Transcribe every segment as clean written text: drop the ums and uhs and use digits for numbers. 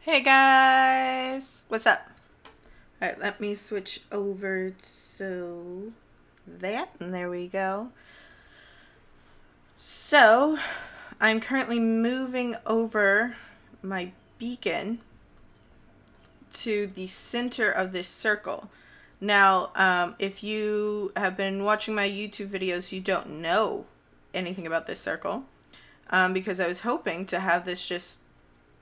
Hey guys, what's up? Alright, let me switch over to that, and there we go. So, I'm currently moving over my beacon to the center of this circle. Now, if you have been watching my YouTube videos, you don't know anything about this circle, because I was hoping to have this just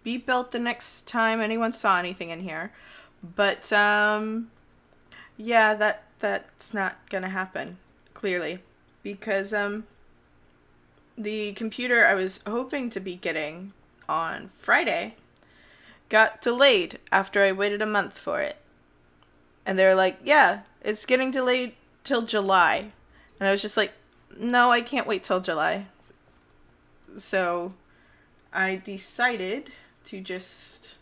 be built the next time anyone saw anything in here. But yeah, that's not gonna happen, clearly, because the computer I was hoping to be getting on Friday got delayed after I waited a month for it. And they're like, yeah, it's getting delayed till July. And I was just like, no, I can't wait till July. So I decided to just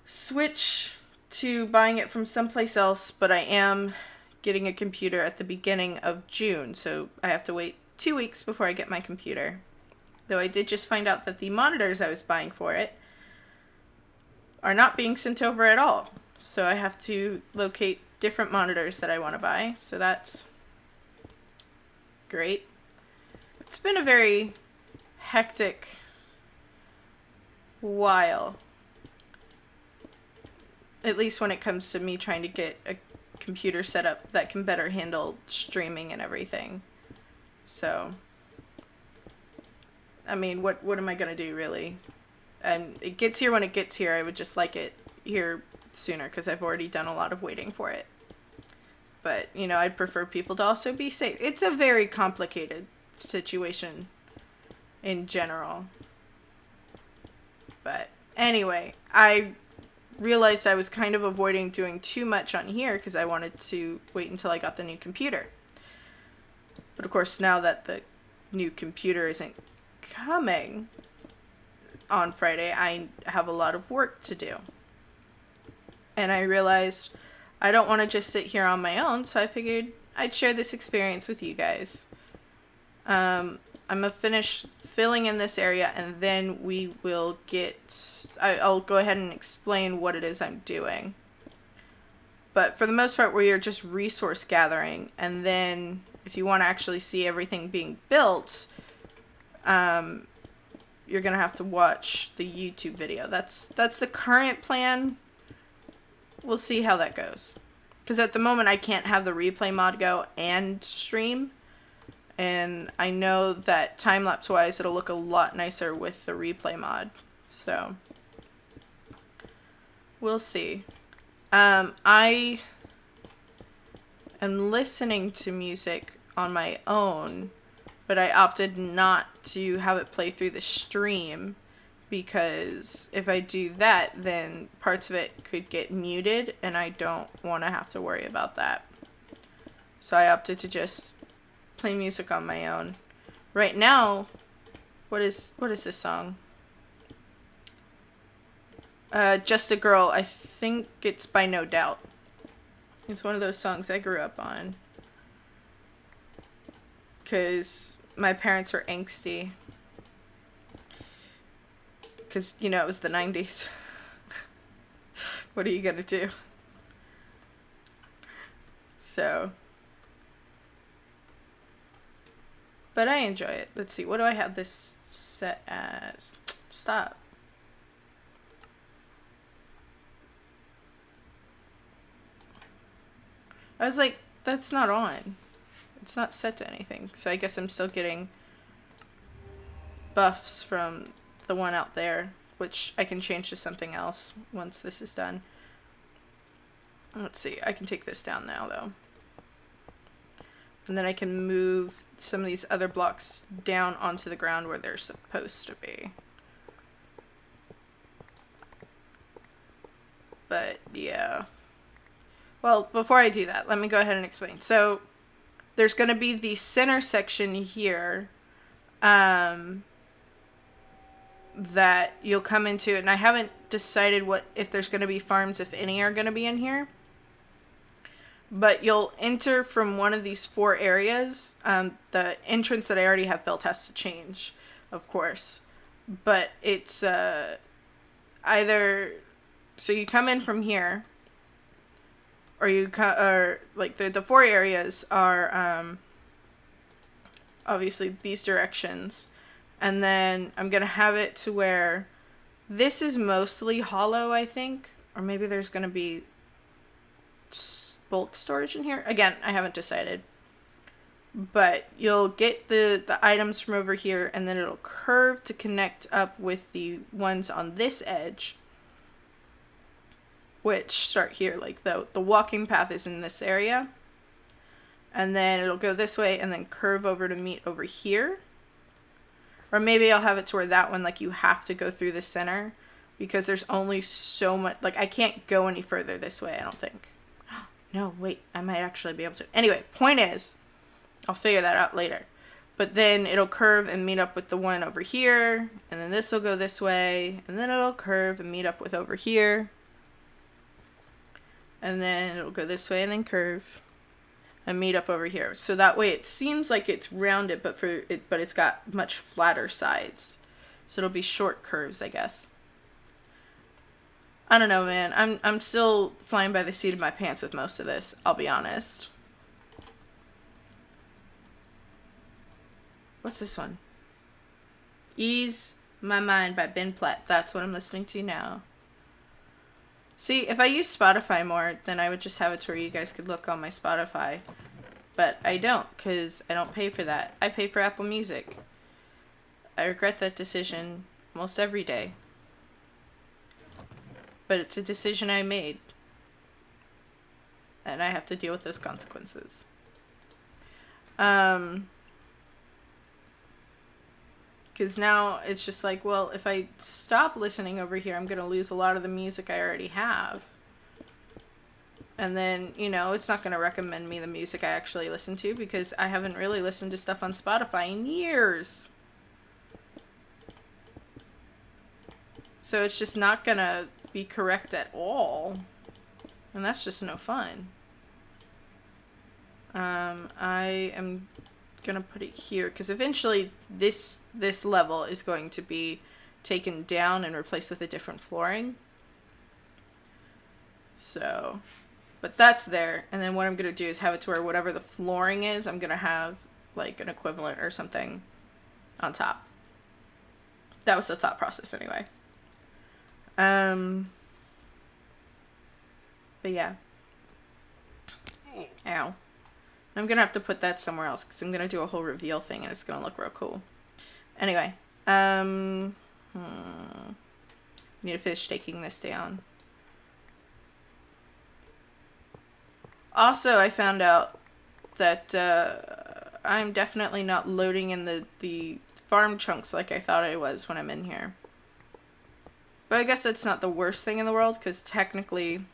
switch to buying it from someplace else, but I am getting a computer at the beginning of June, so I have to wait 2 weeks before I get my computer. Though I did just find out that the monitors I was buying for it are not being sent over at all. So I have to locate different monitors that I want to buy, so that's great. It's been a very hectic while, at least when it comes to me trying to get a computer set up that can better handle streaming and everything. So, I mean, what am I gonna do, really? And it gets here when it gets here. I would just like it here sooner, because I've already done a lot of waiting for it. But, you know, I'd prefer people to also be safe. It's a very complicated situation in general. But anyway, I realized I was kind of avoiding doing too much on here because I wanted to wait until I got the new computer. But of course, now that the new computer isn't coming on Friday, I have a lot of work to do. And I realized I don't want to just sit here on my own, so I figured I'd share this experience with you guys. I'm going to finish filling in this area, and then we will I'll go ahead and explain what it is I'm doing. But for the most part, we are just resource gathering, and then if you want to actually see everything being built, you're going to have to watch the YouTube video. That's the current plan. We'll see how that goes. Because at the moment, I can't have the replay mod go and stream. And I know that time-lapse wise, it'll look a lot nicer with the replay mod. So, we'll see. I am listening to music on my own, but I opted not to have it play through the stream, because if I do that, then parts of it could get muted, and I don't want to have to worry about that. So I opted to just play music on my own. Right now, what is this song? Just a Girl. I think it's by No Doubt. It's one of those songs I grew up on, because my parents were angsty, because, you know, it was the 90s. What are you gonna do? So, but I enjoy it. Let's see, what do I have this set as? Stop. I was like, that's not on. It's not set to anything. So I guess I'm still getting buffs from the one out there, which I can change to something else once this is done. Let's see, I can take this down now, though. And then I can move some of these other blocks down onto the ground where they're supposed to be. But, yeah. Well, before I do that, let me go ahead and explain. So, there's going to be the center section here that you'll come into, and I haven't decided if there's going to be farms, if any are going to be in here. But you'll enter from one of these 4 areas. The entrance that I already have built has to change, of course. But it's either, so you come in from here, or or like the four areas are obviously these directions, and then I'm gonna have it to where this is mostly hollow, I think, or maybe there's gonna be bulk storage in here. Again, I haven't decided, but you'll get the items from over here, and then it'll curve to connect up with the ones on this edge, which start here. Like the walking path is in this area, and then it'll go this way and then curve over to meet over here. Or maybe I'll have it to where that one, like, you have to go through the center because there's only so much, like, I can't go any further this way, I don't think. No, wait, I might actually be able to. Anyway, point is, I'll figure that out later. But then it'll curve and meet up with the one over here, and then this will go this way, and then it'll curve and meet up with over here. And then it'll go this way and then curve and meet up over here. So that way it seems like it's rounded, but it's got much flatter sides. So it'll be short curves, I guess. I don't know, man. I'm still flying by the seat of my pants with most of this, I'll be honest. What's this one? Ease My Mind by Ben Platt. That's what I'm listening to now. See, if I use Spotify more, then I would just have it to where you guys could look on my Spotify. But I don't, because I don't pay for that. I pay for Apple Music. I regret that decision almost every day. But it's a decision I made. And I have to deal with those consequences. Because now it's just like, well, if I stop listening over here, I'm going to lose a lot of the music I already have. And then, you know, it's not going to recommend me the music I actually listen to because I haven't really listened to stuff on Spotify in years. So it's just not going to be correct at all. And that's just no fun. I am gonna put it here because eventually this level is going to be taken down and replaced with a different flooring. So, but that's there, and then what I'm gonna do is have it to where whatever the flooring is, I'm gonna have like an equivalent or something on top. That was the thought process anyway. But yeah. Ow. I'm gonna have to put that somewhere else because I'm gonna do a whole reveal thing and it's gonna look real cool. Anyway, need to finish taking this down. Also, I found out that I'm definitely not loading in the farm chunks like I thought I was when I'm in here. But I guess that's not the worst thing in the world because technically,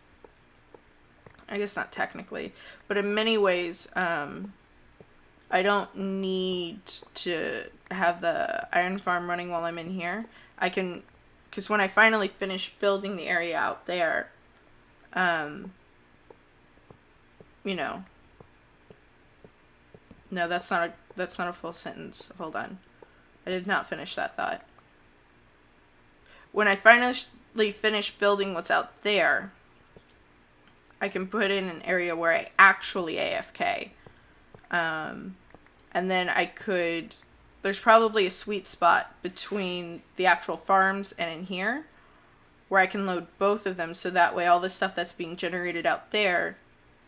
I guess not technically, but in many ways, I don't need to have the iron farm running while I'm in here. I can, because when I finally finish building the area out there, you know, no, that's not a full sentence. Hold on. I did not finish that thought. When I finally finish building what's out there, I can put in an area where I actually AFK. And then I could, there's probably a sweet spot between the actual farms and in here where I can load both of them so that way all the stuff that's being generated out there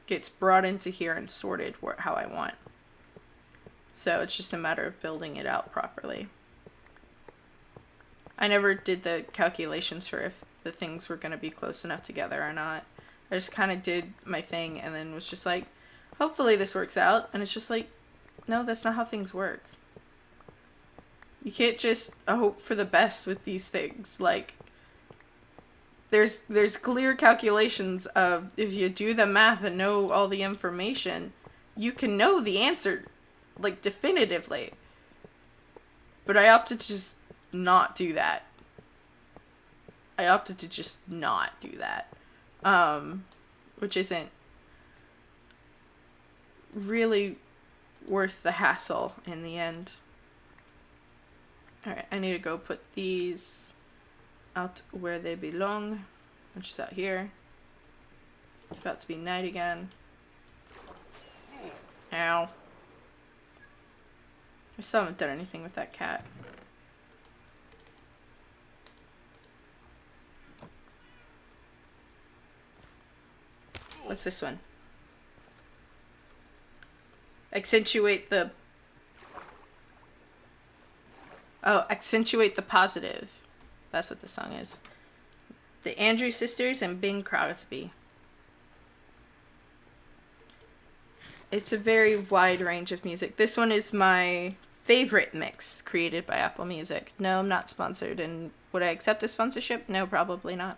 gets brought into here and sorted how I want. So it's just a matter of building it out properly. I never did the calculations for if the things were going to be close enough together or not. I just kind of did my thing and then was just like, hopefully this works out. And it's just like, no, that's not how things work. You can't just hope for the best with these things. Like, there's clear calculations of if you do the math and know all the information, you can know the answer, like, definitively. But I opted to just not do that. I opted to just not do that. Which isn't really worth the hassle in the end. Alright, I need to go put these out where they belong, which is out here. It's about to be night again. Ow. I still haven't done anything with that cat. What's this one? Accentuate the... Oh, accentuate the positive. That's what the song is. The Andrews Sisters and Bing Crosby. It's a very wide range of music. This one is my favorite mix created by Apple Music. No, I'm not sponsored. And would I accept a sponsorship? No, probably not.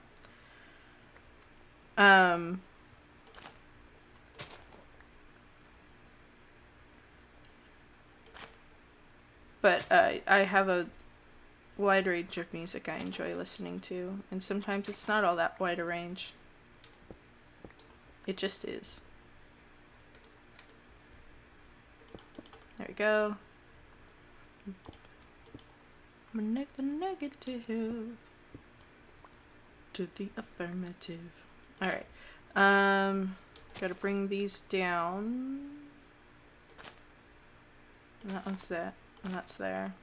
But I have a wide range of music I enjoy listening to. And sometimes it's not all that wide a range. It just is. There we go. Connect the negative to the affirmative. Alright. Gotta bring these down. And that one's there. And that's there.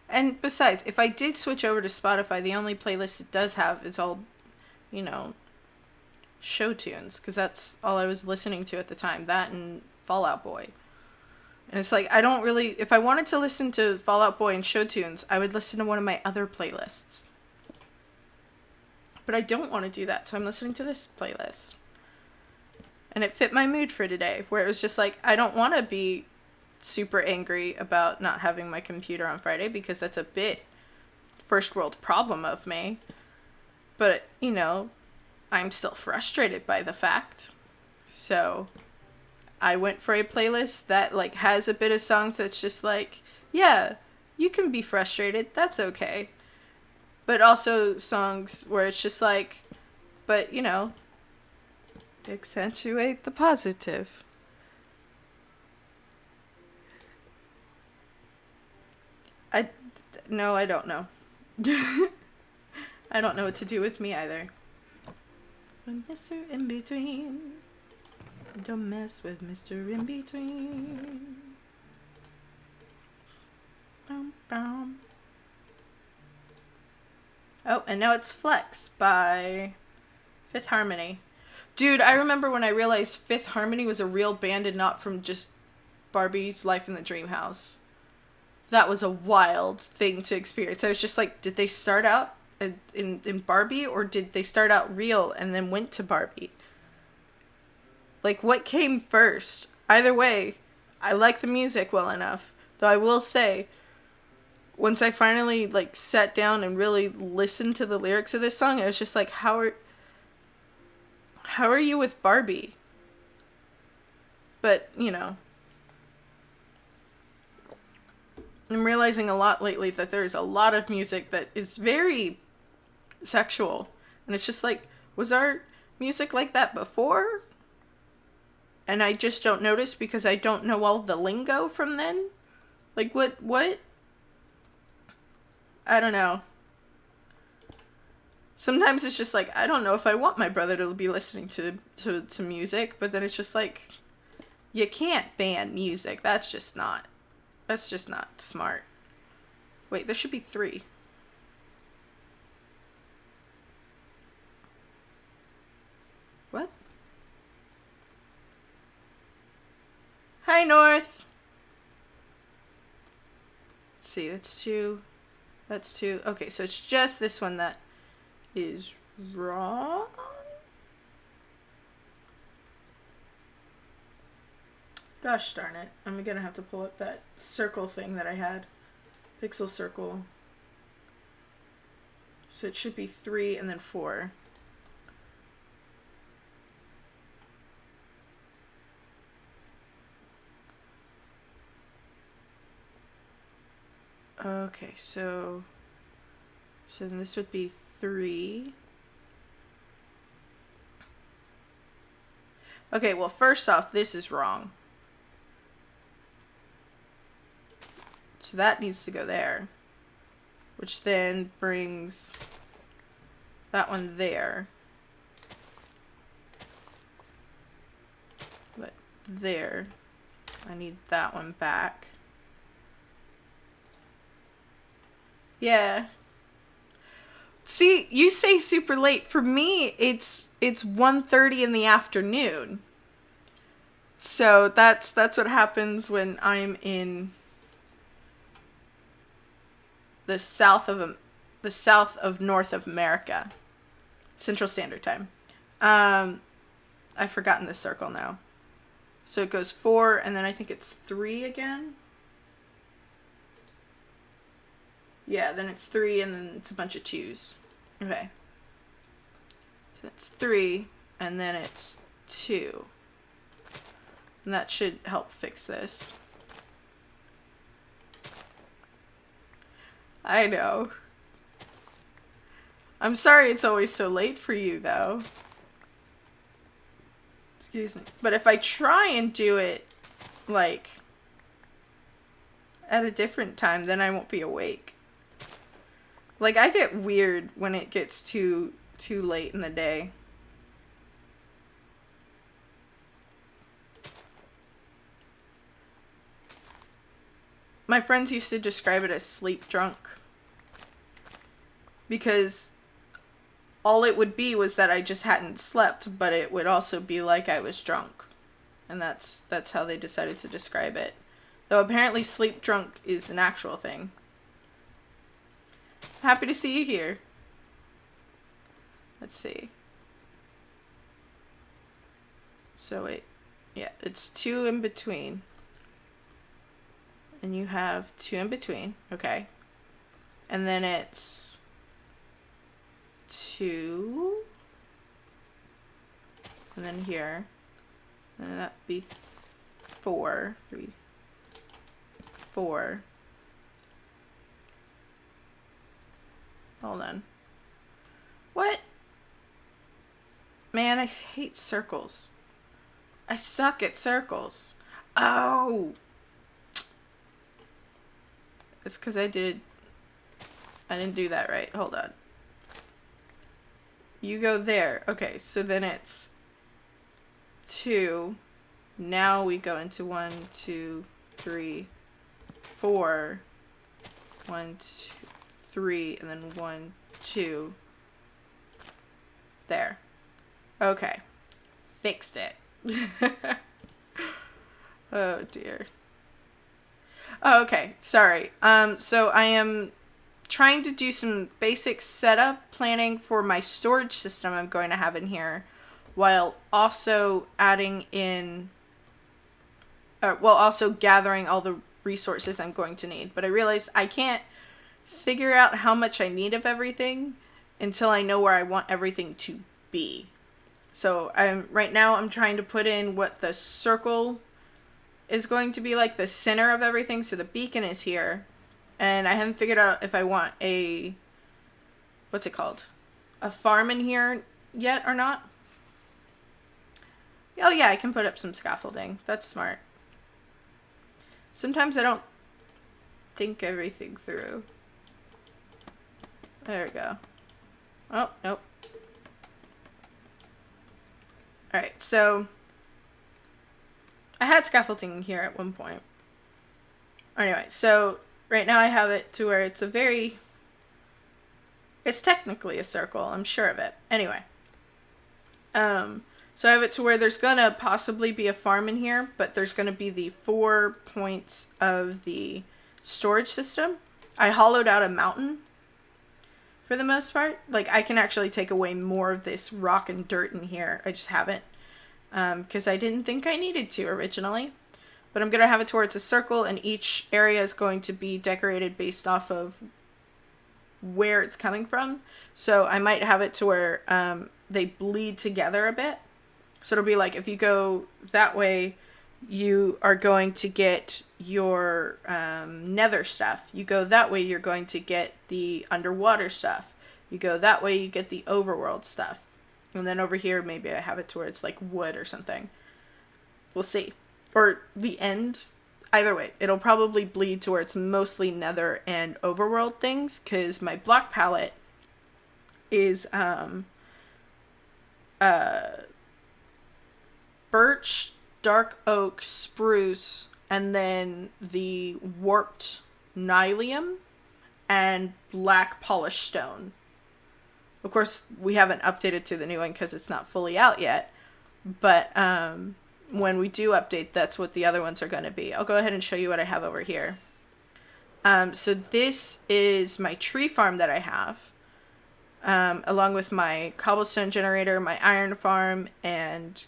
And besides, if I did switch over to Spotify, the only playlist it does have is all, you know, show tunes, because that's all I was listening to at the time. That and Fall Out Boy. And it's like, I don't really... If I wanted to listen to Fall Out Boy and show tunes, I would listen to one of my other playlists. But I don't want to do that, so I'm listening to this playlist. And it fit my mood for today, where it was just like, I don't want to be super angry about not having my computer on Friday, because that's a bit first world problem of me. But, you know, I'm still frustrated by the fact. So I went for a playlist that, like, has a bit of songs that's just like, yeah, you can be frustrated, that's okay. But also songs where it's just like, but, you know, accentuate the positive. No, I don't know. I don't know what to do with me either. Mr. In Between. Don't mess with Mr. In Between. Bum, bum. Oh, and now it's Flex by Fifth Harmony. Dude, I remember when I realized Fifth Harmony was a real band and not from just Barbie's Life in the Dream House. That was a wild thing to experience. I was just like, did they start out in Barbie, or did they start out real and then went to Barbie? Like, what came first? Either way, I like the music well enough. Though I will say, once I finally, like, sat down and really listened to the lyrics of this song, I was just like, how are you with Barbie? But, you know, I'm realizing a lot lately that there's a lot of music that is very sexual. And it's just like, was our music like that before? And I just don't notice because I don't know all the lingo from then? Like, what? I don't know. Sometimes it's just like, I don't know if I want my brother to be listening to music, but then it's just like, you can't ban music. That's just not smart. Wait, there should be 3. What? Hi, North. Let's see, that's 2. That's 2. Okay, so it's just this one that is wrong. Gosh darn it. I'm gonna have to pull up that circle thing that I had. Pixel circle. So it should be 3 and then 4. Okay, so then this would be 3. Okay, well, first off, this is wrong. So that needs to go there, which then brings that one there. But there, I need that one back. Yeah. See, you say super late. For me, it's 1:30 in the afternoon. So that's what happens when I'm in the south of North of America, Central Standard Time. I've forgotten this circle now. So it goes 4, and then I think it's 3 again. Yeah, then it's 3, and then it's a bunch of 2s. Okay. So it's 3, and then it's 2. And that should help fix this. I know. I'm sorry it's always so late for you, though. Excuse me. But if I try and do it, like, at a different time, then I won't be awake. Like, I get weird when it gets too late in the day. My friends used to describe it as sleep drunk. Because all it would be was that I just hadn't slept, but it would also be like I was drunk. And that's how they decided to describe it. Though apparently sleep drunk is an actual thing. Happy to see you here. Let's see. So it's 2 in between. And you have 2 in between. Okay. And then it's 2. And then here. And then that'd be 4. 3. 4. Hold on. What? Man, I hate circles. I suck at circles. Oh! It's because I didn't do that right. Hold on. You go there. Okay, so then it's 2. Now we go into 1, 2, 3, 4. 1, 2, 3, and then 1, 2. There. Okay. Fixed it. Oh dear. Oh, okay. Sorry. So I am trying to do some basic setup planning for my storage system I'm going to have in here, while also adding in, also gathering all the resources I'm going to need. But I realized I can't figure out how much I need of everything until I know where I want everything to be. So right now I'm trying to put in what the circle is going to be, like the center of everything. So the beacon is here, and I haven't figured out if I want a, what's it called? A farm in here yet or not. Oh yeah, I can put up some scaffolding. That's smart. Sometimes I don't think everything through. There we go. Oh, nope. Alright, so I had scaffolding here at one point. Anyway, so right now I have it to where it's it's technically a circle, I'm sure of it. Anyway. So I have it to where there's gonna possibly be a farm in here, but there's gonna be the 4 points of the storage system. I hollowed out a mountain for the most part. Like, I can actually take away more of this rock and dirt in here. I just haven't, because I didn't think I needed to originally. But I'm gonna have it to where it's a circle, and each area is going to be decorated based off of where it's coming from. So I might have it to where they bleed together a bit. So it'll be like, if you go that way, you are going to get your nether stuff. You go that way, you're going to get the underwater stuff. You go that way, you get the overworld stuff. And then over here, maybe I have it to where it's like wood or something. We'll see. Or the end. either way, it'll probably bleed to where it's mostly nether and overworld things, because my block palette is birch, dark oak, spruce, and then the warped nylium and black polished stone. Of course, we haven't updated to the new one because it's not fully out yet, but when we do update, that's what the other ones are going to be. I'll go ahead and show you what I have over here. So this is my tree farm that I have, along with my cobblestone generator, my iron farm, and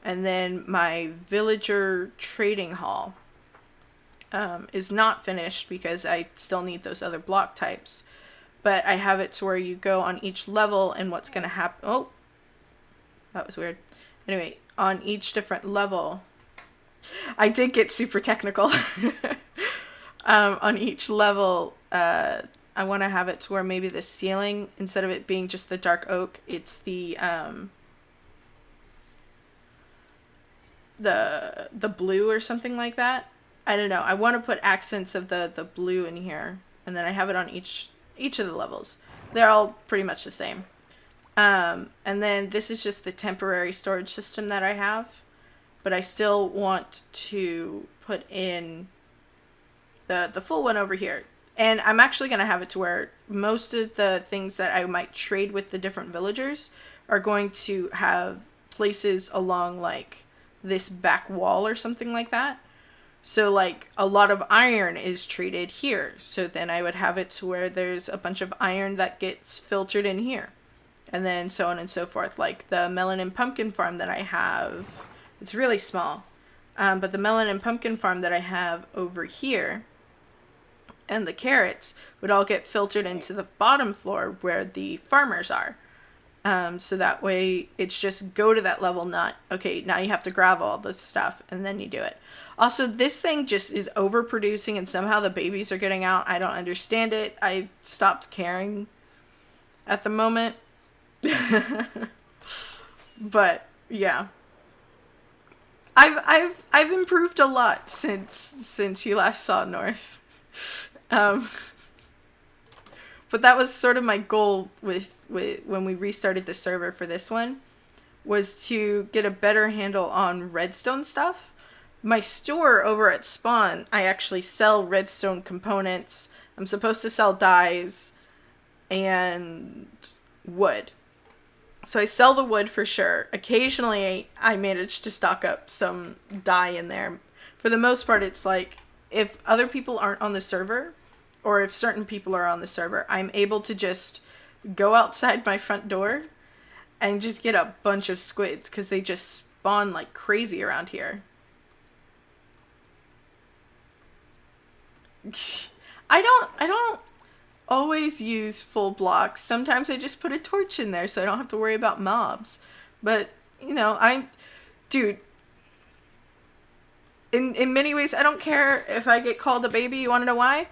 then my villager trading hall is not finished because I still need those other block types. But I have it to where you go on each level and what's going to happen. Oh, that was weird. Anyway, on each different level, I did get super technical. On each level, I want to have it to where maybe the ceiling, instead of it being just the dark oak, it's the blue or something like that. I don't know. I want to put accents of the blue in here, and then I have it on each of the levels. They're all pretty much the same. And then this is just the temporary storage system that I have, but I still want to put in the full one over here. And I'm actually going to have it to where most of the things that I might trade with the different villagers are going to have places along like this back wall or something like that. So like a lot of iron is traded here. So then I would have it to where there's a bunch of iron that gets filtered in here. And then so on and so forth. Like the melon and pumpkin farm that I have, it's really small. But the melon and pumpkin farm that I have over here and the carrots would all get filtered into the bottom floor where the farmers are. So that way it's just go to that level, not, okay, now you have to grab all this stuff and then you do it. Also, this thing just is overproducing and somehow the babies are getting out. I don't understand it. I stopped caring at the moment. But yeah. I've improved a lot since you last saw North. But that was sort of my goal with when we restarted the server for this one, was to get a better handle on redstone stuff. My store over at Spawn, I actually sell redstone components. I'm supposed to sell dyes and wood. So I sell the wood for sure. Occasionally I manage to stock up some dye in there. For the most part, it's like if other people aren't on the server, or if certain people are on the server, I'm able to just go outside my front door and just get a bunch of squids because they just spawn like crazy around here. I don't always use full blocks. Sometimes I just put a torch in there so I don't have to worry about mobs. But, you know, dude, in many ways, I don't care if I get called a baby. You want to know why?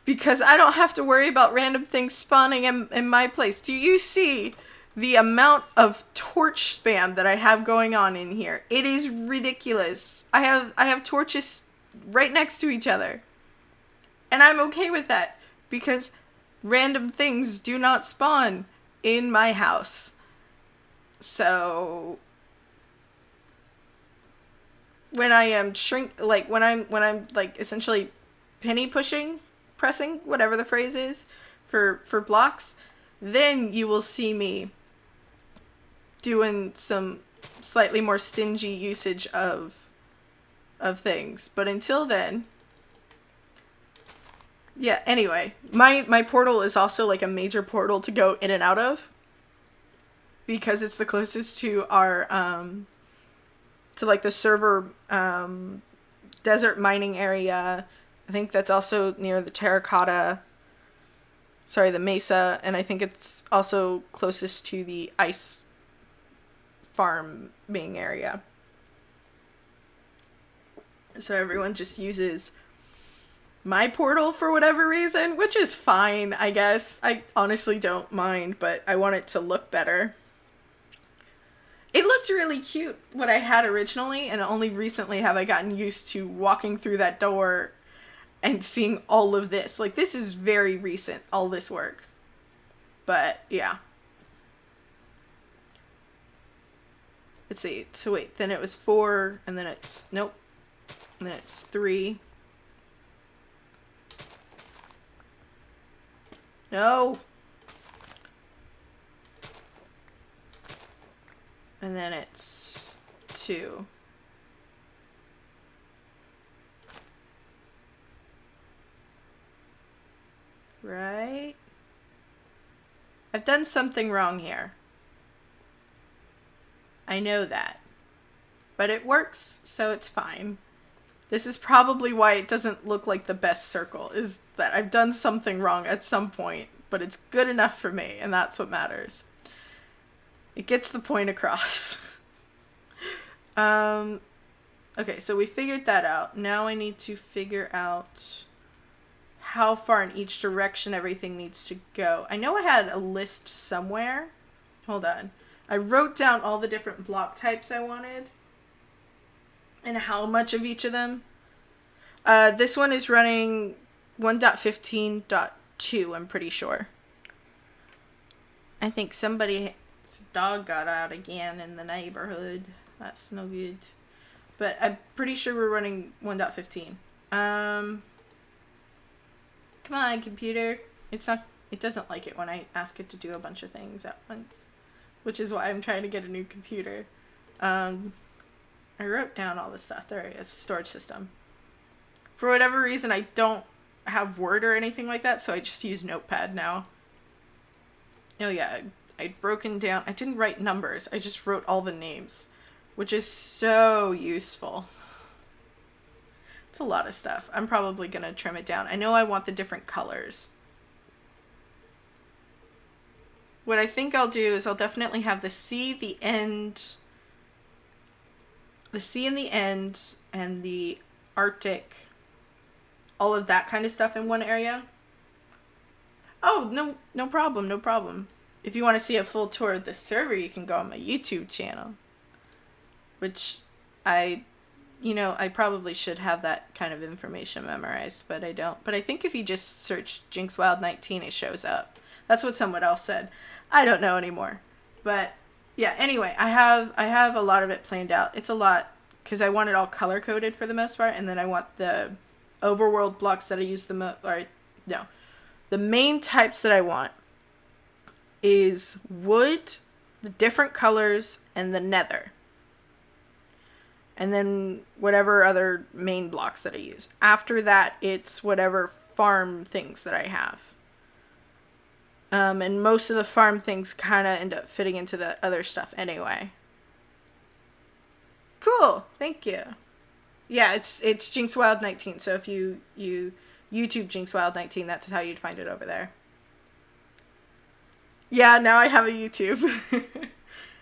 Because I don't have to worry about random things spawning in my place. Do you see the amount of torch spam that I have going on in here? It is ridiculous. I have torches right next to each other. And I'm okay with that because random things do not spawn in my house. So when I am when I'm like essentially penny pressing, whatever the phrase is, for blocks, then you will see me doing some slightly more stingy usage of things. But until then, yeah, anyway, my portal is also like a major portal to go in and out of because it's the closest to our to like the server desert mining area. I think that's also near the the mesa, and I think it's also closest to the ice farming area. So everyone just uses my portal for whatever reason, which is fine, I guess. I honestly don't mind, but I want it to look better. It looked looked really cute what I had originally, and only recently have I gotten used to walking through that door and seeing all of this. Like, this is very recent, all this work. But, yeah. Let's see. So, wait. Then it was 4, and then it's... Nope. And then it's 3. No! And then it's 2. Right? I've done something wrong here. I know that. But it works, so it's fine. This is probably why it doesn't look like the best circle, is that I've done something wrong at some point, but it's good enough for me, and that's what matters. It gets the point across. Okay, so we figured that out. Now I need to figure out how far in each direction everything needs to go. I know I had a list somewhere. Hold on. I wrote down all the different block types I wanted and how much of each of them. This one is running 1.15.2, I'm pretty sure. I think somebody's dog got out again in the neighborhood. That's no good. But I'm pretty sure we're running 1.15. Come on, computer. It doesn't like it when I ask it to do a bunch of things at once, which is why I'm trying to get a new computer. I wrote down all this stuff. There it is, storage system. For whatever reason, I don't have Word or anything like that, so I just use Notepad now. Oh yeah, I'd broken down, I didn't write numbers, I just wrote all the names, which is so useful. It's a lot of stuff. I'm probably going to trim it down. I know I want the different colors. What I think I'll do is I'll definitely have the C, the end, the C in the end, and the Arctic, all of that kind of stuff in one area. Oh, no problem, no problem. If you want to see a full tour of the server, you can go on my YouTube channel. Which I probably should have that kind of information memorized, but I don't. But I think if you just search JinxWild19, it shows up. That's what someone else said. I don't know anymore. But yeah, anyway, I have a lot of it planned out. It's a lot because I want it all color coded for the most part, and then I want the overworld blocks that I use the most. The main types that I want is wood, the different colors, and the nether. And then whatever other main blocks that I use. After that, it's whatever farm things that I have. And most of the farm things kind of end up fitting into the other stuff anyway. Cool. Thank you. Yeah, it's JinxWild19. So if you YouTube JinxWild19, that's how you'd find it over there. Yeah, now I have a YouTube.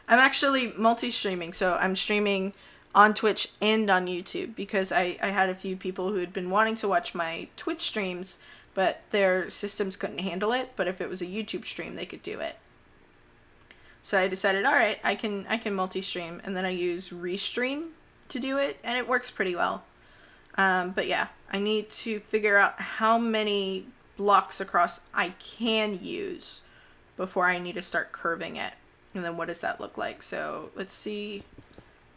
I'm actually multi-streaming. So I'm streaming on Twitch and on YouTube because I had a few people who had been wanting to watch my Twitch streams, but their systems couldn't handle it. But if it was a YouTube stream, they could do it. So I decided, all right, I can multi-stream, and then I use Restream to do it, and it works pretty well. But yeah, I need to figure out how many blocks across I can use before I need to start curving it. And then what does that look like? So let's see.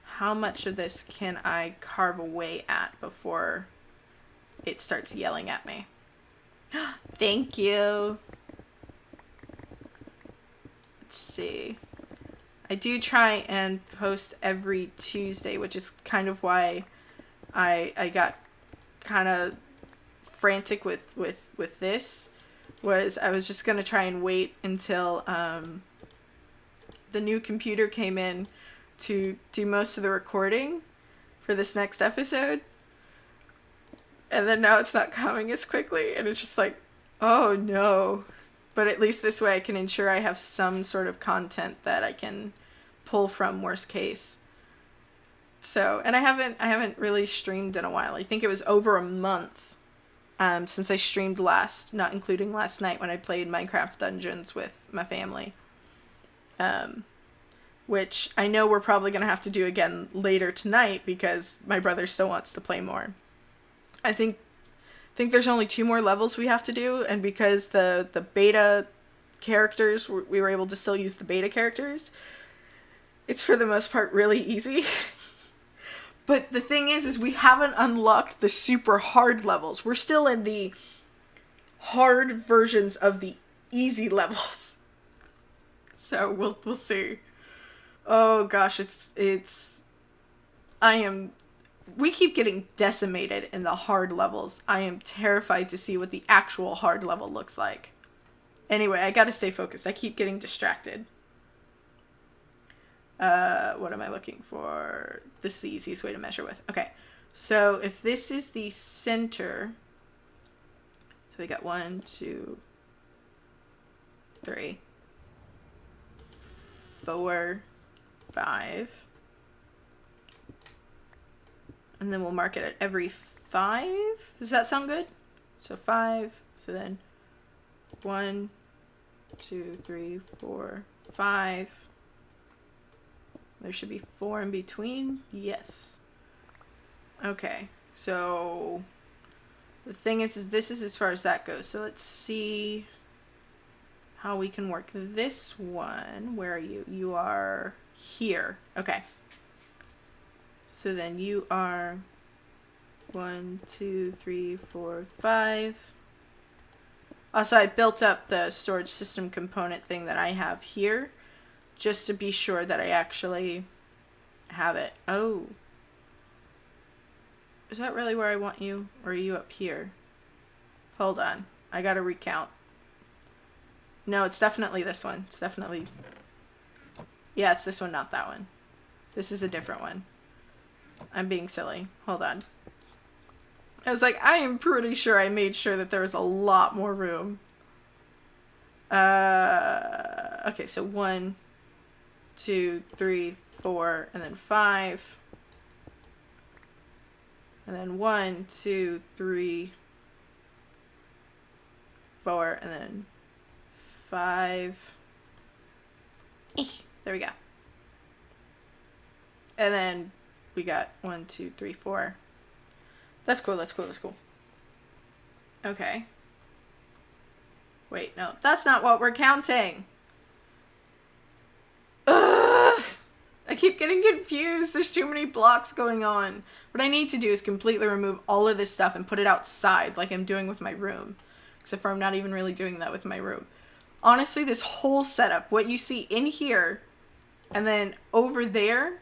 How much of this can I carve away at before it starts yelling at me? Thank you. Let's see. I do try and post every Tuesday, which is kind of why I got kind of frantic with this. Was I was just going to try and wait until the new computer came in to do most of the recording for this next episode. And then now it's not coming as quickly, and it's just like, oh no. But at least this way I can ensure I have some sort of content that I can pull from worst case. So, and I haven't really streamed in a while. I think it was over a month since I streamed last, not including last night when I played Minecraft Dungeons with my family. which I know we're probably going to have to do again later tonight because my brother still wants to play more. I think there's only 2 more levels we have to do, and because the beta characters, we were able to still use the beta characters, it's for the most part really easy. But the thing is we haven't unlocked the super hard levels. We're still in the hard versions of the easy levels. So we'll see. Oh gosh, we keep getting decimated in the hard levels. I am terrified to see what the actual hard level looks like. Anyway, I gotta stay focused. I keep getting distracted. What am I looking for? This is the easiest way to measure with. Okay, so if this is the center, so we got 1, 2, 3, 4, 5, and then we'll mark it at every 5. Does that sound good? So 5, so then 1, 2, 3, 4, 5. There should be 4 in between. Yes. Okay. So the thing is this is as far as that goes. So let's see how we can work this one. Where are you? You are here. Okay. So then you are 1, 2, 3, 4, 5. Also, I built up the storage system component thing that I have here, just to be sure that I actually have it. Oh. Is that really where I want you? Or are you up here? Hold on. I gotta recount. No, it's definitely this one. It's definitely... Yeah, it's this one, not that one. This is a different one. I'm being silly. Hold on. I was like, I am pretty sure I made sure that there was a lot more room. Okay, so 1, 2, 3, 4, and then 5. And then 1, 2, 3, 4, and then 5. There we go. And then we got 1, 2, 3, 4. That's cool, that's cool, that's cool. Okay. Wait, no, that's not what we're counting. Ugh! I keep getting confused. There's too many blocks going on. What I need to do is completely remove all of this stuff and put it outside like I'm doing with my room. Except for I'm not even really doing that with my room. Honestly, this whole setup, what you see in here and then over there,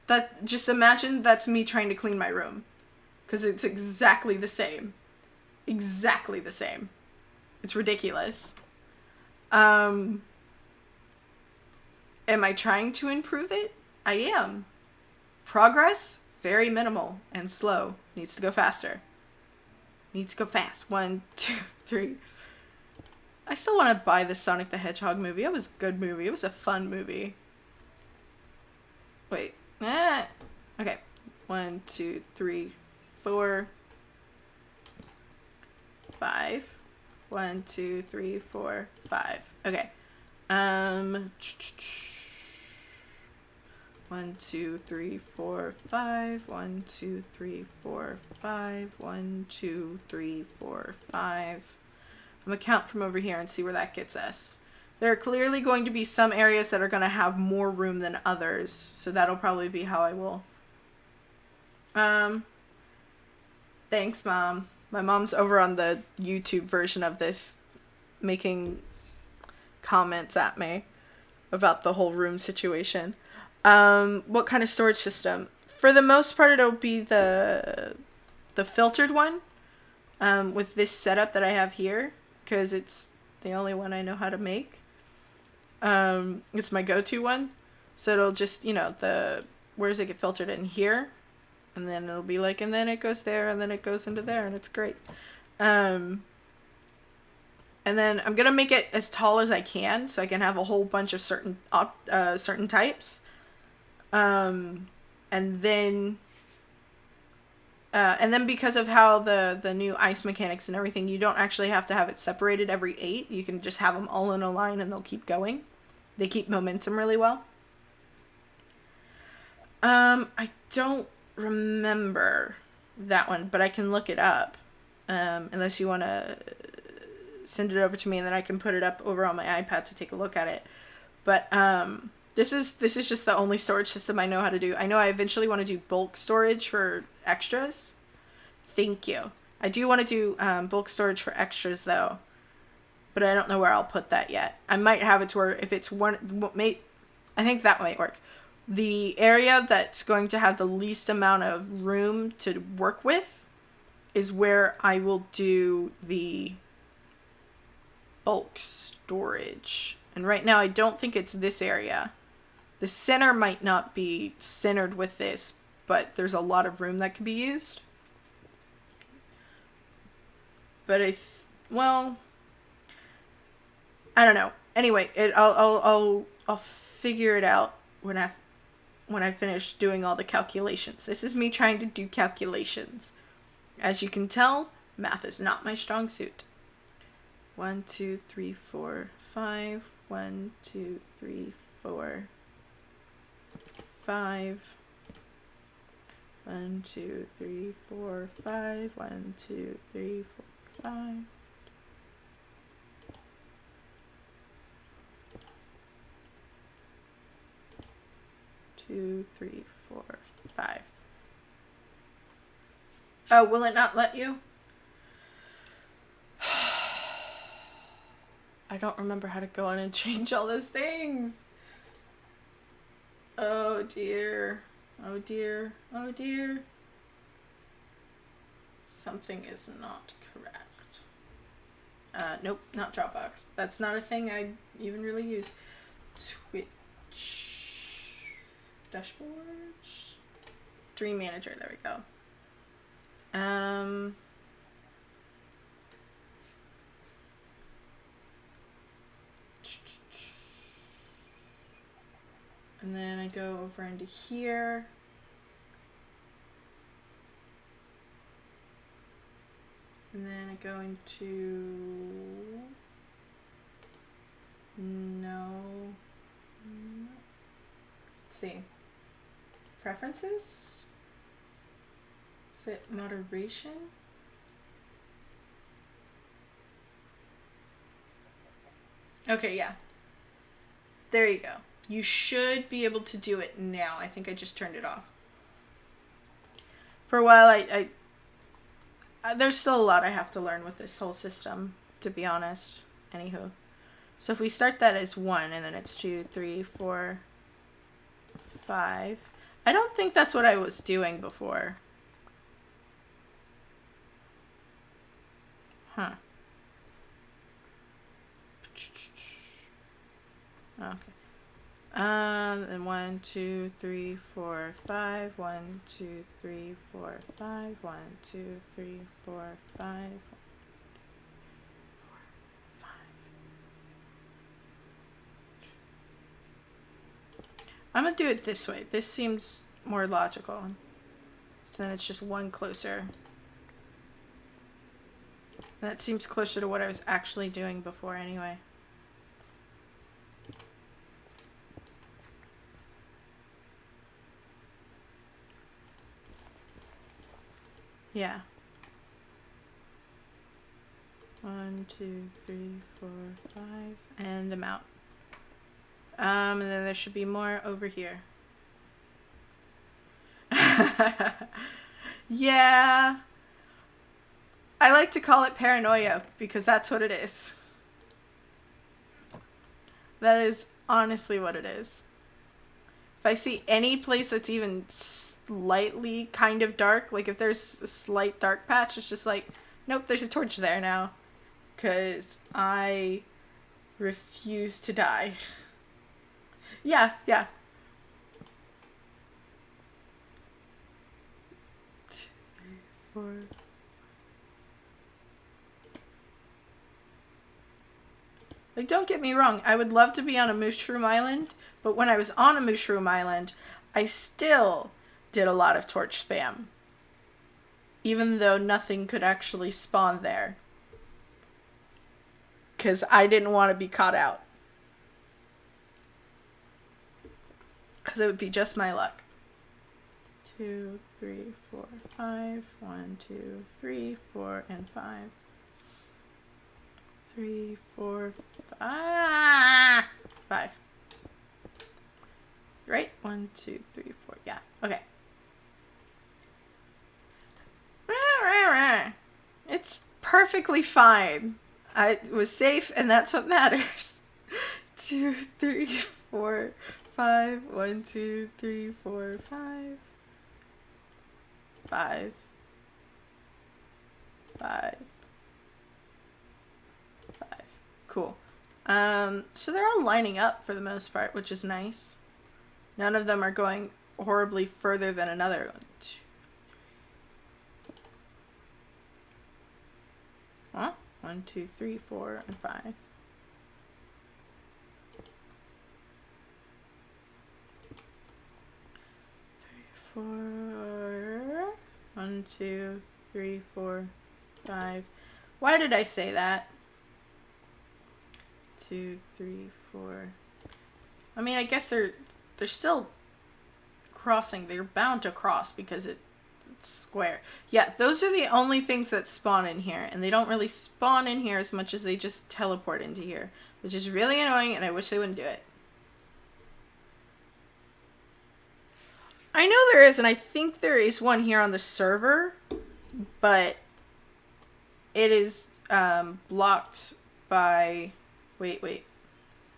that just imagine that's me trying to clean my room. Because it's exactly the same. Exactly the same. It's ridiculous. Am I trying to improve it? I am. Progress? Very minimal and slow. Needs to go faster. Needs to go fast. 1, 2, 3. I still want to buy the Sonic the Hedgehog movie. It was a good movie. It was a fun movie. Wait. Okay. 1, 2, 3, 4, 5. 1, 2, 3, 4, 5. Okay. 1, 2, 3, 4, 5. 1, 2, 3, 4, 5. 1, 2, 3, 4, 5. I'm gonna count from over here and see where that gets us. There are clearly going to be some areas that are going to have more room than others, so that'll probably be how I will. Thanks, Mom. My mom's over on the YouTube version of this, making comments at me about the whole room situation. What kind of storage system? For the most part, it'll be the filtered one, with this setup that I have here, because it's the only one I know how to make. It's my go-to one. So it'll just, where does it get filtered in here? And then it'll be like, and then it goes there, and then it goes into there, and it's great. And then I'm going to make it as tall as I can, so I can have a whole bunch of certain types. And then because of how the new ice mechanics and everything, you don't actually have to have it separated every 8. You can just have them all in a line and they'll keep going. They keep momentum really well. I don't remember that one, but I can look it up. Unless you want to send it over to me, and then I can put it up over on my iPad to take a look at it. But this is just the only storage system I know how to do. I know I eventually want to do bulk storage for extras. Thank you. I do want to do bulk storage for extras though, but I don't know where I'll put that yet. I might have it to where if it's one, I think that might work. The area that's going to have the least amount of room to work with is where I will do the bulk storage. And right now I don't think it's this area. The center might not be centered with this, but there's a lot of room that can be used. But well, I don't know. Anyway, I'll figure it out when I finish doing all the calculations. This is me trying to do calculations. As you can tell, math is not my strong suit. 1, 2, 3, 4, 5. 1, 2, 3, 4, 5. 1, 2, 3, 4, 5. 1, 2, 3, 4, 5. 2, 3, 4, 5. Oh, will it not let you? I don't remember how to go in and change all those things. Oh dear. Oh dear. Oh dear. Something is not correct. Nope, not Dropbox. That's not a thing I even really use. Twitch. Dashboards. Dream Manager, there we go. And then I go over into here. And then I go into, no. Let's see. Preferences? Is it moderation? Okay, yeah. There you go. You should be able to do it now. I think I just turned it off. For a while, I there's still a lot I have to learn with this whole system, to be honest. Anywho. So if we start that as 1, and then it's 2, 3, 4, 5. I don't think that's what I was doing before. Huh. Okay. And 1, 2, 3, 4, 5. 1, 2, 3, 4, 5. 1, 2, 3, 4, 5. 5. I'm gonna do it this way. This seems more logical. So then it's just 1 closer. And that seems closer to what I was actually doing before anyway. Yeah. 1, 2, 3, 4, 5, and I'm out. And then there should be more over here. Yeah. I like to call it paranoia because that's what it is. That is honestly what it is. If I see any place that's even slightly kind of dark, like if there's a slight dark patch, it's just like, nope, there's a torch there now. Because I refuse to die. Yeah, yeah. 2, 3, 4. Like, don't get me wrong, I would love to be on a mushroom island, but when I was on a mushroom island, I still did a lot of torch spam. Even though nothing could actually spawn there. Because I didn't want to be caught out. Because it would be just my luck. 2, 3, 4, 5. 1, 2, 3, 4, and 5. 3, 4, 5. 5. Right? 1, 2, 3, 4. Yeah. Okay. It's perfectly fine. I was safe, and that's what matters. 2, 3, 4, 5. 1, 2, 3, 4, 5. 5. 5. 5. Cool. So they're all lining up for the most part, which is nice. None of them are going horribly further than another. 1, 2. Huh? 1, 2, 3, 4, and 5. 3, 4. 1, 2, 3, 4, 5. Why did I say that? 2, 3, 4. I mean, I guess they're still crossing. They're bound to cross because it's square. Yeah, those are the only things that spawn in here, and they don't really spawn in here as much as they just teleport into here, which is really annoying, and I wish they wouldn't do it. I know there is, and I think there is one here on the server, but it is blocked by... Wait.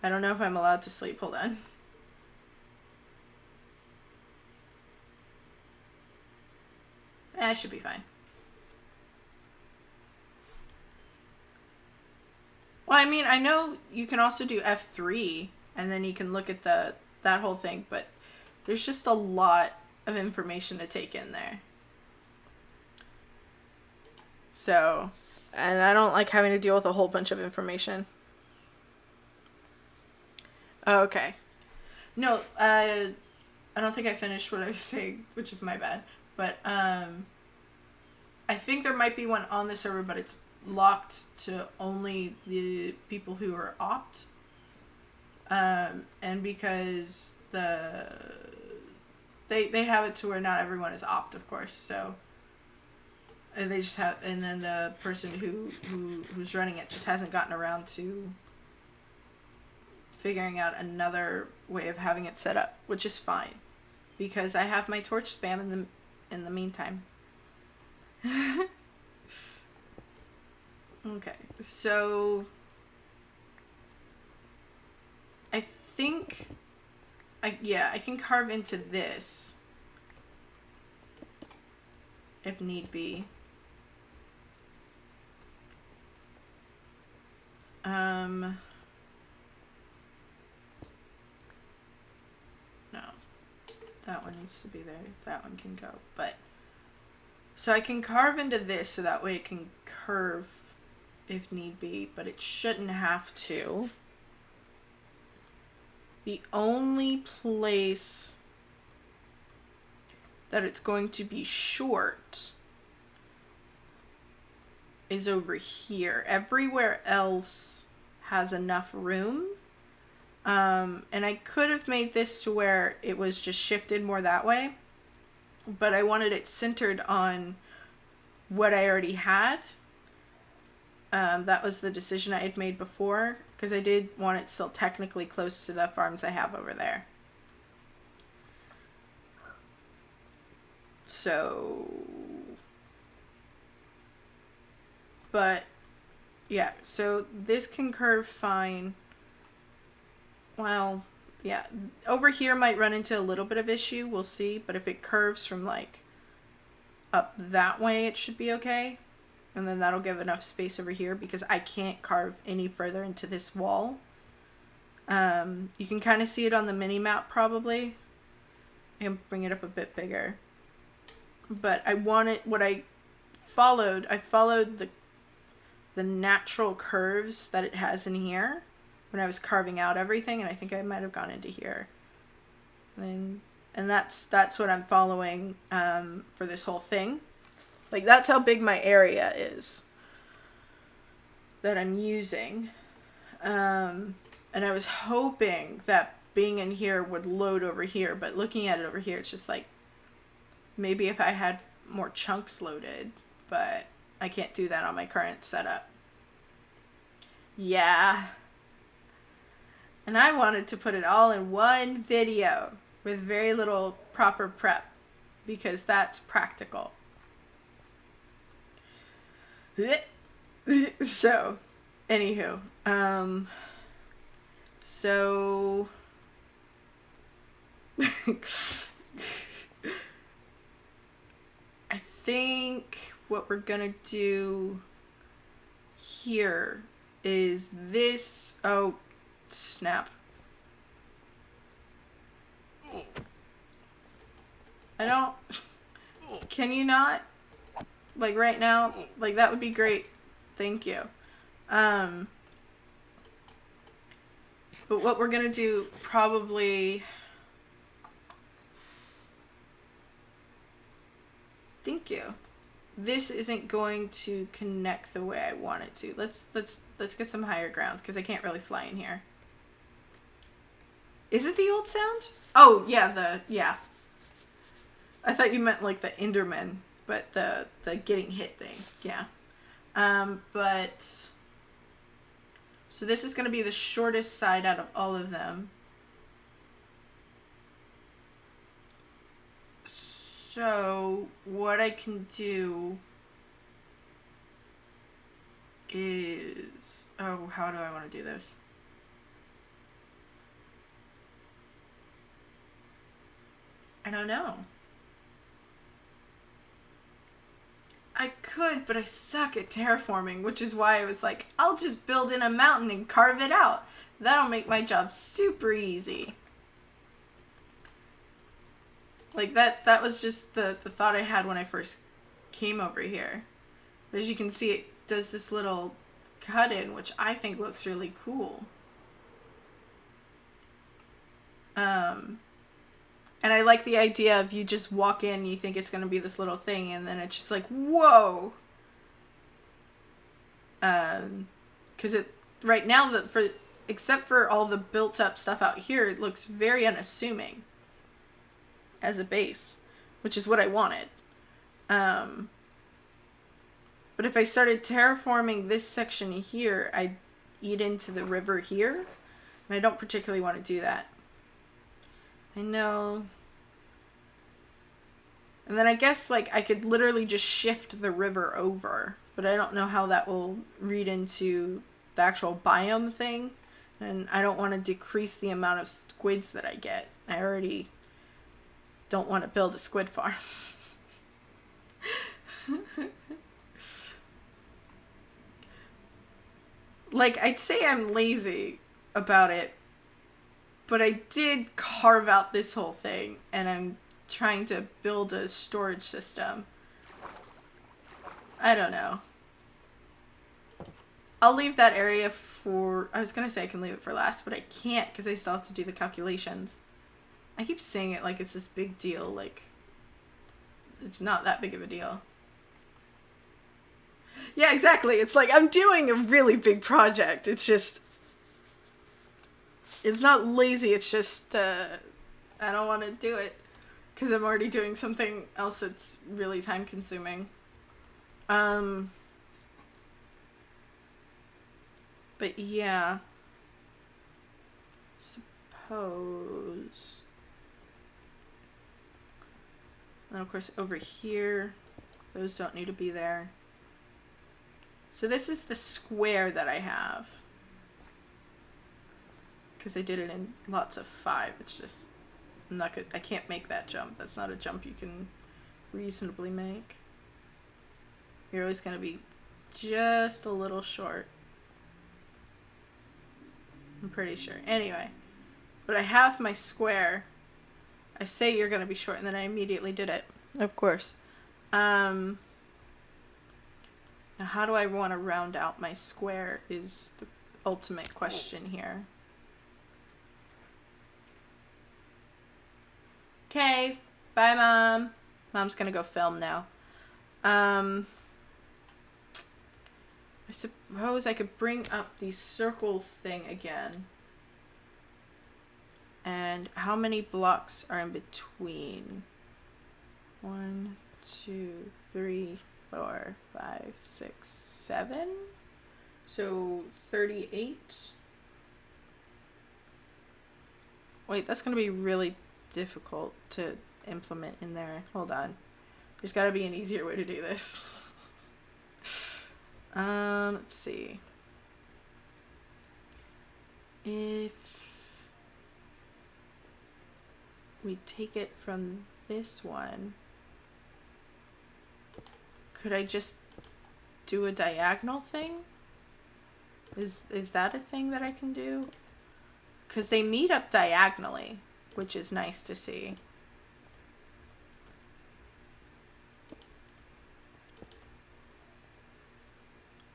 I don't know if I'm allowed to sleep. Hold on. I should be fine. Well, I mean, I know you can also do F3, and then you can look at that whole thing, but there's just a lot of information to take in there. So, and I don't like having to deal with a whole bunch of information. Okay. No, I don't think I finished what I was saying, which is my bad. But I think there might be one on the server, but it's locked to only the people who are opt. And because they have it to where not everyone is opt, of course. So and they just have, and then the person who's running it just hasn't gotten around to figuring out another way of having it set up, which is fine because I have my torch spam in the meantime. Okay, so I think I can carve into this if need be. No, that one needs to be there. That one can go, but so I can carve into this so that way it can curve if need be, but it shouldn't have to. The only place that it's going to be short is over here. Everywhere else has enough room. And I could have made this to where it was just shifted more that way, but I wanted it centered on what I already had. That was the decision I had made before, because I did want it still technically close to the farms I have over there. So, but yeah, so this can curve fine. Well, yeah, over here might run into a little bit of issue, we'll see, but if it curves from like up that way, it should be okay. And then that'll give enough space over here because I can't carve any further into this wall. You can kind of see it on the mini map probably. I can bring it up a bit bigger. But I wanted, what I followed the natural curves that it has in here when I was carving out everything, and I think I might have gone into here. And that's what I'm following for this whole thing. Like, that's how big my area is that I'm using. And I was hoping that being in here would load over here, but looking at it over here, it's just like, Maybe if I had more chunks loaded, but I can't do that on my current setup. Yeah. And I wanted to put it all in one video with very little proper prep because that's practical. So, anywho, so I think what we're gonna do here is this. Oh, snap. I don't. Can you not? Like right now? Like that would be great. Thank you. But what we're gonna do probably. Thank you. This isn't going to connect the way I want it to. Let's get some higher ground because I can't really fly in here. Is it the old sound? Oh yeah, yeah. I thought you meant like the Enderman, but the getting hit thing. Yeah. But so this is going to be the shortest side out of all of them. So what I can do is, oh, how do I want to do this? I don't know. I could, but I suck at terraforming, which is why I was like, I'll just build in a mountain and carve it out. That'll make my job super easy. Like that was just the thought I had when I first came over here. But as you can see, it does this little cut in, which I think looks really cool. And I like the idea of you just walk in, you think it's going to be this little thing, and then it's just like, whoa! Because right now, except for all the built-up stuff out here, it looks very unassuming as a base, which is what I wanted. But if I started terraforming this section here, I'd eat into the river here, and I don't particularly want to do that. I know. And then I guess like I could literally just shift the river over, but I don't know how that will read into the actual biome thing. And I don't want to decrease the amount of squids that I get. I already don't want to build a squid farm. Like, I'd say I'm lazy about it, but I did carve out this whole thing, and I'm trying to build a storage system. I don't know. I'll leave that area for... I was going to say I can leave it for last, but I can't because I still have to do the calculations. I keep saying it like it's this big deal. Like, it's not that big of a deal. Yeah, exactly. It's like I'm doing a really big project. It's just... It's not lazy, it's just, I don't want to do it. Because I'm already doing something else that's really time consuming. But yeah. Suppose. And of course over here, those don't need to be there. So this is the square that I have. Because I did it in lots of 5. It's just not good. I can't make that jump. That's not a jump you can reasonably make. You're always going to be just a little short. I'm pretty sure. Anyway. But I have my square. I say you're going to be short, and then I immediately did it. Of course. Now how do I want to round out my square is the ultimate question here. Okay, bye Mom. Mom's gonna go film now. I suppose I could bring up the circle thing again. And how many blocks are in between? 1, 2, 3, 4, 5, 6, 7. So 38. Wait, that's going to be really difficult to implement in there. Hold on. There's got to be an easier way to do this. Let's see. If we take it from this one, could I just do a diagonal thing? Is that a thing that I can do? Because they meet up diagonally, which is nice to see.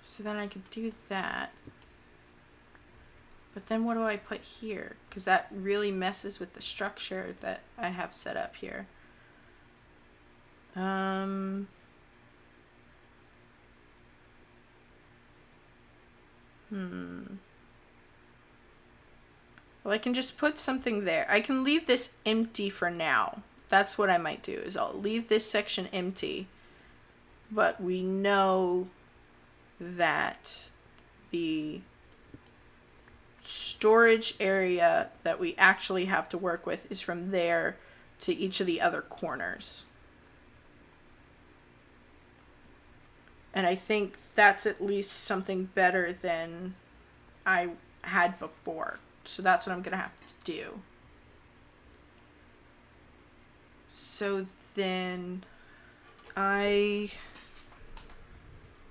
So then I could do that. But then what do I put here? Because that really messes with the structure that I have set up here. Well, I can just put something there. I can leave this empty for now. That's what I might do, is I'll leave this section empty. But we know that the storage area that we actually have to work with is from there to each of the other corners. And I think that's at least something better than I had before. So that's what I'm going to have to do. So then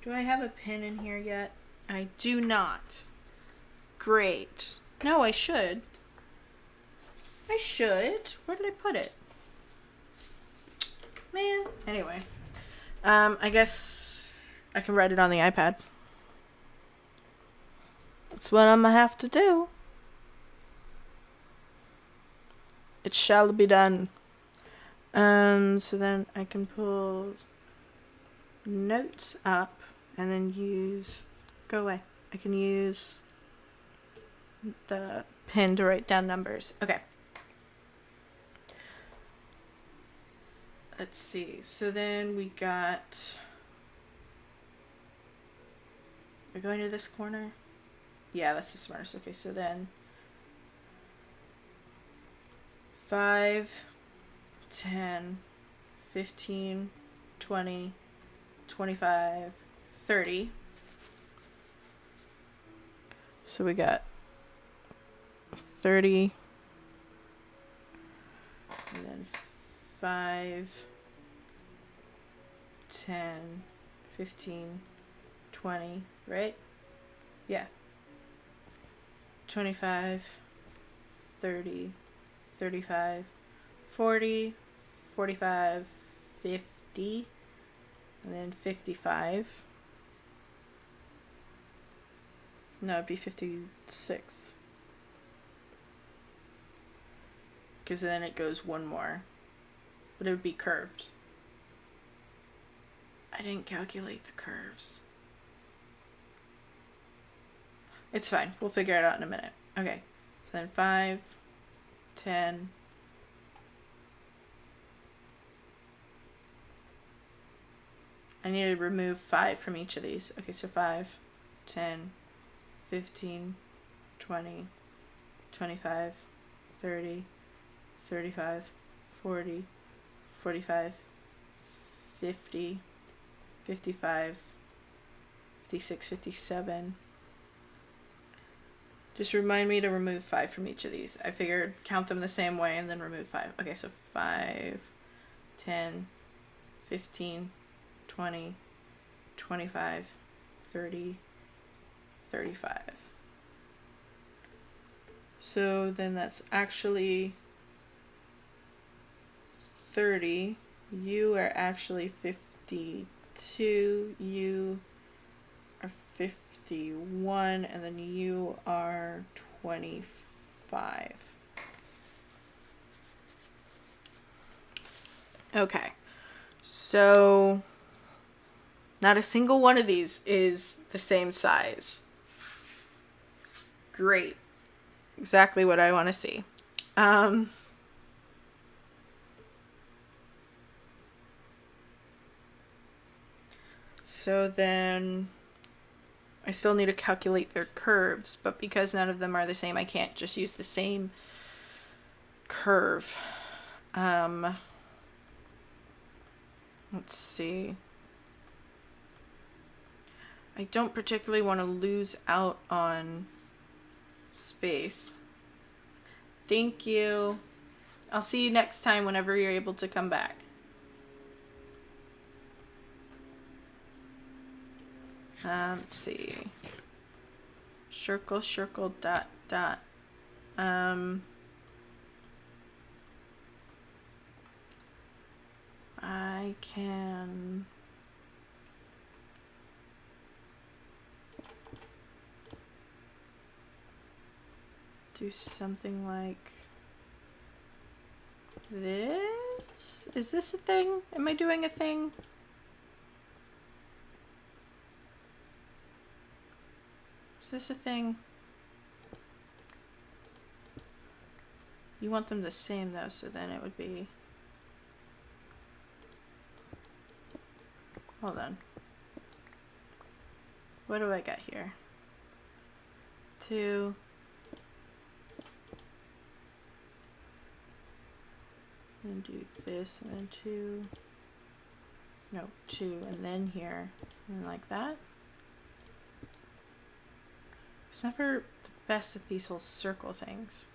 do I have a pin in here yet? I do not. Great. No, I should. Where did I put it? Man. Anyway. I guess I can write it on the iPad. That's what I'm gonna have to do. It shall be done. So then I can pull notes up and then go away. I can use the pen to write down numbers. Okay. Let's see. So then we got... We're going to this corner? Yeah, that's the smartest. Okay, so then 5, 10, 15, 20, 25, 30. So we got 30. And then 5, 10, 15, 20, right? Yeah. 25, 30, 35, 40, 45, 50, and then 55. No, it'd be 56. Because then it goes one more. But it would be curved. I didn't calculate the curves. It's fine. We'll figure it out in a minute. Okay. So then 5, 10. I need to remove 5 from each of these. Okay, so 5, 10, 15, 20, 25, 30, 35, 40, 45, 50, 55, 56, 57. Just remind me to remove 5 from each of these. I figured count them the same way and then remove 5. Okay, so 5, 10, 15, 20, 25, 30, 35. So then that's actually 30. You are actually 52. You are 51. And then you are 25. Okay. So not a single one of these is the same size. Great. Exactly what I want to see. So then I still need to calculate their curves, but because none of them are the same, I can't just use the same curve. Let's see. I don't particularly want to lose out on space. Thank you. I'll see you next time whenever you're able to come back. Let's see. Circle, circle, dot, dot. I can... do something like this? Is this a thing? Am I doing a thing? Is this a thing? You want them the same though, so then it would be... Hold on. What do I got here? 2. And do this, and then 2. No, 2, and then here, and like that. It's never the best at these whole circle things.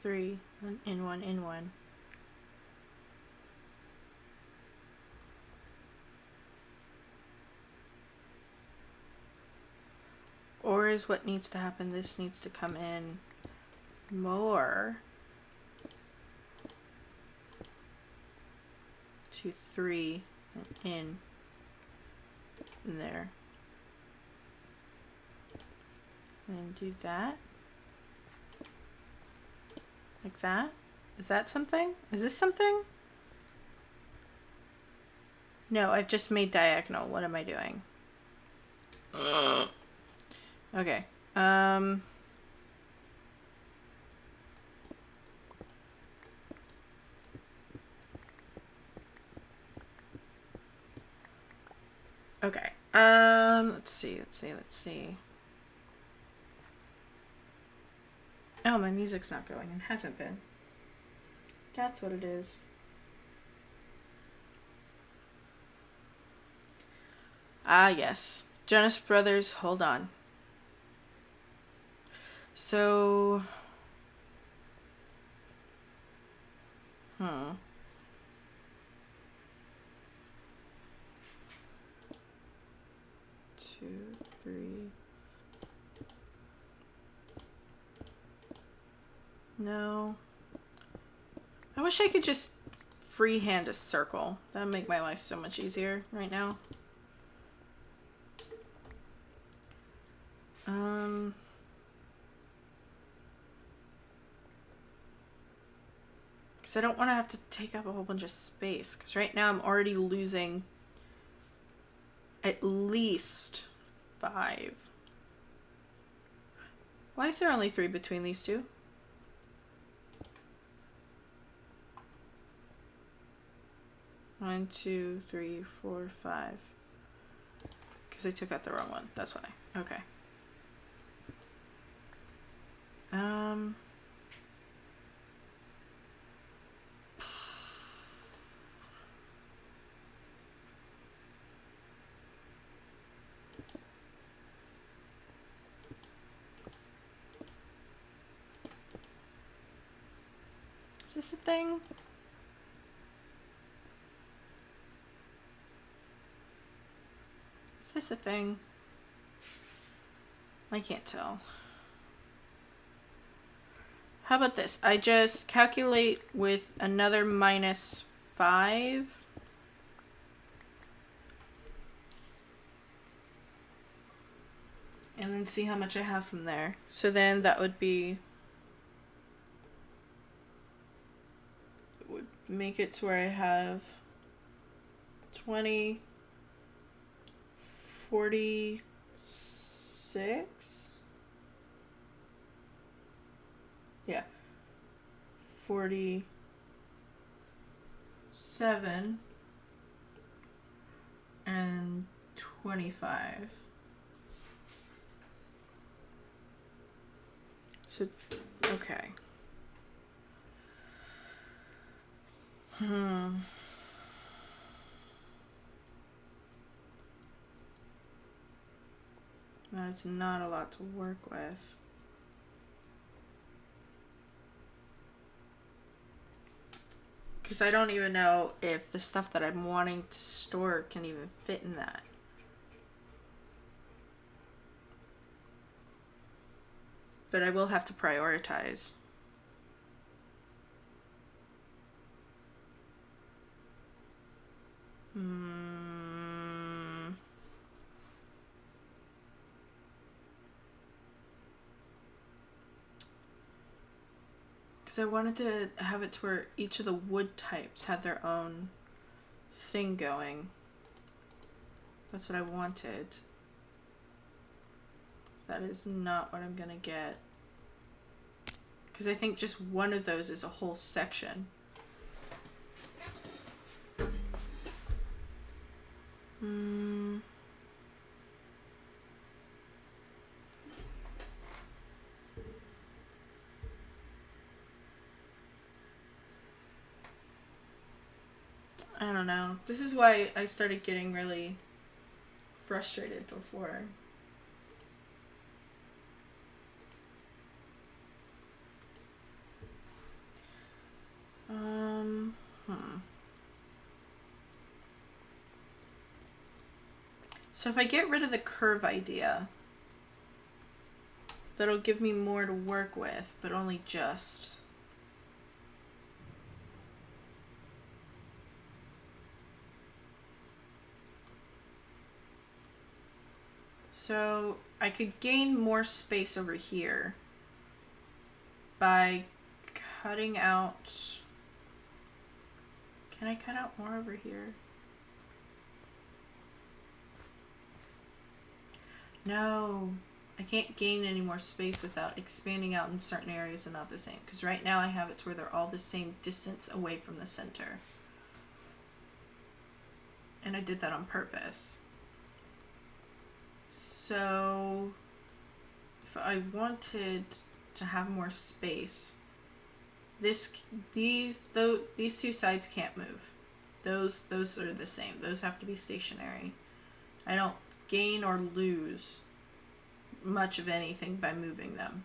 Three, in one, in one. Or is what needs to happen, this needs to come in more to 3 and in there. And then do that. Like that? Is that something? Is this something? No, I've just made diagonal. What am I doing? Okay. Okay. Let's see. Oh, my music's not going and hasn't been. That's what it is. Ah, yes. Jonas Brothers, hold on. So... 2, 3... No. I wish I could just freehand a circle. That would make my life so much easier right now. Because I don't want to have to take up a whole bunch of space. Because right now I'm already losing at least 5. Why is there only 3 between these two? 1, 2, 3, 4, 5. Because I took out the wrong one. That's why. Okay. Is this a thing? Is this a thing? I can't tell. How about this? I just calculate with another -5. And then see how much I have from there. So then that would be, would make it to where I have 20, 46. Yeah. 47 and 25. So, okay. That's not a lot to work with. Because I don't even know if the stuff that I'm wanting to store can even fit in that. But I will have to prioritize. Because I wanted to have it to where each of the wood types had their own thing going. That's what I wanted. That is not what I'm gonna get. Because I think just one of those is a whole section. I don't know. This is why I started getting really frustrated before. So if I get rid of the curve idea, that'll give me more to work with, but only just. So I could gain more space over here by cutting out. Can I cut out more over here? No, I can't gain any more space without expanding out in certain areas and not the same. Because right now I have it to where they're all the same distance away from the center. And I did that on purpose. So if I wanted to have more space, these two sides can't move. Those are the same. Those have to be stationary. I don't gain or lose much of anything by moving them.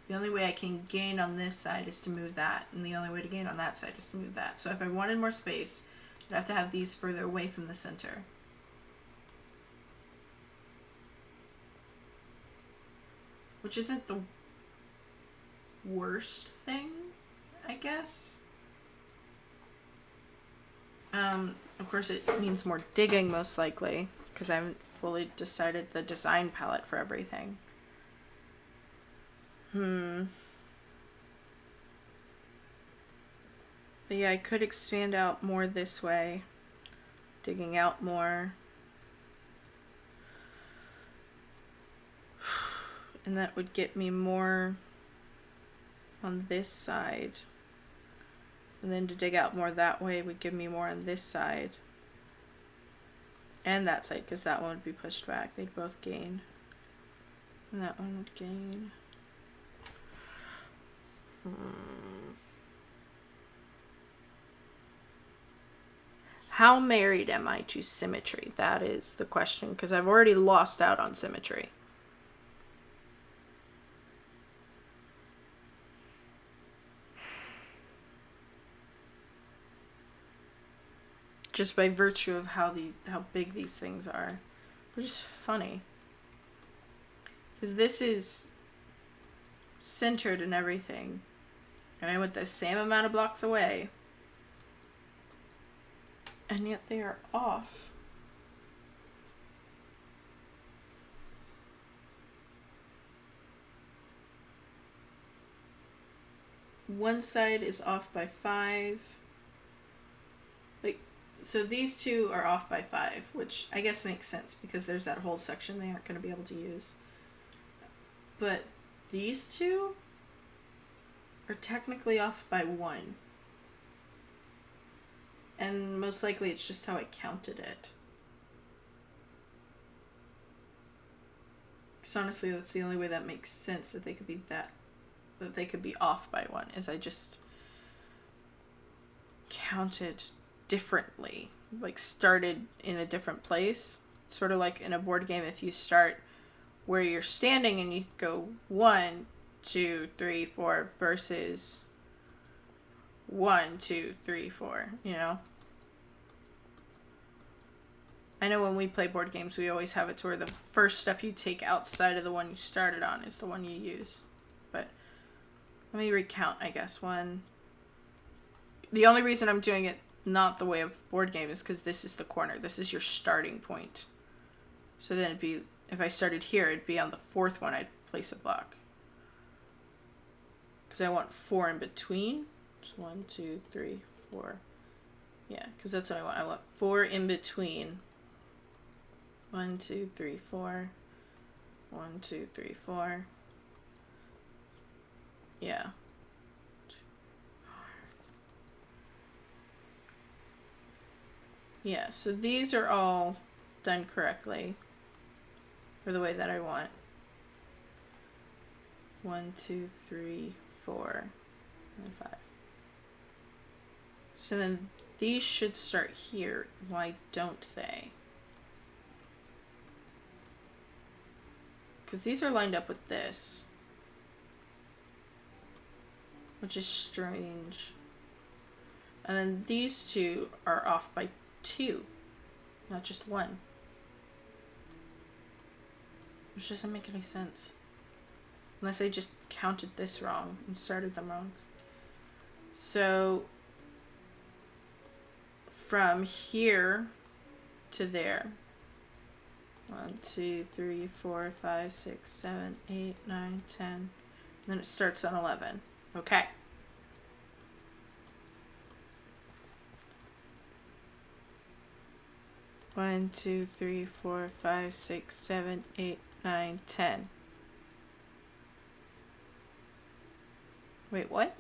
The only way I can gain on this side is to move that, and the only way to gain on that side is to move that. So if I wanted more space, I'd have to have these further away from the center. Which isn't the worst thing, I guess. Of course it means more digging most likely, because I haven't fully decided the design palette for everything. But yeah, I could expand out more this way, digging out more. And that would get me more on this side. And then to dig out more that way would give me more on this side. And that side, because that one would be pushed back. They'd both gain. And that one would gain. How married am I to symmetry? That is the question, because I've already lost out on symmetry. Just by virtue of how big these things are. Which is funny. Because this is centered and everything. And I went the same amount of blocks away. And yet they are off. one side is off by 5. Like, so these two are off by 5, which I guess makes sense because there's that whole section they aren't going to be able to use. But these two are technically off by 1. And most likely it's just how I counted it. Because honestly, that's the only way that makes sense that they could be that they could be off by 1, is I just counted differently, like started in a different place. Sort of like in a board game, if you start where you're standing and you go 1, 2, 3, 4 versus 1, 2, 3, 4, you know? I know when we play board games, we always have it to where the first step you take outside of the one you started on is the one you use. But let me recount, I guess. 1. The only reason I'm doing it not the way of board game is because this is the corner. This is your starting point. So then it'd be, if I started here, it'd be on the 4th one I'd place a block. Because I want 4 in between. So 1, 2, 3, 4. Yeah, because that's what I want. I want 4 in between. 1, 2, 3, 4. 1, 2, 3, 4. Yeah. Yeah, so these are all done correctly for the way that I want. 1, 2, 3, 4, and 5. So then these should start here. Why don't they? Because these are lined up with this, which is strange. And then these two are off by 2, not just 1. Which doesn't make any sense. Unless I just counted this wrong and started them wrong. So from here to there. 1, 2, 3, 4, 5, 6, 7, 8, 9, 10. And then it starts on 11. Okay. One, 2, 3, 4, 5, 6, 7, 8, 9, 10. Wait, what?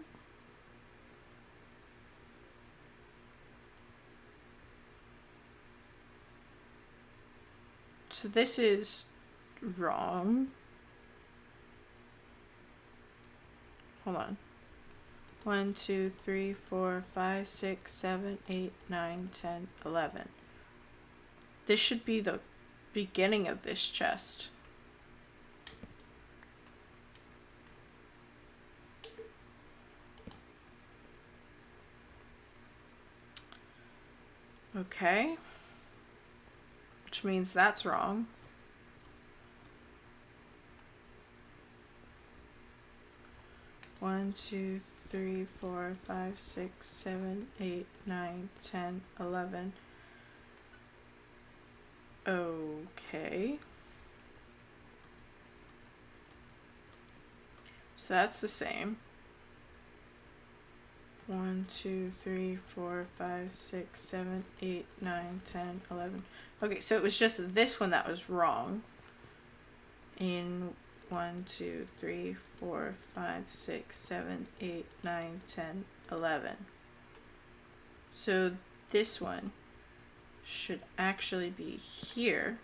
So this is wrong. Hold on. 1, 2, 3, 4, 5, 6, 7, 8, 9, 10, 11. This should be the beginning of this chest. Okay. Which means that's wrong. One, 2, 3, 4, 5, 6, 7, 8, 9, 10, 11. Okay. So that's the same. 1, 2, 3, 4, 5, 6, 7, 8, 9, 10, 11. Okay, so it was just this one that was wrong. In 1, 2, 3, 4, 5, 6, 7, 8, 9, 10, 11. So this one should actually be here,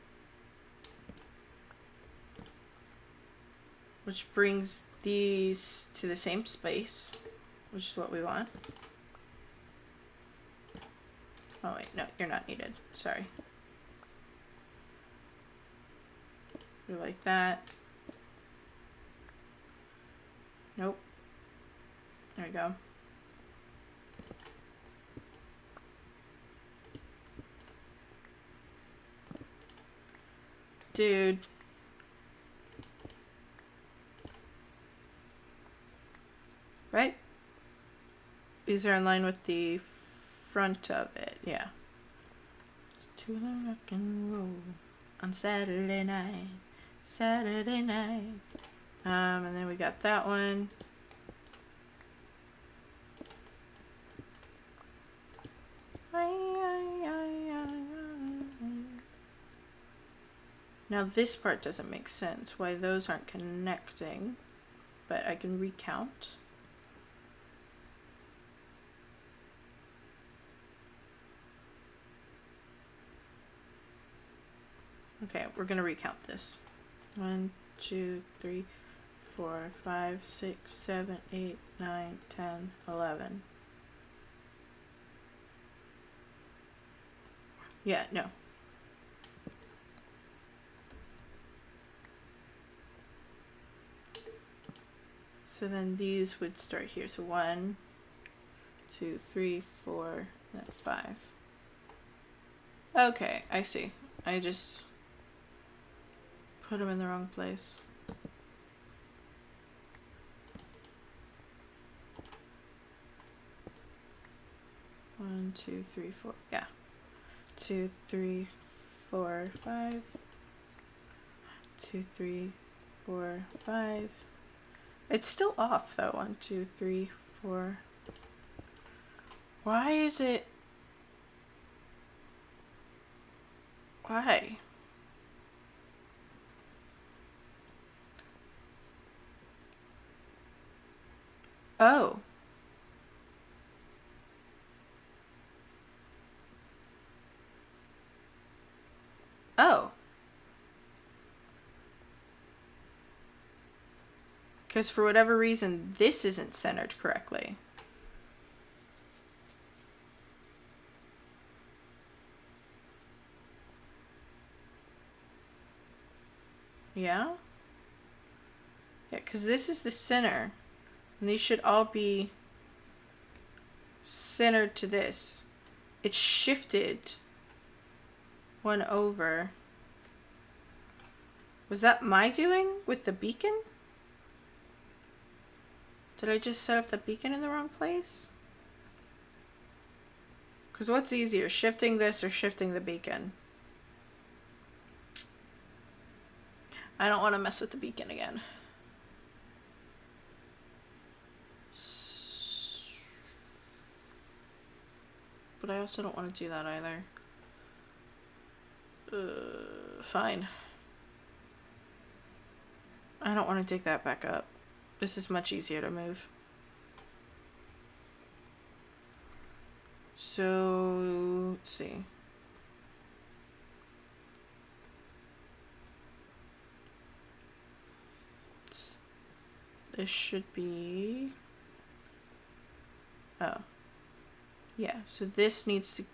which brings these to the same space, which is what we want. Oh wait, no, you're not needed. Sorry. You're like that. Nope. There we go. Dude. Right? These are in line with the front of it, yeah. It's to the rock and roll on Saturday night. Saturday night. And then we got that one. Now this part doesn't make sense, why those aren't connecting, but I can recount. Okay, we're gonna recount this. 1, 2, 3, 4, 5, 6, 7, 8, 9, 10, 11. Yeah, no. So then these would start here. So 1, 2, 3, 4, and then 5. Okay, I see. I just put them in the wrong place. One, 2, 3, 4. Yeah. 2, 3, 4, 5. 2, 3, 4, 5. It's still off though. 1, 2, 3, 4. Why is it? Why? Oh. Oh. Because for whatever reason, this isn't centered correctly. Yeah? Yeah, because this is the center. And these should all be centered to this. It's shifted one over. Was that my doing with the beacon? Did I just set up the beacon in the wrong place? Because what's easier, shifting this or shifting the beacon? I don't want to mess with the beacon again. But I also don't want to do that either. Fine. I don't want to dig that back up. This is much easier to move. So, let's see. This should be... Oh. Yeah, so this needs to...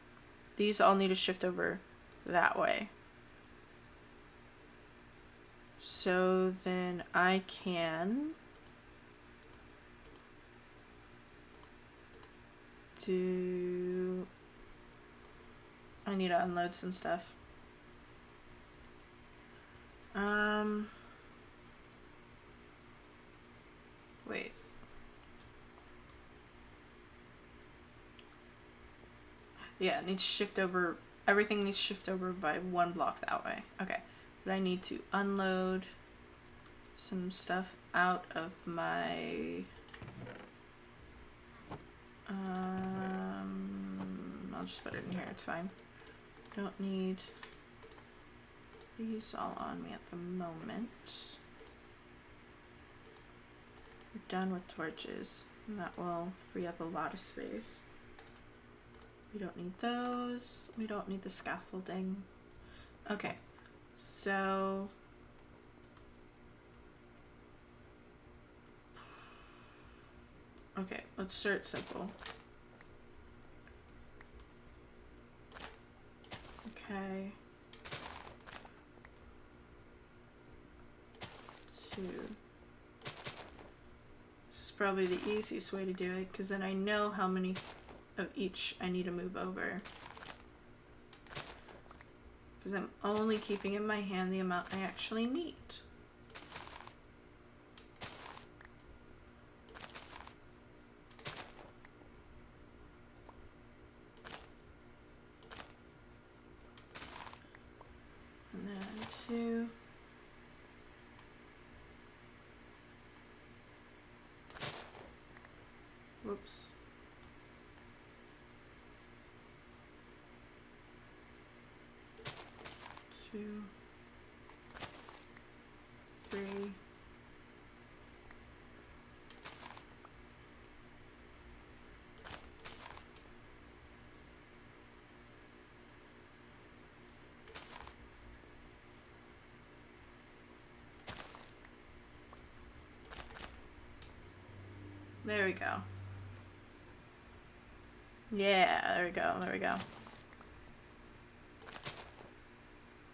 These all need to shift over that way. So then I can... do... I need to unload some stuff. Wait. Yeah, it needs to shift over. Everything needs to shift over by one block that way. Okay. But I need to unload some stuff out of my... I'll just put it in here. It's fine. Don't need these all on me at the moment. We're done with torches, and that will free up a lot of space. We don't need those. We don't need the scaffolding. Okay, so okay, let's start simple. Okay. 2. This is probably the easiest way to do it, because then I know how many of each I need to move over. Because I'm only keeping in my hand the amount I actually need. And then 2. Whoops. 2. 3. There we go. Yeah, there we go, there we go.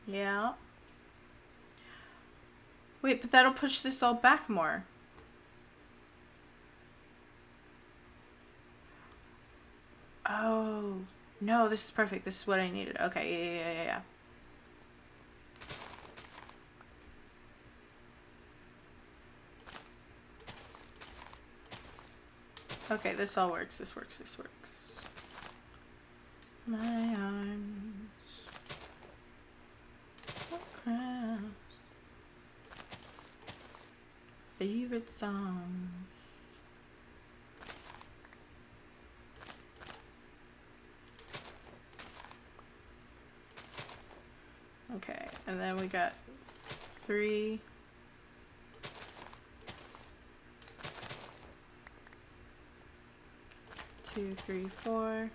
Yeah. Wait, but that'll push this all back more. Oh, no, this is perfect. This is what I needed. Okay, yeah. Okay, this all works. This works. My arms. Crafts. Favorite songs. Okay, and then we got 3. 2, 3, 4.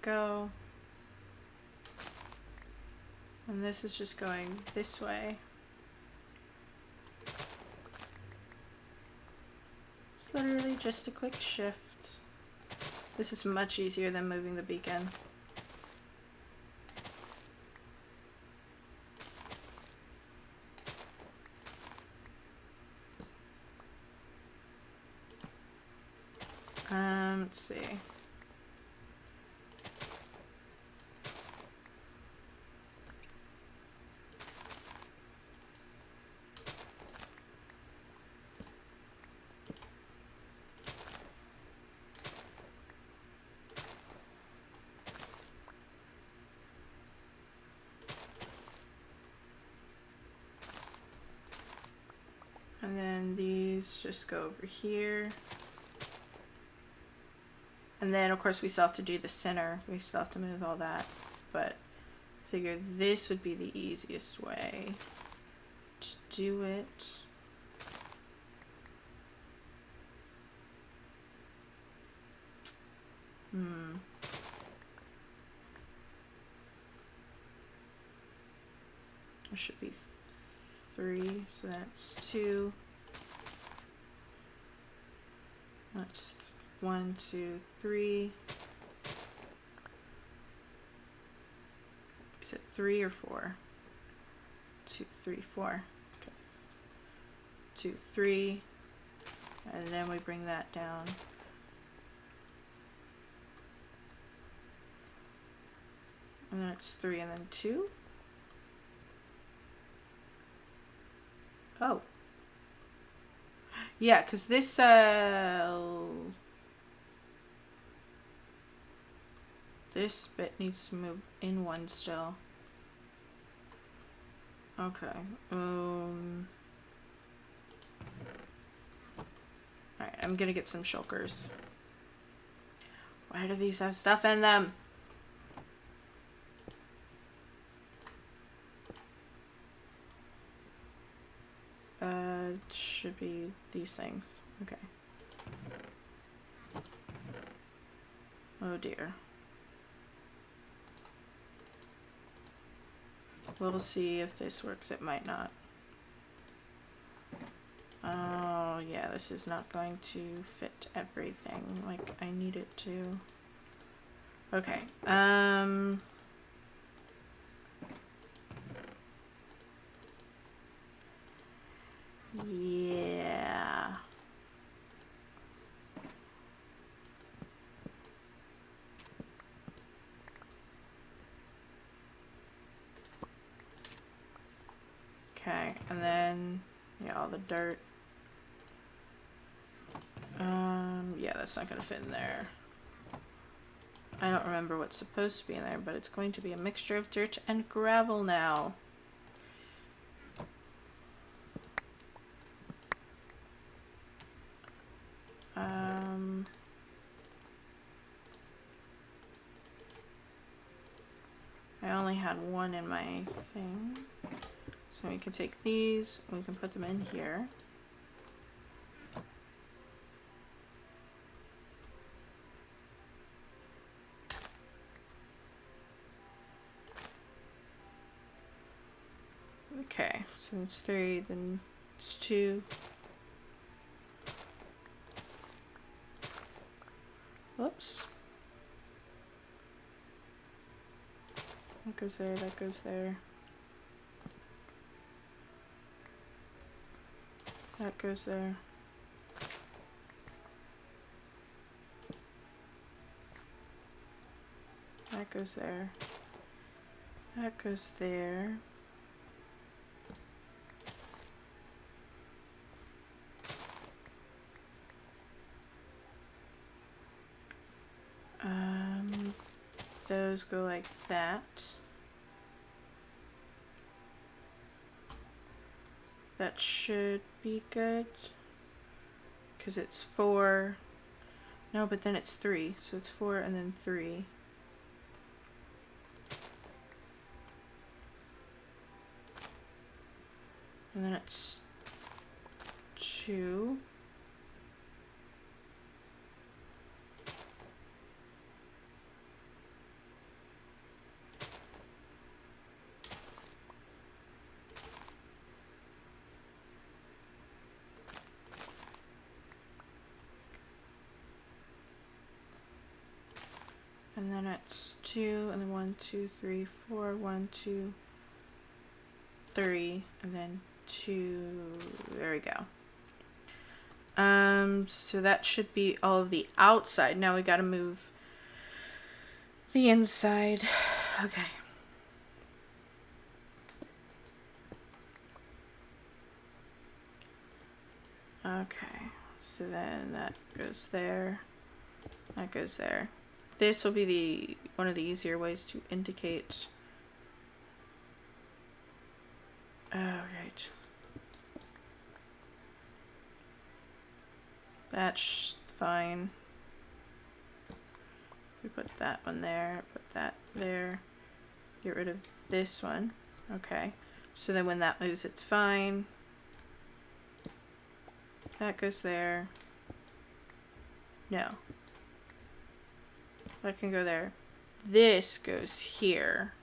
Go. And this is just going this way. It's literally just a quick shift. This is much easier than moving the beacon. Let's see. And then these just go over here. And then of course we still have to do the center. We still have to move all that. But figure this would be the easiest way to do it. There should be 3, so that's 2. That's 1, 2, 3. Is it 3 or 4? 2, 3, 4. Okay. 2, 3. And then we bring that down. And then it's 3 and then 2. Oh. Yeah, because this, this bit needs to move in 1 still. Okay. Alright, I'm gonna get some shulkers. Why do these have stuff in them? It should be these things. Okay. Oh dear. We'll see if this works. It might not. Oh yeah, this is not going to fit everything like I need it to. Okay. Yeah. Okay, and then yeah, all the dirt. Yeah, that's not gonna fit in there. I don't remember what's supposed to be in there, but it's going to be a mixture of dirt and gravel now. I only had one in my thing. So we can take these, we can put them in here. Okay, so it's 3, then it's 2. Whoops. That goes there, that goes there. That goes there. That goes there. That goes there. Those go like that. That should be good. Because it's 4. No, but then it's 3. So it's 4 and then 3. And then it's 2. And then it's 2, and then 1, 2, 3, 4, 1, 2, 3, and then 2. There we go. So that should be all of the outside. Now we got to move the inside. Okay. Okay. So then that goes there. That goes there. This will be one of the easier ways to indicate. Alright. That's fine. If we put that one there, put that there, get rid of this one. Okay. So then when that moves, it's fine. That goes there. No. That can go there. This goes here.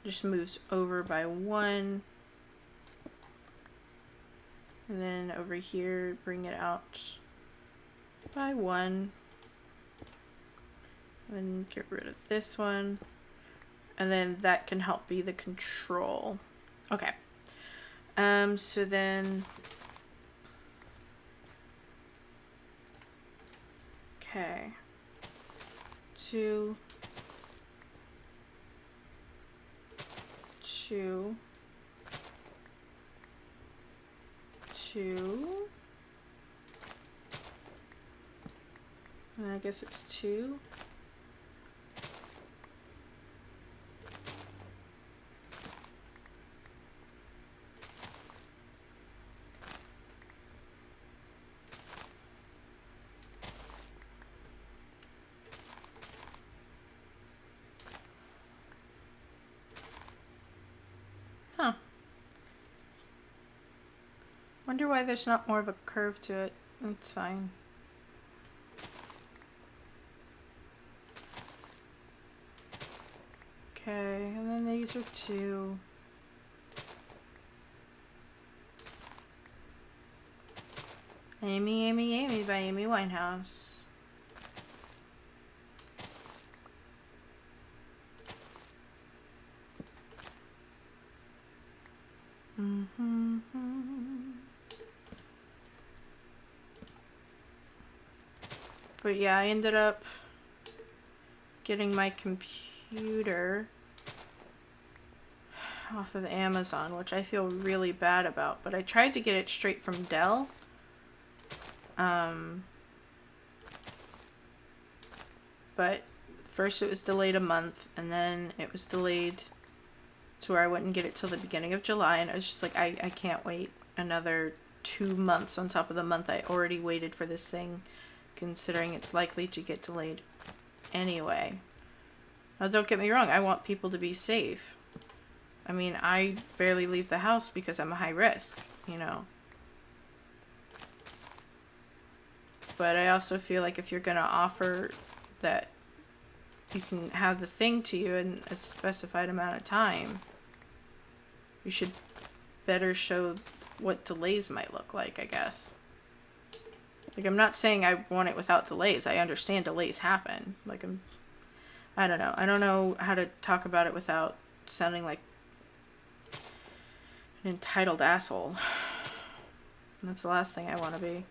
Just moves over by 1. And then over here, bring it out by 1. And then get rid of this one. And then that can help be the control. Okay. So then... Okay. 2, 2, 2, and I guess it's 2. Huh. Wonder why there's not more of a curve to it. It's fine. Okay, and then these are 2. Amy, Amy, Amy by Amy Winehouse. But yeah, I ended up getting my computer off of Amazon, which I feel really bad about. But I tried to get it straight from Dell. But first it was delayed a month, and then it was delayed to where I wouldn't get it till the beginning of July, and I was just like, I can't wait another 2 months on top of the month I already waited for this thing, considering it's likely to get delayed anyway. Now, don't get me wrong, I want people to be safe. I mean, I barely leave the house because I'm a high risk, you know. But I also feel like if you're going to offer that you can have the thing to you in a specified amount of time, you should better show what delays might look like, I guess. Like, I'm not saying I want it without delays. I understand delays happen. Like, I don't know. I don't know how to talk about it without sounding like an entitled asshole. And that's the last thing I want to be.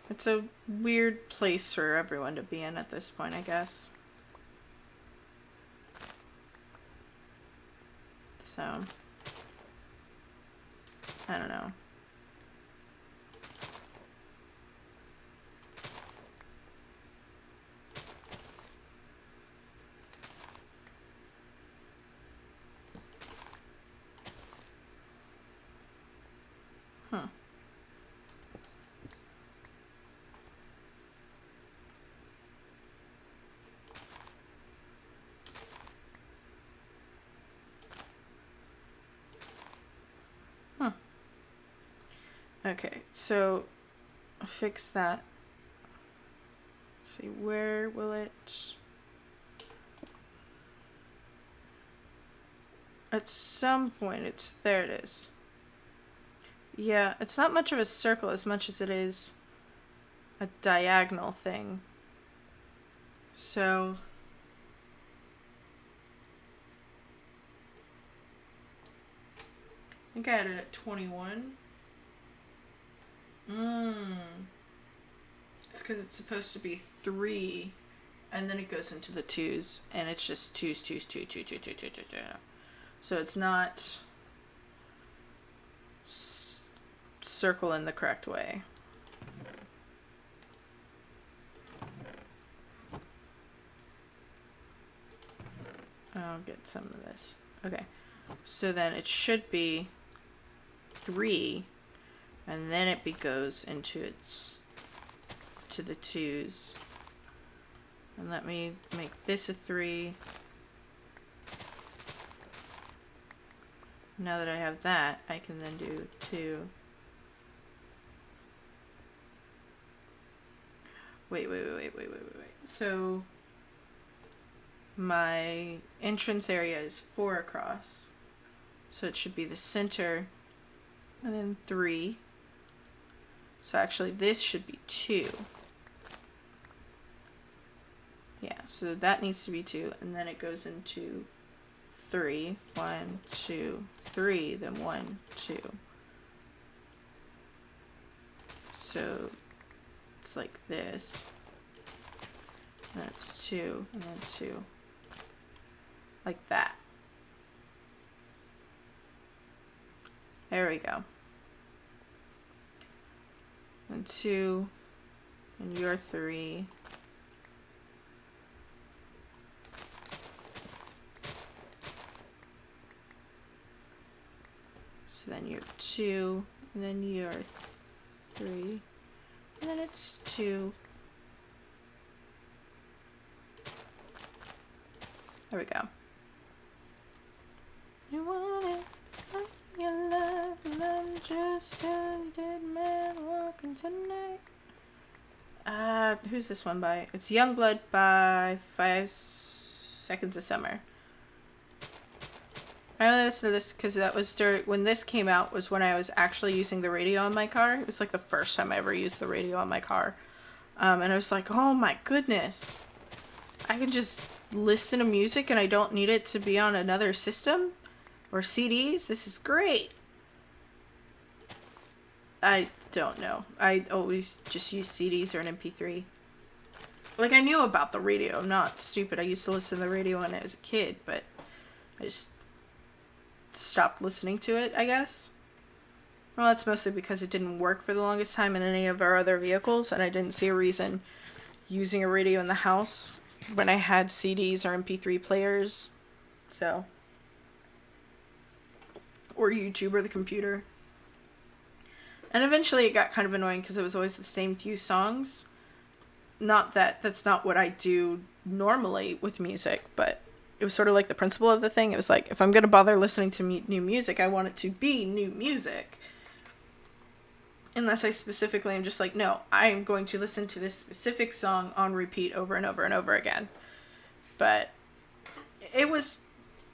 It's a weird place for everyone to be in at this point, I guess. So, I don't know. Huh. Huh. Okay, so fix that. Let's see, where will it... At some point, it's... There it is. Yeah, it's not much of a circle as much as it is a diagonal thing. So... I think I had it at 21. It's because it's supposed to be 3, and then it goes into the 2s, and it's just 2s, 2s, 2, 2, 2, 2, 2, 2, 2. So it's not circle in the correct way. I'll get some of this. Okay, so then it should be 3, and then it goes into its to the 2s. And let me make this a 3. Now that I have that, I can then do 2. Wait. So my entrance area is 4 across. So it should be the center and then 3. So actually this should be 2. Yeah, so that needs to be 2, and then it goes into 3. 1, 2, 3, then 1, 2. So it's like this. And then it's 2, and then 2. Like that. There we go. And 2, and you're 3. So then you're 2, and then you're 3, and then it's 2. There we go. You want it, you love, and just a dead man walking tonight. Who's this one by? It's Youngblood by 5 Seconds of Summer. I only listened to this because that was when this came out was when I was actually using the radio on my car. It was like the first time I ever used the radio on my car. And I was like, oh my goodness. I can just listen to music and I don't need it to be on another system or CDs. This is great. I don't know. I always just use CDs or an MP3. Like, I knew about the radio. I'm not stupid. I used to listen to the radio when I was a kid, but I just stopped listening to it, I guess. Well, that's mostly because it didn't work for the longest time in any of our other vehicles, and I didn't see a reason using a radio in the house when I had CDs or MP3 players. So, or YouTube or the computer. And eventually it got kind of annoying because it was always the same few songs. Not that that's not what I do normally with music, but it was sort of like the principle of the thing. It was like, if I'm going to bother listening to new music, I want it to be new music. Unless I specifically am just like, no, I am going to listen to this specific song on repeat over and over and over again. But it was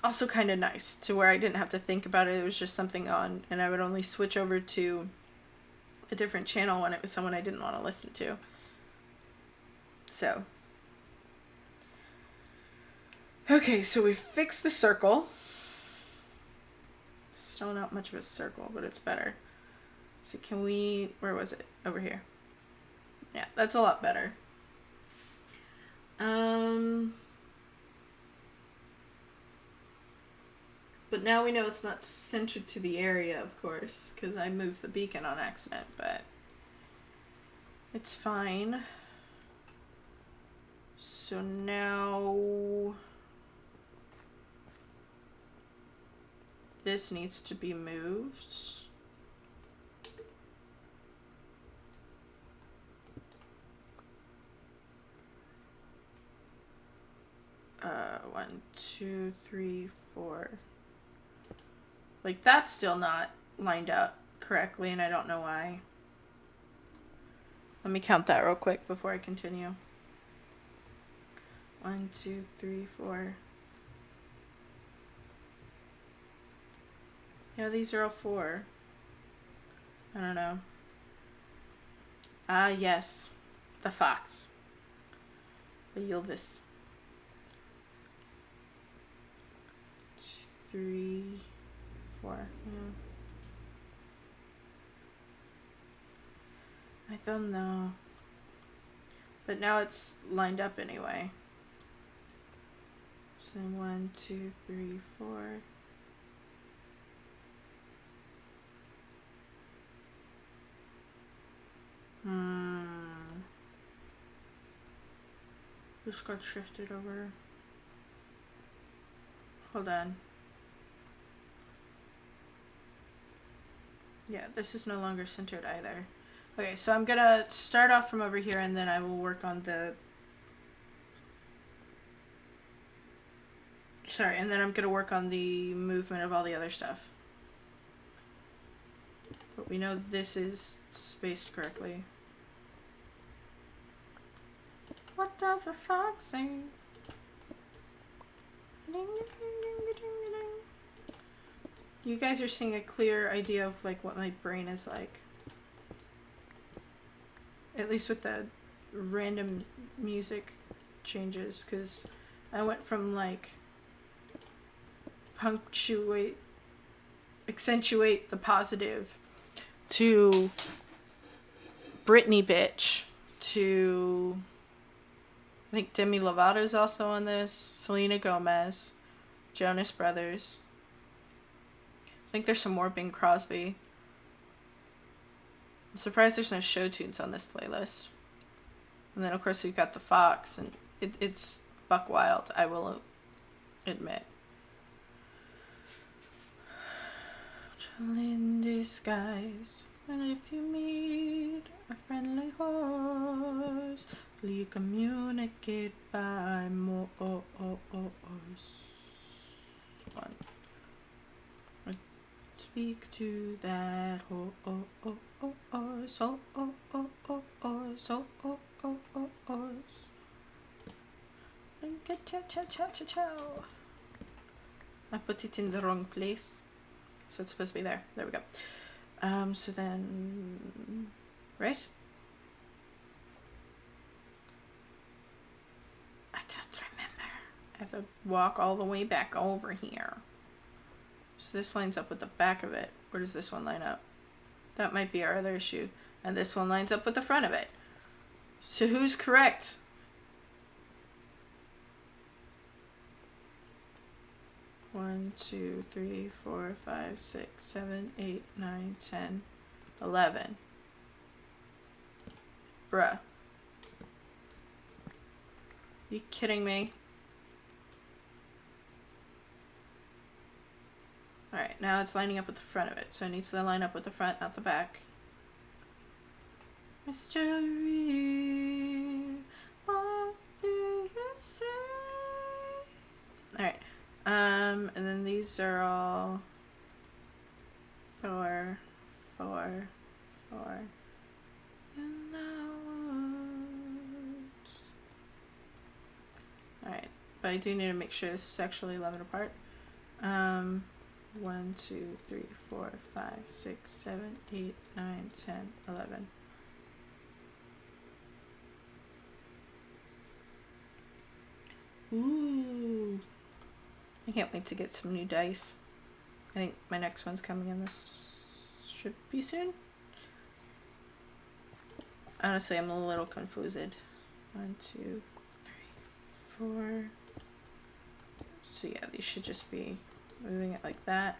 also kind of nice to where I didn't have to think about it. It was just something on, and I would only switch over to a different channel when it was someone I didn't want to listen to. So. Okay, so we fixed the circle. Still not much of a circle, but it's better. So can we, where was it? Over here. Yeah, that's a lot better. But now we know it's not centered to the area, of course, because I moved the beacon on accident, but it's fine. So now this needs to be moved. One, two, three, four. Like, that's still not lined up correctly, and I don't know why. Let me count that real quick before I continue. 1, 2, 3, 4. Yeah, these are all 4. I don't know. Ah, yes. The fox. The Ylvis. 2, 3, 4. Yeah. I don't know. But now it's lined up anyway. So 1, 2, 3, 4. This got shifted over. Hold on. Yeah, this is no longer centered either. Okay, so I'm gonna start off from over here and then I will work on the... Sorry, and then I'm gonna work on the movement of all the other stuff. But we know this is spaced correctly. What does the fox sing? Ding, ding, ding, ding, ding, ding. You guys are seeing a clear idea of like what my brain is like. At least with the random music changes, because I went from like accentuate the positive to Britney bitch to I think Demi Lovato's also on this, Selena Gomez, Jonas Brothers. I think there's some more Bing Crosby. I'm surprised there's no show tunes on this playlist. And then of course we've got the Fox, and it's buck wild, I will admit. In disguise, and if you meet a friendly horse, please communicate by Morse. One. Speak to that horse. I put it in the wrong place. So it's supposed to be there. There we go. So then, right? I don't remember. I have to walk all the way back over here. So this lines up with the back of it. Where does this one line up? That might be our other issue. And this one lines up with the front of it. So who's correct? One, 2, 3, 4, 5, 6, 7, 8, 9, 10, 11. Bruh. You kidding me? Alright, now it's lining up with the front of it. So it needs to line up with the front, not the back. Mystery, what do you say? Alright, and then these are all 4, 4, 4. In the woods. Alright, but I do need to make sure this is actually 11 apart. 1, 2, 3, 4, 5, 6, 7, 8, 9, 10, 11. Ooh. I can't wait to get some new dice. I think my next one's coming in this should be soon. Honestly, I'm a little confused. 1, 2, 3, 4. So yeah, these should just be moving it like that.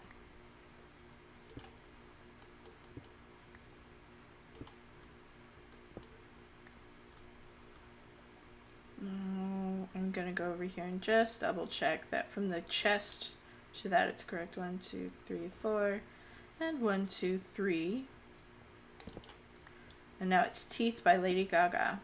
No, I'm gonna go over here and just double check that from the chest to that it's correct. 1, 2, 3, 4, and 1, 2, 3. And now it's Teeth by Lady Gaga.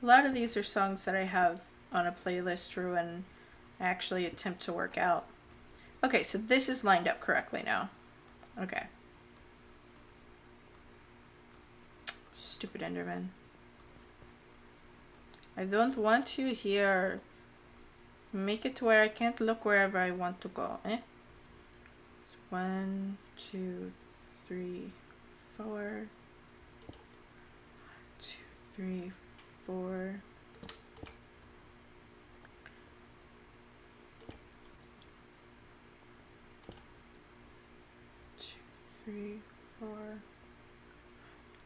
A lot of these are songs that I have on a playlist for when I actually attempt to work out. Okay, so this is lined up correctly now. Okay. Stupid Enderman. I don't want you here. Make it to where I can't look wherever I want to go, eh? 1, 2, 3, 4. 2, 3, 4. 2, 3, 4.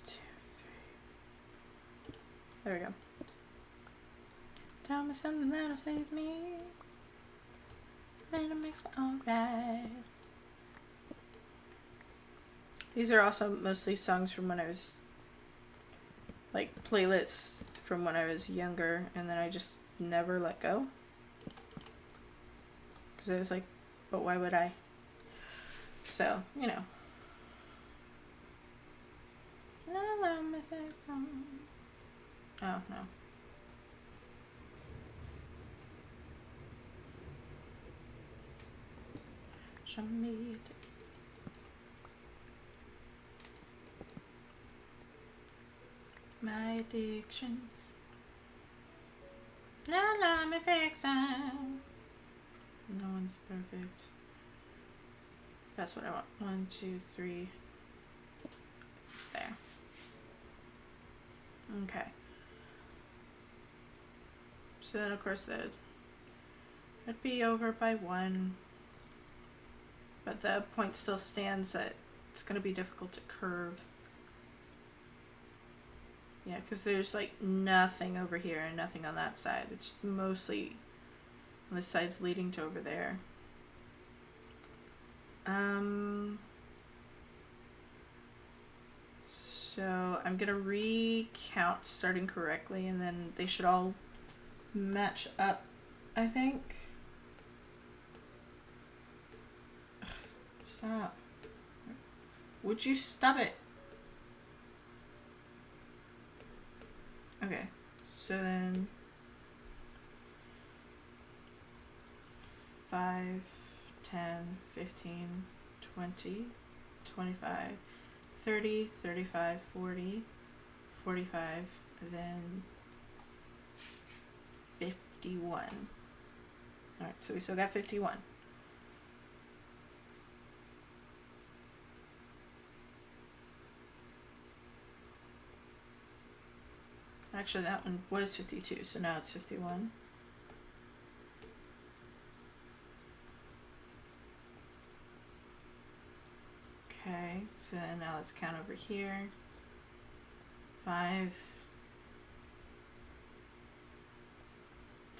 2, 3. There we go. Tell me something that'll save me. And it makes me alright. These are also mostly songs from when I was, like, playlists from when I was younger, and then I just never let go. Because I was like, but why would I? So, you know. Oh, no. Show me it. My addictions. La la, me fixin'. No one's perfect. That's what I want. 1, 2, 3. There. Okay. So then, of course, that'd be over by 1. But the point still stands that it's going to be difficult to curve. Yeah, because there's like nothing over here and nothing on that side. It's mostly on the sides leading to over there. So I'm going to recount starting correctly, and then they should all match up, I think. Ugh, stop. Would you stop it? Okay, so then 5, 10, 15, 20, 25, 30, 35, 40, 45, then 51. Alright, so we still got 51. Actually, that one was 52, so now it's 51. Okay, so now let's count over here. 5,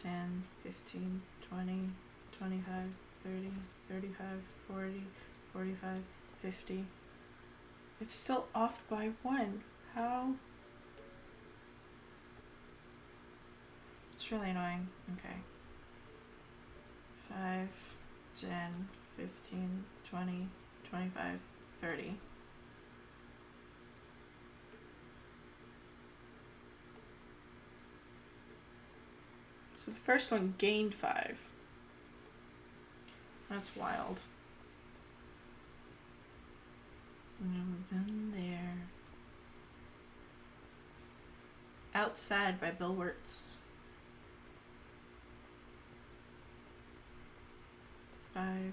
10, 15, 20, 25, 30, 35, 40, 45, 50. It's still off by 1. How? It's really annoying. Okay. 5, 10, 15, 20, 25, 30. So the first one gained 5. That's wild. Never been there. Outside by Bill Wirtz. 5,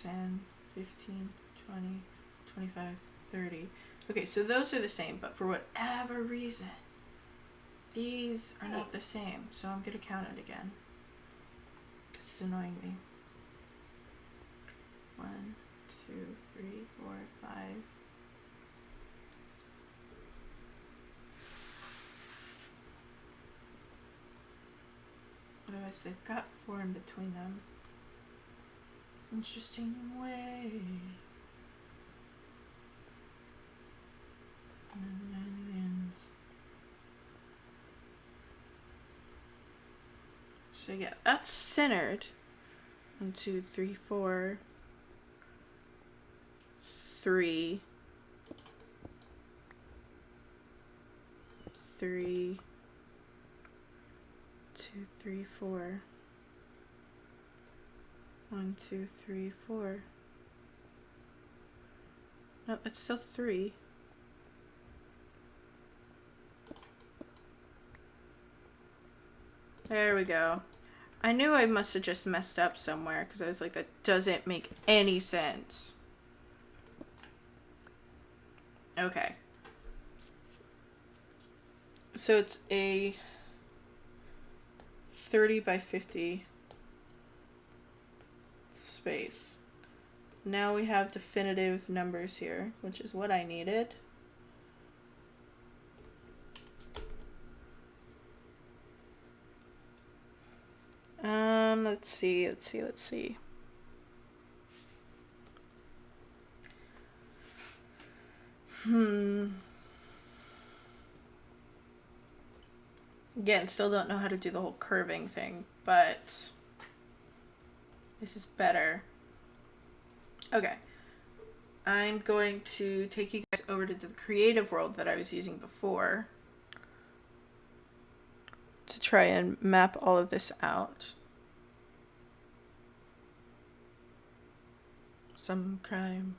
10, 15, 20, 25, 30. Okay, so those are the same, but for whatever reason, these are not the same. So I'm going to count it again. It's annoying me. 1, 2, 3, 4, 5. Otherwise, they've got 4 in between them. Interesting way. And then it ends. So yeah, that's centered. 1, 2, 3, 4, 3, 3, 2, 3, 4. 1, 2, 3, 4. No, it's still 3. There we go. I knew I must have just messed up somewhere because I was like, that doesn't make any sense. Okay. So it's a 30 by 50 space. Now we have definitive numbers here, which is what I needed. Let's see. Again, still don't know how to do the whole curving thing, but this is better. Okay. I'm going to take you guys over to the creative world that I was using before to try and map all of this out. Some crime.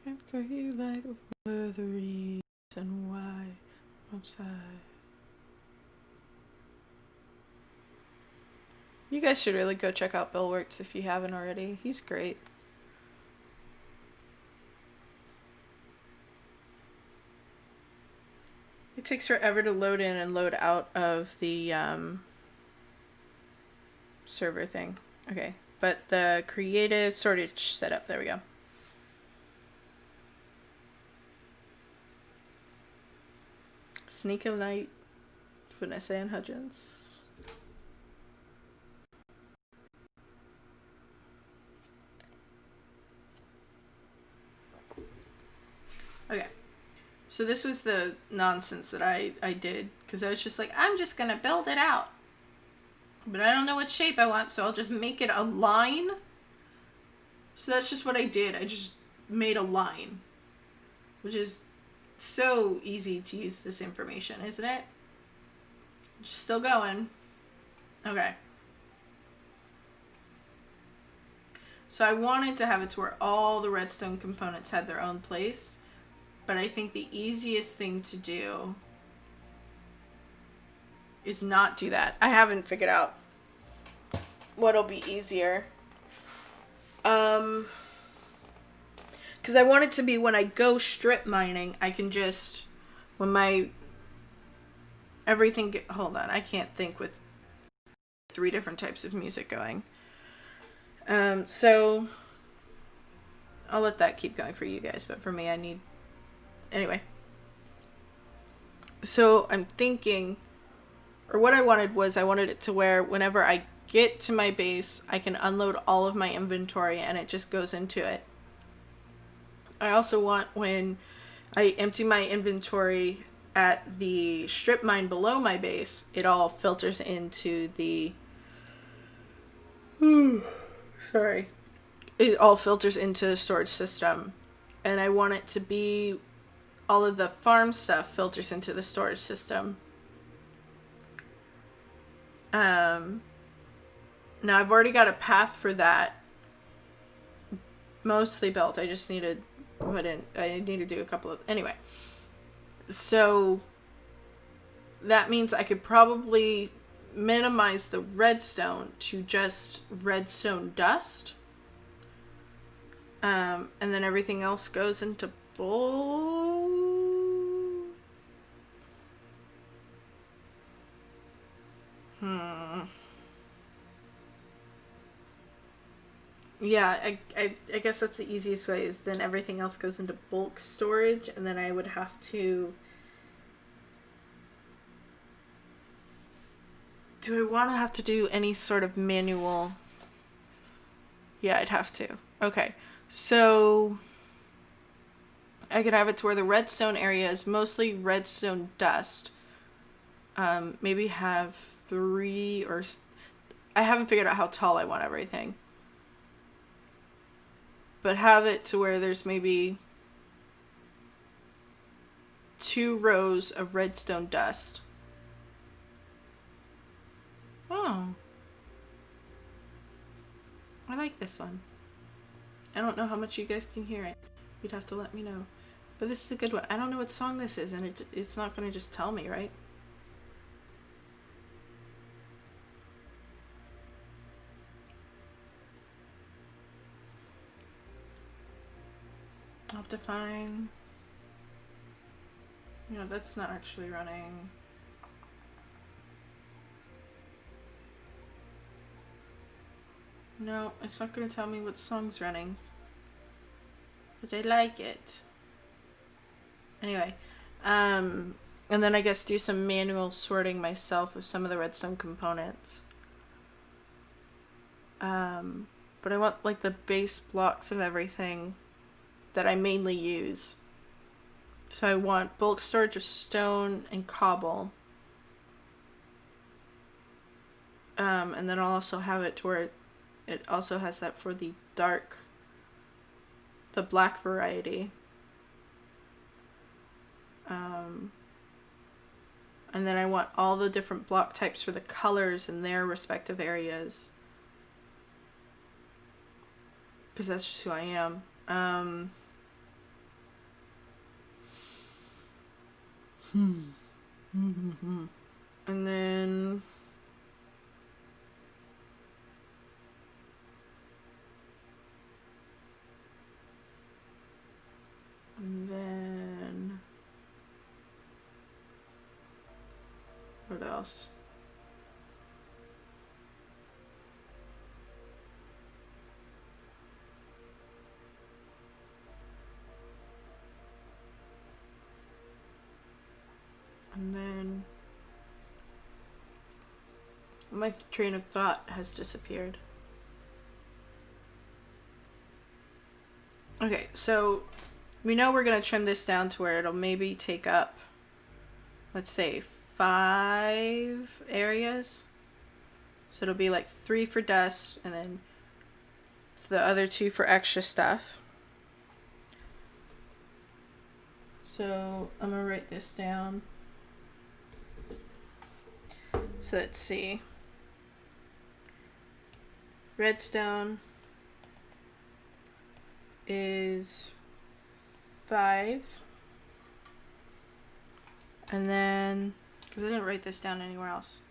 Can't crave like for the reason why outside. You guys should really go check out Bill Wirtz if you haven't already. He's great. It takes forever to load in and load out of the server thing. Okay, but the creative sorted setup, there we go. Sneak of Night, Vanessa and Hudgens. Okay. So this was the nonsense that I did, because I was just like, I'm just going to build it out. But I don't know what shape I want, so I'll just make it a line. So that's just what I did. I just made a line, which is so easy to use this information, isn't it? Just still going. Okay. So I wanted to have it to where all the redstone components had their own place. But I think the easiest thing to do is not do that. I haven't figured out what'll be easier. Because I want it to be when I go strip mining, I can just, when my, everything, hold on, I can't think with 3 different types of music going. So I'll let that keep going for you guys, but for me, I need, anyway. So I'm thinking, or what I wanted was, I wanted it to where whenever I get to my base, I can unload all of my inventory and it just goes into it. I also want when I empty my inventory at the strip mine below my base, it all filters into the Sorry. It all filters into the storage system. And I want it to be all of the farm stuff filters into the storage system. Now I've already got a path for that mostly built. I just need to I need to do a couple of, anyway. So that means I could probably minimize the redstone to just redstone dust. And then everything else goes into bulk. Yeah, I guess that's the easiest way, is then everything else goes into bulk storage, and then I would have to... Do I want to have to do any sort of manual... Yeah, I'd have to. Okay, so I could have it to where the redstone area is mostly redstone dust. Maybe have 3 or... I haven't figured out how tall I want everything. But have it to where there's maybe 2 rows of redstone dust. Oh. I like this one. I don't know how much you guys can hear it. You'd have to let me know. But this is a good one. I don't know what song this is, and it's not going to just tell me, right? I'll have to find... No, that's not actually running. No, it's not going to tell me what song's running. But I like it. Anyway, and then I guess do some manual sorting myself of some of the redstone components. But I want like the base blocks of everything that I mainly use. So I want bulk storage of stone and cobble. And then I'll also have it to where it also has that for the black variety. And then I want all the different block types for the colors in their respective areas. Because that's just who I am. And then... What else? And then... My train of thought has disappeared. Okay, so we know we're going to trim this down to where it'll maybe take up, let's say, 5 areas. So it'll be like 3 for dust and then the other 2 for extra stuff. So I'm going to write this down. So let's see. Redstone is 5. And then, because I didn't write this down anywhere else.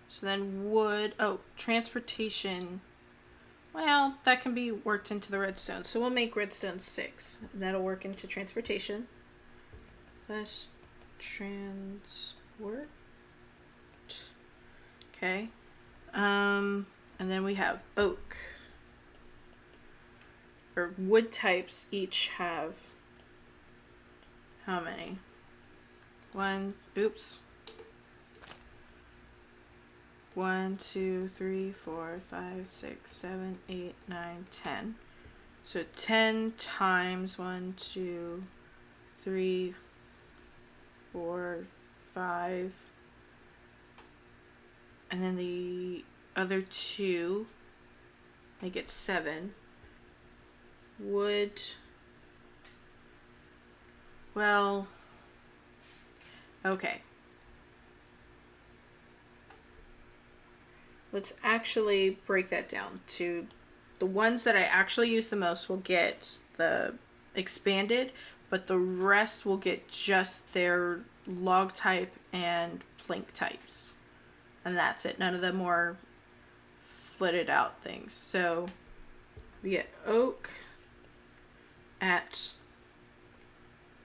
So then wood, transportation. Well, that can be worked into the redstone. So we'll make redstone 6. And that'll work into transportation. Let's transport. Okay. And then we have oak. Or wood types each have how many? 1, 2, 3, 4, 5, 6, 7, 8, 9, 10. So 10 times 1, 2, 3, 4, 5. And then the other 2 make it 7. Wood, well, okay. Let's actually break that down to the ones that I actually use the most will get the expanded, but the rest will get just their log type and plank types. And that's it. None of the more flitted out things. So we get oak at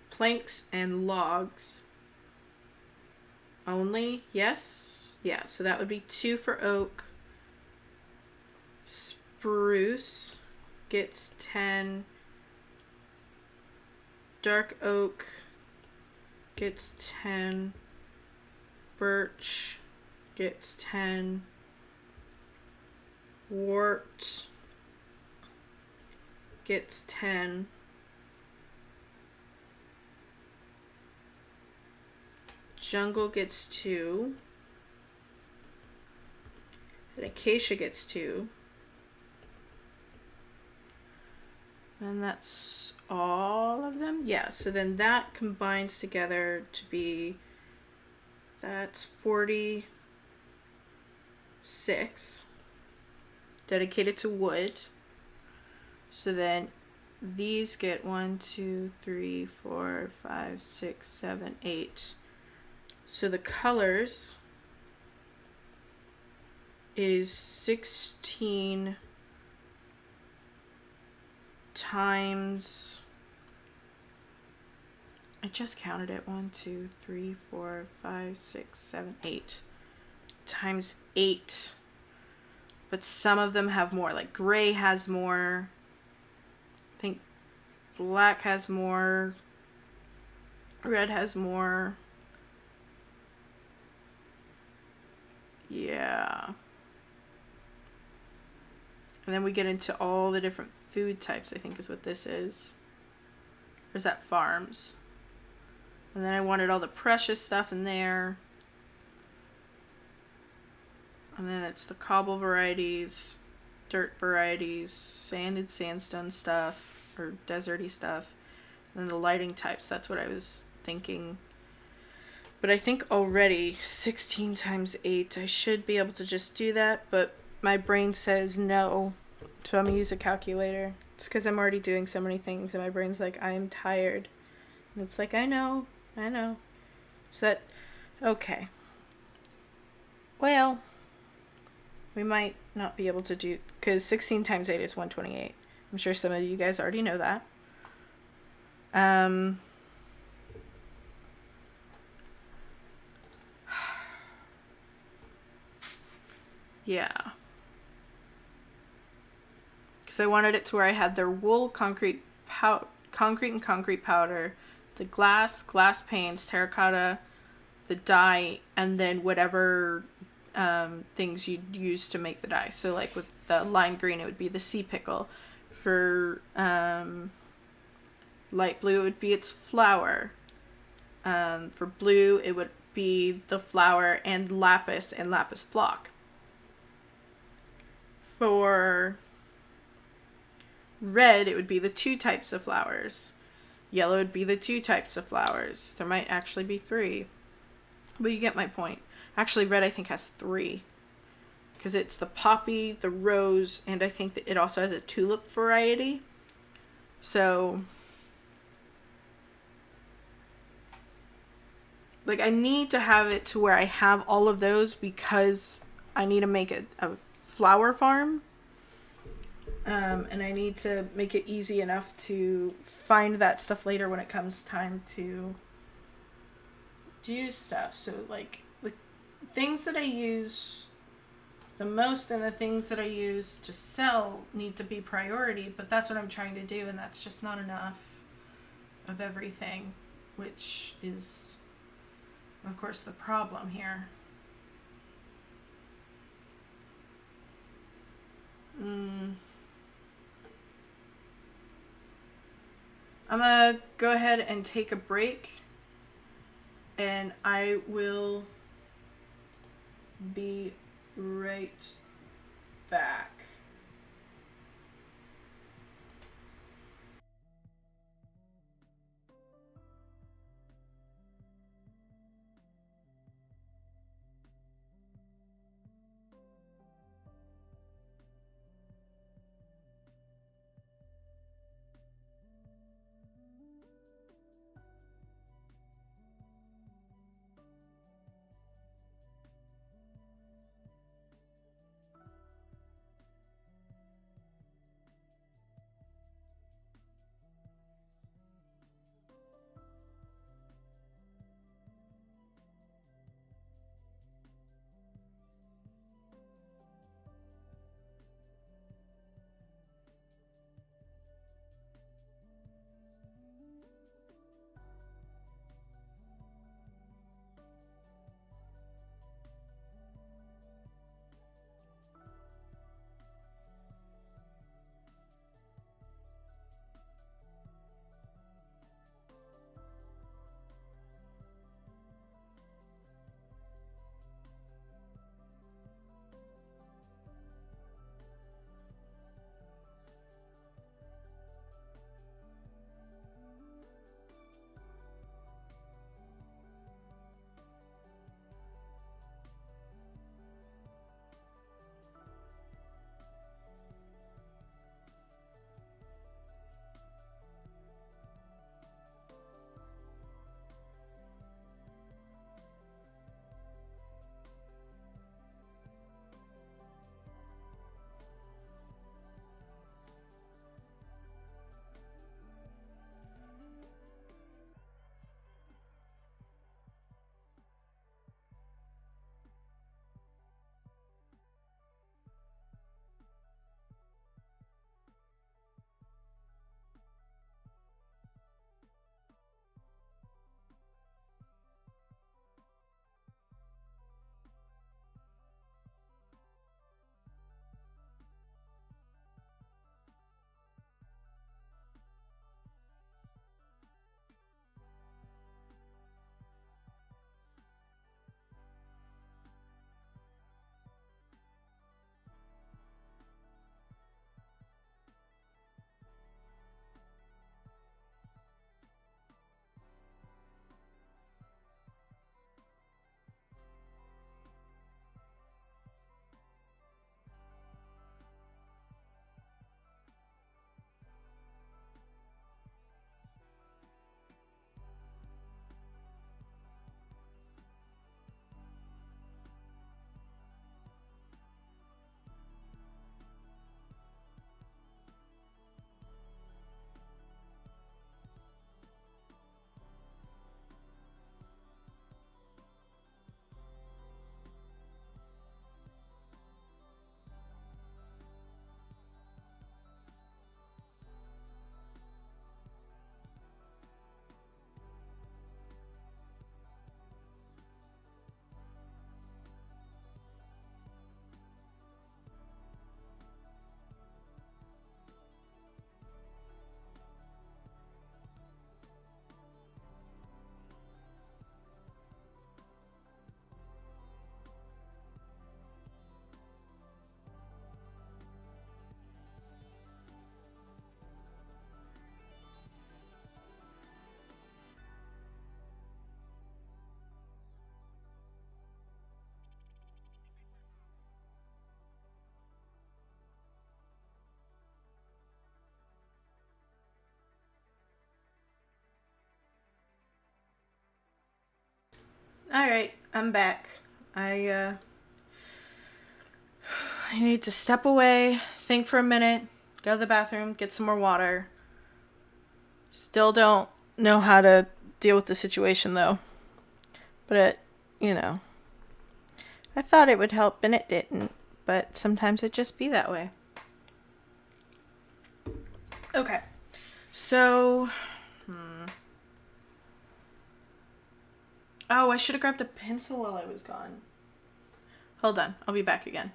planks and logs only. Yes. Yeah. So that would be 2 for oak. Spruce gets 10. Dark oak gets 10. Birch gets 10. Wart gets 10. Jungle gets 2. And acacia gets 2. And that's all of them? Yeah, so then that combines together to be, that's 46 dedicated to wood. So then these get 1, 2, 3, 4, 5, 6, 7, 8. So the colors is 16 times, I just counted it, 1, 2, 3, 4, 5, 6, 7, 8 times 8. But some of them have more, like gray has more, I think black has more, red has more. Yeah. And then we get into all the different food types, I think is what this is. Or is that farms? And then I wanted all the precious stuff in there. And then it's the cobble varieties, dirt varieties, sanded sandstone stuff, or deserty stuff. And then the lighting types, that's what I was thinking. But I think already 16 times 8, I should be able to just do that, but my brain says no, so I'm going to use a calculator. It's because I'm already doing so many things, and my brain's like, I'm tired. And it's like, I know. So that, okay. Well, we might not be able to do, because 16 times 8 is 128. I'm sure some of you guys already know that. Yeah. Because I wanted it to where I had their wool, concrete and concrete powder, the glass paints, terracotta, the dye, and then whatever things you'd use to make the dye. So like with the lime green, it would be the sea pickle. For light blue, it would be its flower. For blue, it would be the flower and lapis block. For red, it would be the 2 types of flowers. Yellow would be the 2 types of flowers. There might actually be 3. But you get my point. Actually, red I think has 3. Because it's the poppy, the rose, and I think that it also has a tulip variety. So, like, I need to have it to where I have all of those because I need to make a flower farm. And I need to make it easy enough to find that stuff later when it comes time to do stuff. So, like, the things that I use the most and the things that I use to sell need to be priority, but that's what I'm trying to do, and that's just not enough of everything, which is, of course, the problem here. I'm gonna go ahead and take a break, and I will be right back. All right, I'm back. I need to step away, think for a minute, go to the bathroom, get some more water. Still don't know how to deal with the situation though. But you know, I thought it would help and it didn't. But sometimes it just be that way. Okay. So, oh, I should have grabbed a pencil while I was gone. Hold on, I'll be back again.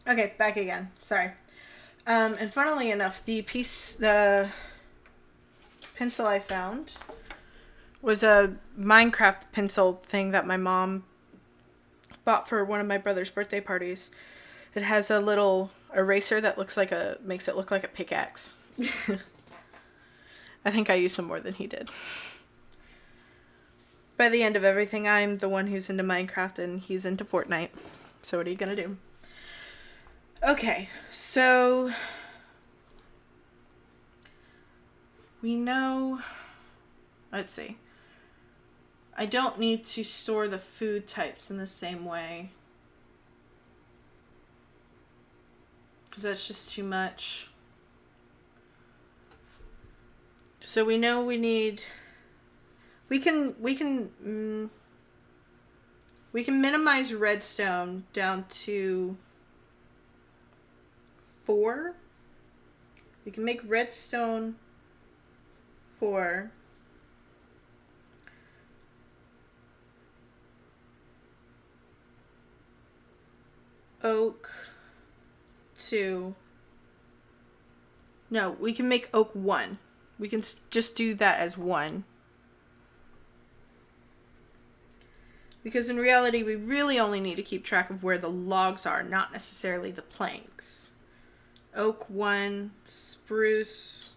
Okay, back again. Sorry. And funnily enough, the pencil I found was a Minecraft pencil thing that my mom bought for one of my brother's birthday parties. It has a little eraser that makes it look like a pickaxe. I think I used some more than he did. By the end of everything, I'm the one who's into Minecraft and he's into Fortnite. So what are you gonna do? Okay, so we know, let's see. I don't need to store the food types in the same way, because that's just too much. So we know we need, we can minimize redstone down to 4. We can make redstone 4. Oak 2. No, we can make oak 1. We can just do that as 1. Because in reality, we really only need to keep track of where the logs are, not necessarily the planks. Oak 1, spruce.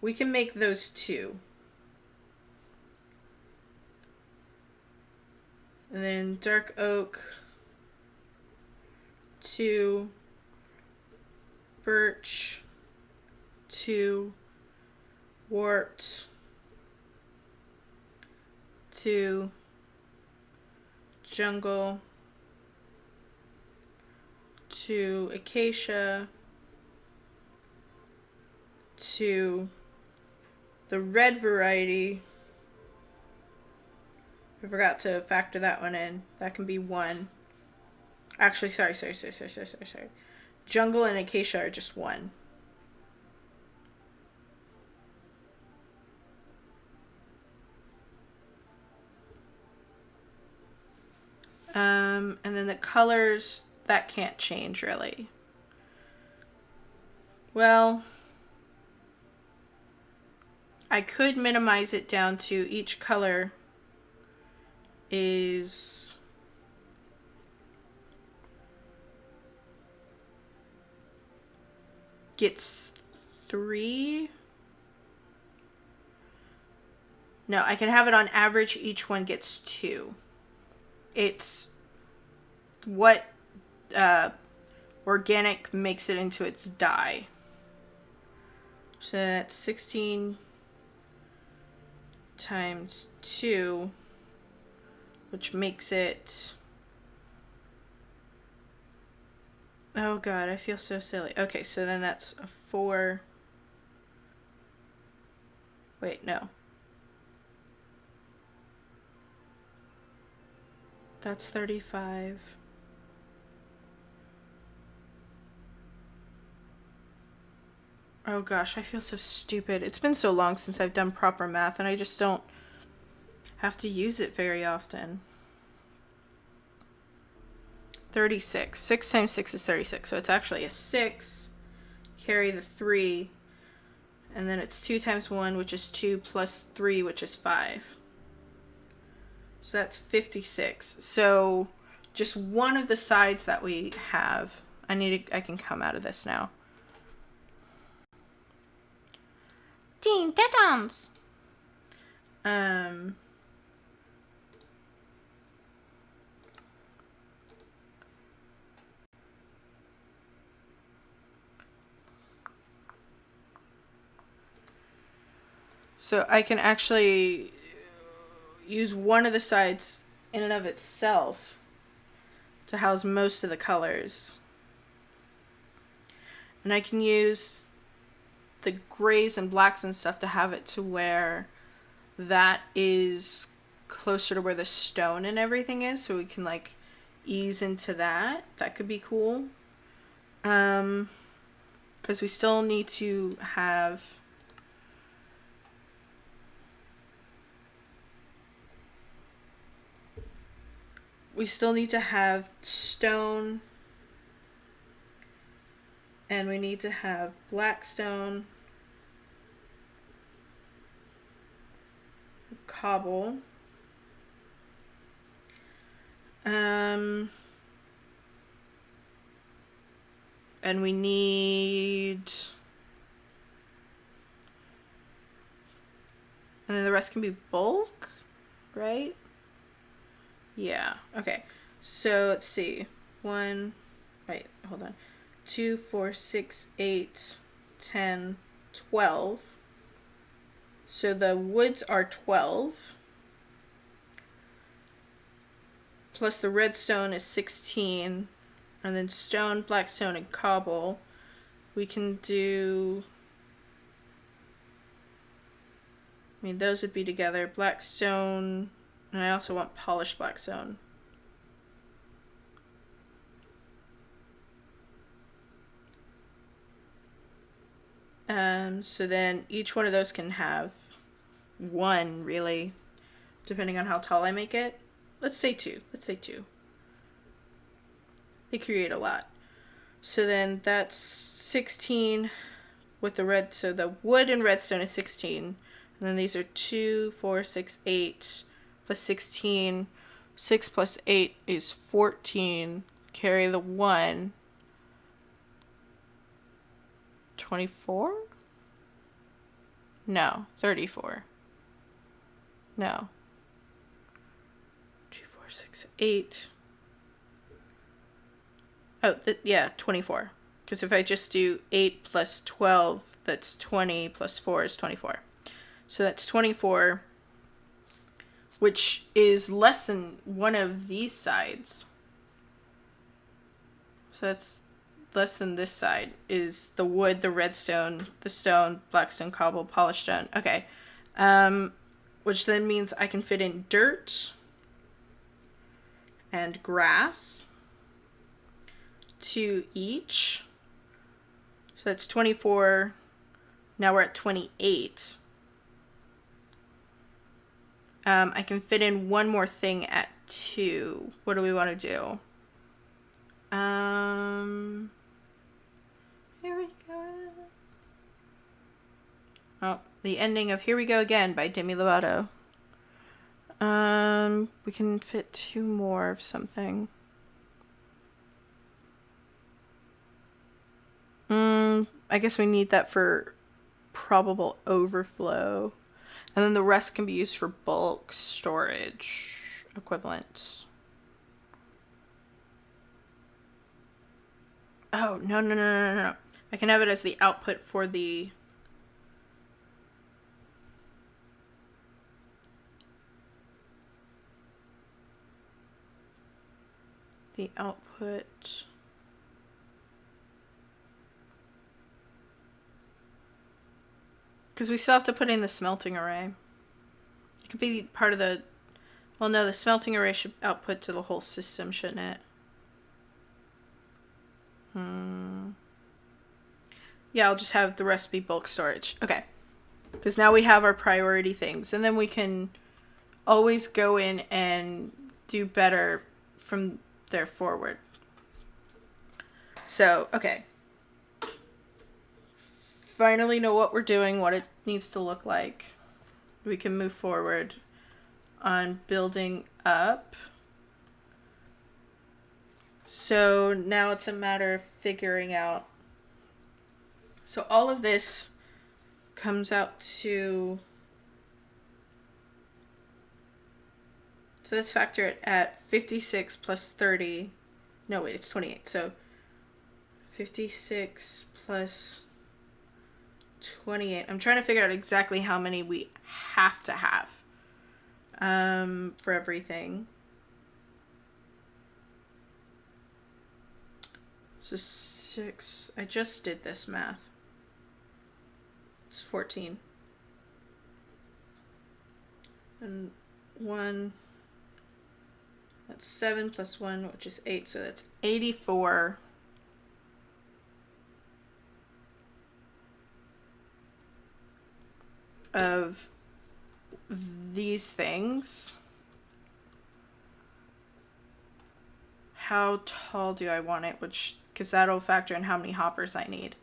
We can make those 2. And then dark oak 2, birch 2, warped 2, jungle 2, acacia 2, the red variety, I forgot to factor that one in. That can be 1. Actually, sorry. Jungle and acacia are just 1. And then the colors, that can't change really. Well, I could minimize it down to each color is gets 3. No, I can have it on average. Each one gets 2. It's what organic makes it into its dye. So that's 16 times 2, which makes it, oh god, I feel so silly. Okay, so then that's a 4. Wait, no. That's 35. Oh gosh, I feel so stupid. It's been so long since I've done proper math and I just don't have to use it very often. 36. 6 times 6 is 36. So it's actually a 6. Carry the 3. And then it's 2 times 1, which is 2, plus 3, which is 5. So that's 56. So just one of the sides that we have, I can come out of this now. Teen Titans! So I can actually use one of the sides in and of itself to house most of the colors. And I can use the grays and blacks and stuff to have it to where that is closer to where the stone and everything is, so we can like ease into that. That could be cool. Because we still need to have stone, and we need to have black stone, cobble, and we need, and then the rest can be bulk, right? Yeah, okay. So let's see. 1, wait, hold on. 2, 4, 6, 8, 10, 12. So the woods are 12. Plus the redstone is 16. And then stone, blackstone, and cobble. We can do, I mean, those would be together. Blackstone, and I also want polished blackstone. So then each one of those can have 1, really, depending on how tall I make it. Let's say 2. They create a lot. So then that's 16 with the red. So the wood and redstone is 16. And then these are 2, 4, 6, 8 plus 16. 6 plus 8 is 14. Carry the 1. 24? No, 34. No. 2, 4, 6, 8. Oh, yeah, 24. Because if I just do 8 plus 12, that's 20 plus 4 is 24. So that's 24, which is less than one of these sides. So that's less than this side is the wood, the redstone, the stone, blackstone, cobble, polished stone. Okay. Which then means I can fit in dirt and grass, 2 each. So that's 24. Now we're at 28. I can fit in one more thing at 2. What do we want to do? Here we go. Oh, the ending of Here We Go Again by Demi Lovato. We can fit 2 more of something. I guess we need that for probable overflow. And then the rest can be used for bulk storage equivalents. Oh, no. I can have it as the output for the output Because we still have to put in the smelting array. It could be part of the... Well, no, the smelting array should output to the whole system, shouldn't it? Yeah, I'll just have the rest be bulk storage. Okay. Because now we have our priority things. And then we can always go in and do better from there forward. So, okay. Finally know what we're doing, what it needs to look like. We can move forward on building up. So now it's a matter of figuring out. So all of this comes out to... So let's factor it at 56 plus 30. No, wait, it's 28. So 56 plus 28. I'm trying to figure out exactly how many we have to have for everything. So 6. I just did this math. It's 14. And 1. That's 7 plus 1, which is 8. So that's 84. Of these things. How tall do I want it? Which, because that'll factor in how many hoppers I need.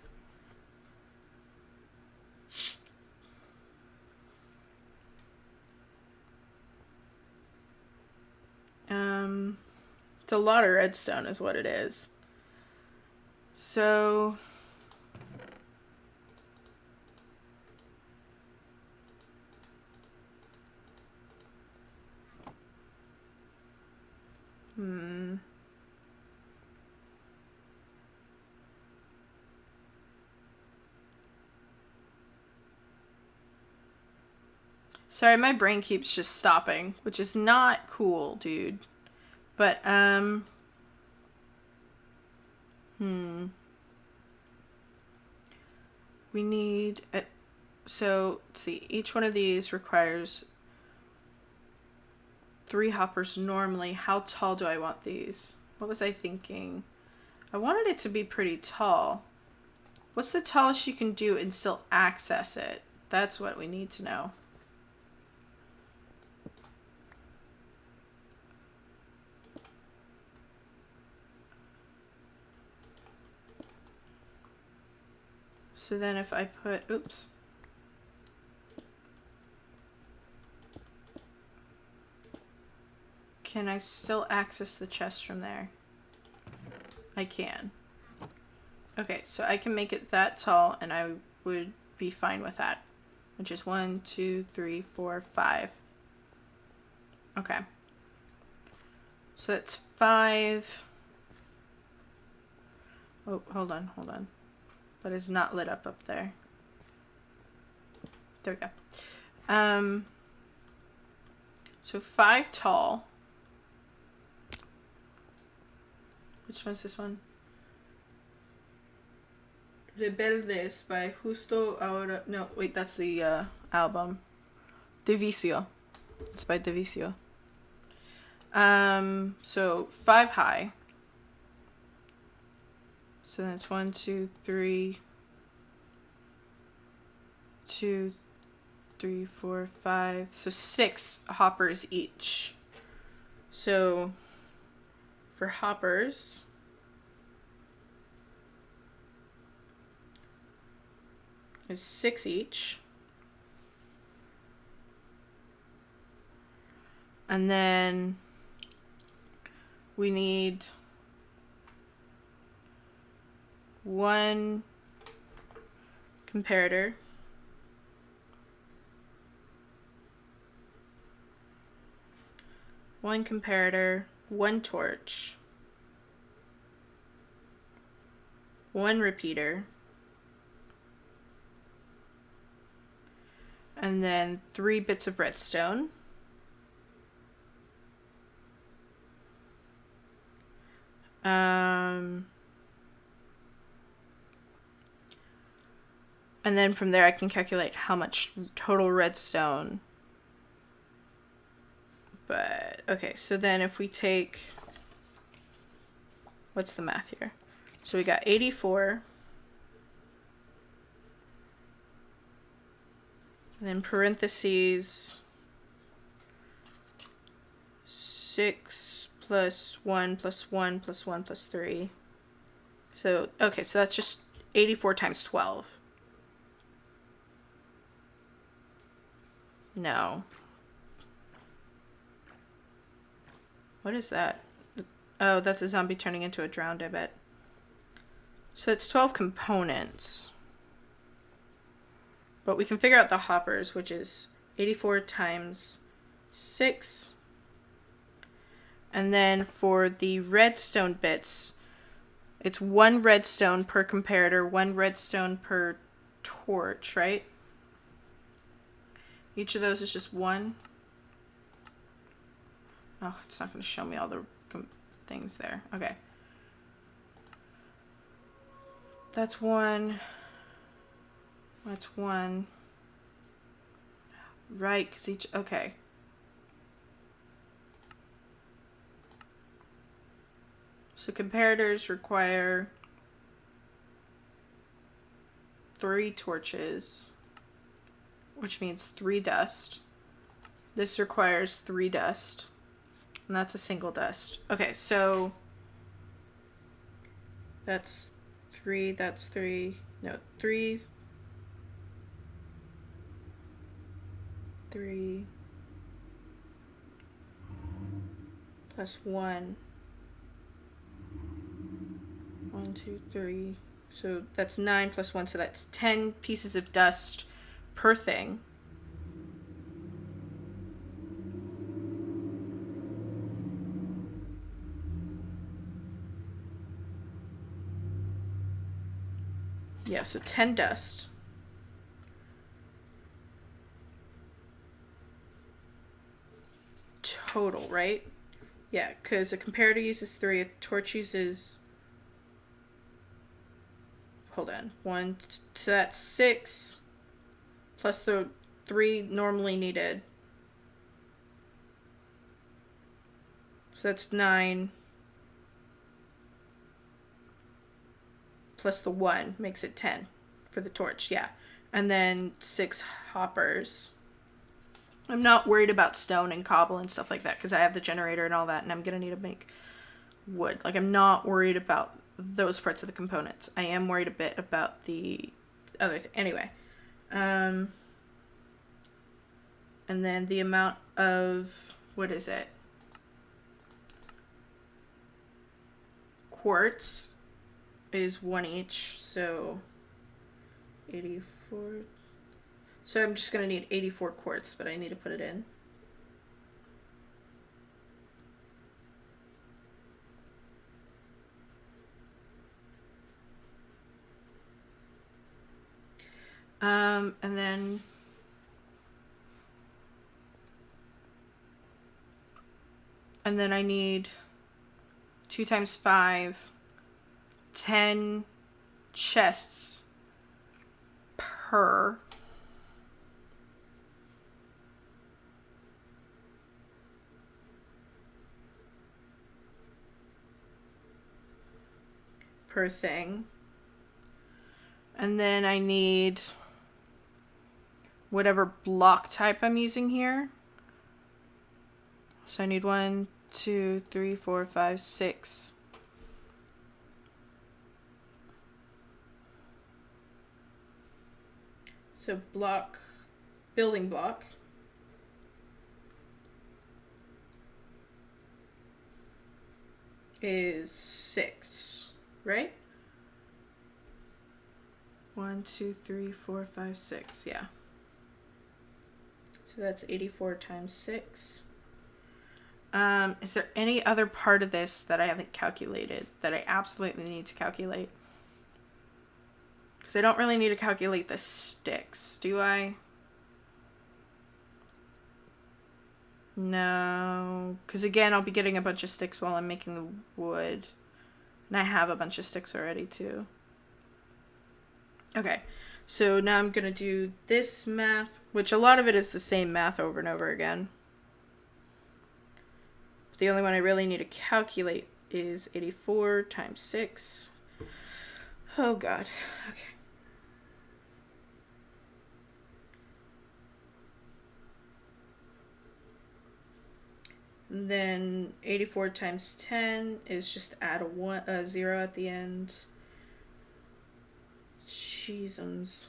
It's a lot of redstone is what it is. So sorry, my brain keeps just stopping, which is not cool, dude. But, we need, so, let's see, each one of these requires 3 hoppers normally. How tall do I want these? What was I thinking? I wanted it to be pretty tall. What's the tallest you can do and still access it? That's what we need to know. So then if I put, oops. Can I still access the chest from there? I can. Okay, so I can make it that tall and I would be fine with that. Which is 1, 2, 3, 4, 5. Okay. So that's 5. Oh, hold on. That is not lit up there. There we go. So 5 tall. Which one's this one? Rebeldes by Justo Ahora. No, wait, that's the album. De Vicio. It's by De Vicio. So 5 high. So that's 1, 2, 3, 2, 3, 4, 5. So 6 hoppers each. So for hoppers, is 6 each. And then we need 1 comparator, 1 torch, 1 repeater, and then 3 bits of redstone. And then from there I can calculate how much total redstone. But, okay, so then if we take, what's the math here? So we got 84. And then parentheses, 6 plus 1 plus 1 plus 1 plus 3. So, okay, so that's just 84 times 12. No. What is that? Oh, that's a zombie turning into a drowned, I bet. So it's 12 components. But we can figure out the hoppers, which is 84 times 6. And then for the redstone bits, it's 1 redstone per comparator, 1 redstone per torch, right? Each of those is just 1. Oh, it's not going to show me all the things there. Okay. That's 1. That's 1. Right, because each... Okay. So comparators require 3 torches, which means 3 dust. This requires 3 dust, and that's a single dust. Okay, so that's 3, that's 3, no, 3, 3 plus 1. 1, 2, 3. So that's 9 plus 1. So that's 10 pieces of dust per thing. Yeah, so 10 dust. Total, right? Yeah, because a comparator uses 3, a torch uses... Hold on. 1, so that's 6 plus the 3 normally needed. So that's 9 plus the 1 makes it 10 for the torch, yeah. And then 6 hoppers. I'm not worried about stone and cobble and stuff like that because I have the generator and all that, and I'm going to need to make wood. Like, I'm not worried about those parts of the components. I am worried a bit about the other thing. Anyway. And then the amount of, what is it? Quartz is 1 each, so 84. So I'm just going to need 84 quartz, but I need to put it in. And then I need 2 times 5, 10 chests per thing. And then I need whatever block type I'm using here. So I need 1, 2, 3, 4, 5, 6. So block, building block. Is 6, right? 1, 2, 3, 4, 5, 6, yeah. So that's 84 times 6. Is there any other part of this that I haven't calculated that I absolutely need to calculate? Because I don't really need to calculate the sticks, do I? No, because again, I'll be getting a bunch of sticks while I'm making the wood. And I have a bunch of sticks already, too. Okay, So now I'm going to do this math, which a lot of it is the same math over and over again. The only one I really need to calculate is 84 times 6. Oh, God. Okay. And then 84 times 10 is just add a 0 at the end. Jeezums.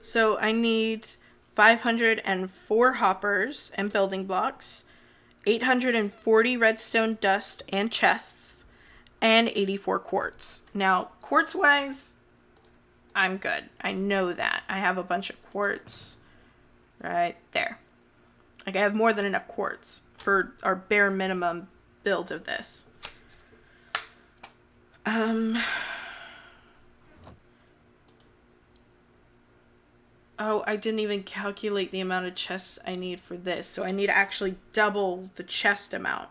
So I need 504 hoppers and building blocks, 840 redstone dust and chests, and 84 quartz. Now, quartz-wise, I'm good. I know that. I have a bunch of quartz right there. Like, I have more than enough quartz for our bare minimum build of this. Oh, I didn't even calculate the amount of chests I need for this. So I need to actually double the chest amount.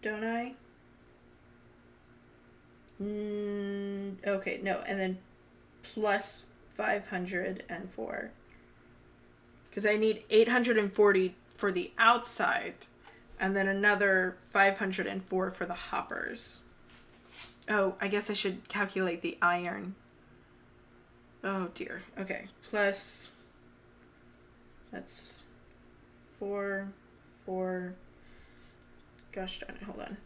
Don't I? Okay, no. And then plus 504. Because I need 840 for the outside. And then another 504 for the hoppers. Oh, I guess I should calculate the iron. Oh, dear. Okay. Plus, that's 4. Gosh darn it. Hold on.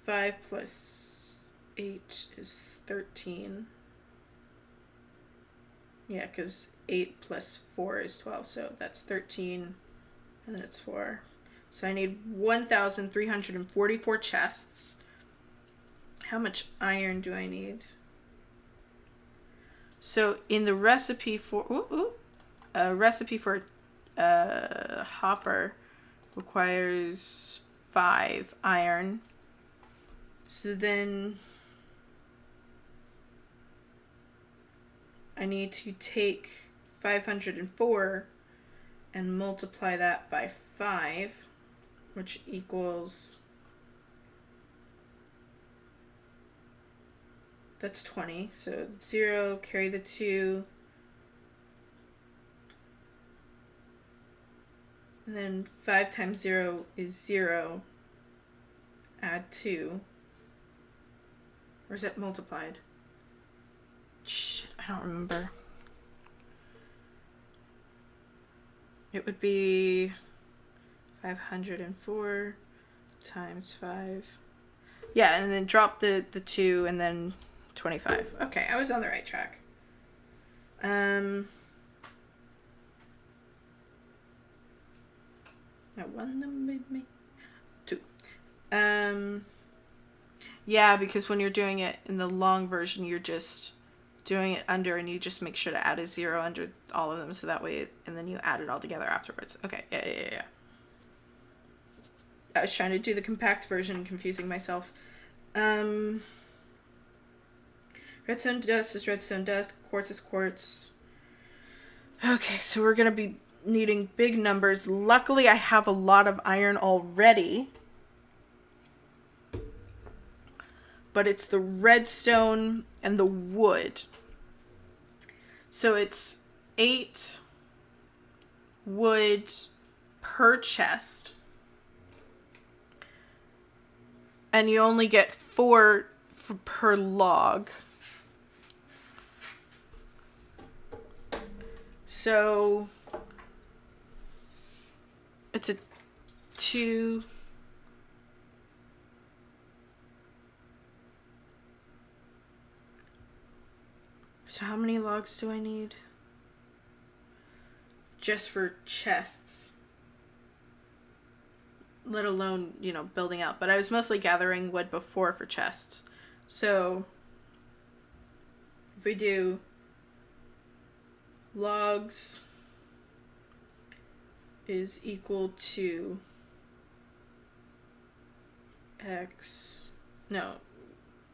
5 plus 8 is 13. Yeah, because 8 plus 4 is 12. So that's 13. And then it's 4. So I need 1,344 chests. How much iron do I need? So in the recipe for a hopper requires 5 iron. So then I need to take 504 and multiply that by 5. Which equals, that's 20. So 0, carry the 2. And then 5 times 0 is 0. Add 2. Or is it multiplied? Shit, I don't remember. It would be 504 times 5. Yeah, and then drop the 2 and then 25. Okay, I was on the right track. That one number made me 2. Yeah, because when you're doing it in the long version, you're just doing it under, and you just make sure to add a 0 under all of them, so that way and then you add it all together afterwards. Okay, yeah. I was trying to do the compact version, confusing myself. Redstone dust is redstone dust. Quartz is quartz. Okay, so we're going to be needing big numbers. Luckily, I have a lot of iron already. But it's the redstone and the wood. So it's 8 wood per chest. And you only get 4 per log. So it's a 2. So how many logs do I need? Just for chests. Let alone, building out. But I was mostly gathering wood before for chests. So if we do logs is equal to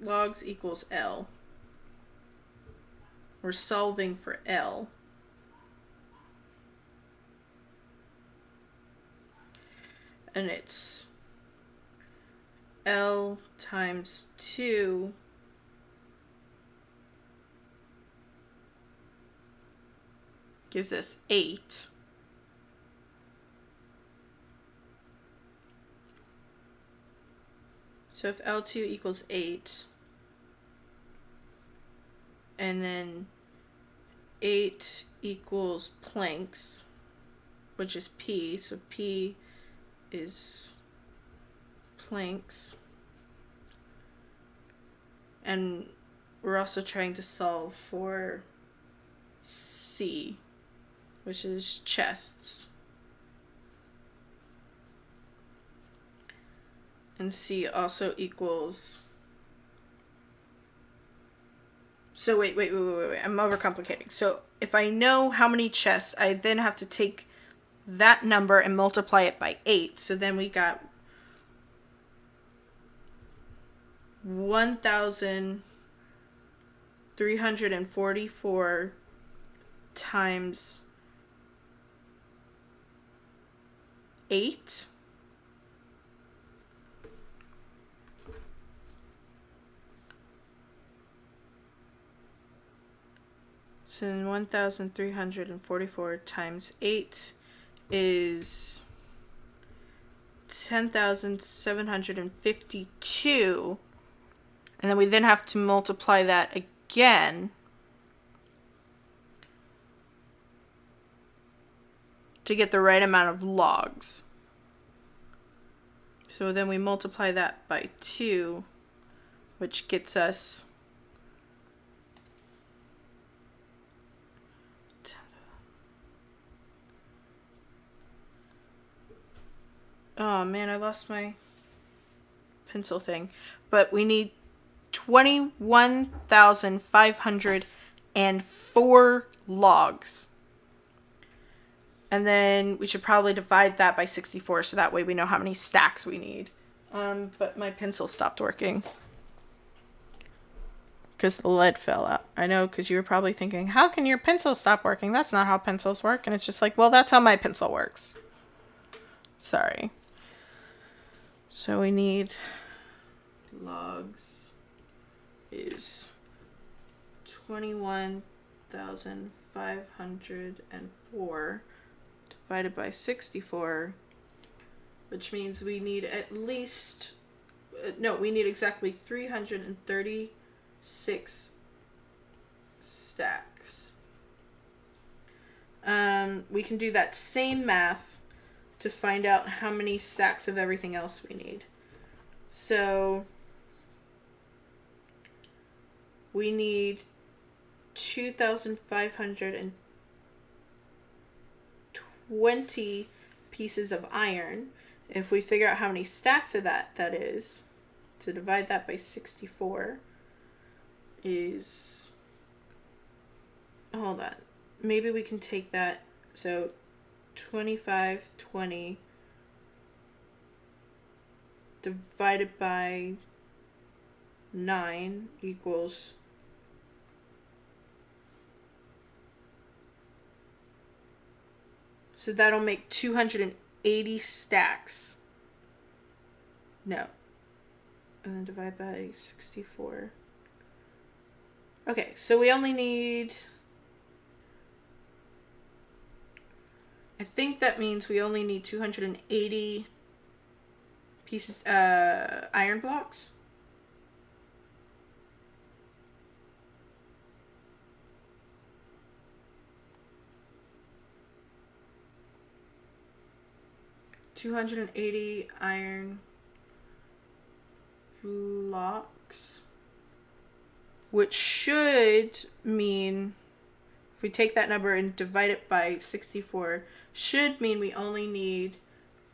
logs equals L. We're solving for L. and it's L times 2 gives us 8. So if L2 equals 8, and then 8 equals planks, which is P, so P is planks. And we're also trying to solve for C, which is chests. And C also equals... So wait. I'm overcomplicating. So if I know how many chests, I then have to take that number and multiply it by 8. So then we got 1,344 times 8. So then 1,344 times 8 is 10,752. And then we then have to multiply that again to get the right amount of logs. So then we multiply that by 2, which gets us oh man, I lost my pencil thing. But we need 21,504 logs. And then we should probably divide that by 64 so that way we know how many stacks we need. But my pencil stopped working because the lead fell out. I know, because you were probably thinking, how can your pencil stop working? That's not how pencils work. And it's just like, well, that's how my pencil works. Sorry. So we need logs is 21,504 divided by 64, which means we need at least, we need exactly 336 stacks. We can do that same math to find out how many stacks of everything else we need. So we need 2,520 pieces of iron. If we figure out how many stacks of that is, to divide that by 64 is, hold on, maybe we can take that, so 2520 divided by 9 equals so that'll make 280 stacks. No. And then divide by 64. Okay, so we only need, I think that means we only need 280 pieces, iron blocks. $280 iron blocks, which should mean, if we take that number and divide it by 64, should mean we only need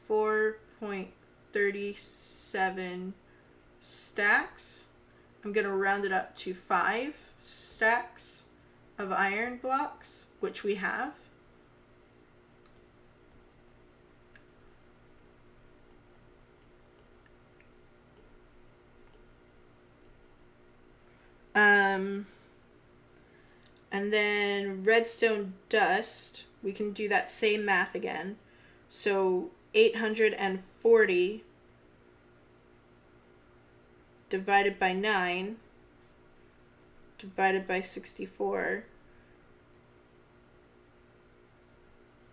4.37 stacks. I'm going to round it up to 5 stacks of iron blocks, which we have. And then redstone dust, we can do that same math again. So 840 divided by 9 divided by 64.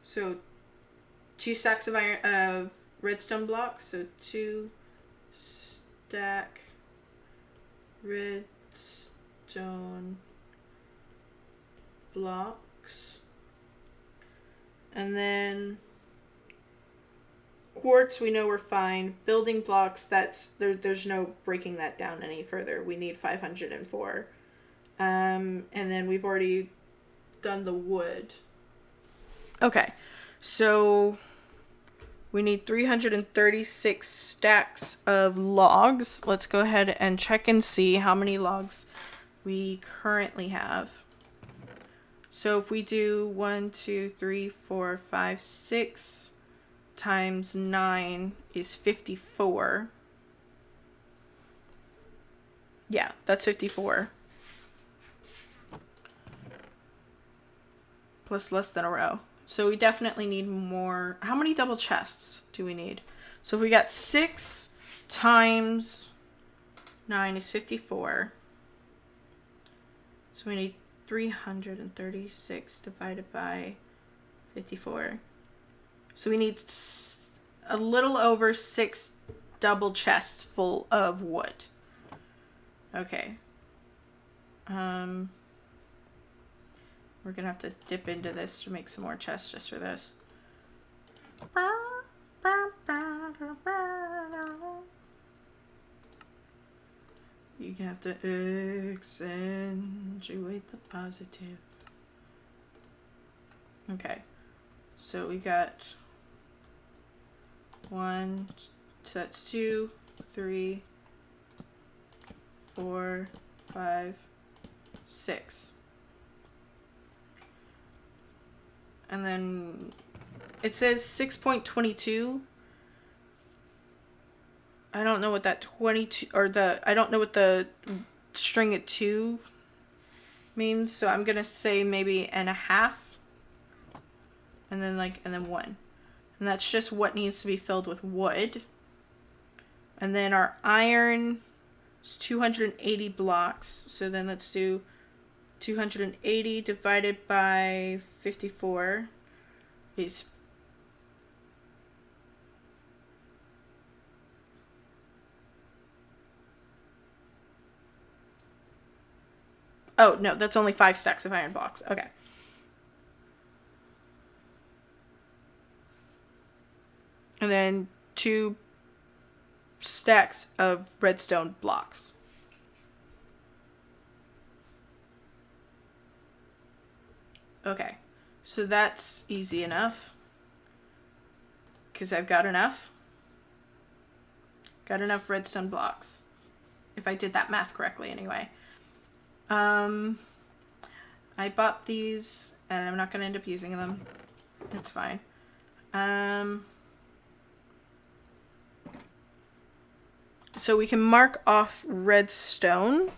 So 2 stacks of redstone blocks. So 2 stack redstone blocks. And then quartz, we know we're fine. Building blocks, there's no breaking that down any further. We need 504. And then we've already done the wood. Okay, so we need 336 stacks of logs. Let's go ahead and check and see how many logs we currently have. So if we do 1, 2, 3, 4, 5, 6 times 9 is 54. Yeah, that's 54. Plus less than a row. So we definitely need more. How many double chests do we need? So if we got 6 times 9 is 54. So we need 336 divided by 54. So we need a little over 6 double chests full of wood. Okay. We're gonna have to dip into this to make some more chests just for this. You have to accentuate the positive. Okay. So we got 1, so that's 2, 3, 4, 5, 6. And then it says 6.22. I don't know what that 22 or I don't know what the string at 2 means, so I'm gonna say maybe and a half, and then 1, and that's just what needs to be filled with wood. And then our iron is 280 blocks, so then let's do 280 divided by 54 is oh no, that's only 5 stacks of iron blocks. Okay. And then 2 stacks of redstone blocks. Okay, so that's easy enough because I've got enough redstone blocks, if I did that math correctly anyway. I bought these and I'm not going to end up using them. It's fine. So we can mark off redstone.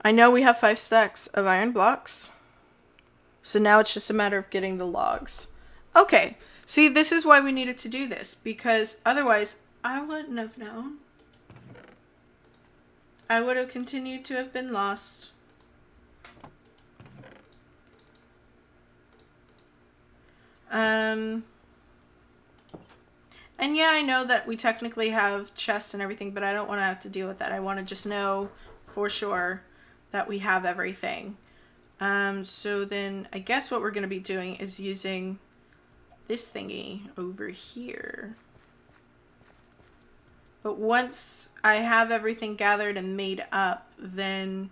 I know we have 5 stacks of iron blocks. So now it's just a matter of getting the logs. Okay. See, this is why we needed to do this, because otherwise I wouldn't have known. I would have continued to have been lost. And yeah, I know that we technically have chests and everything, but I don't want to have to deal with that. I want to just know for sure that we have everything. So then I guess what we're going to be doing is using this thingy over here. But once I have everything gathered and made up, then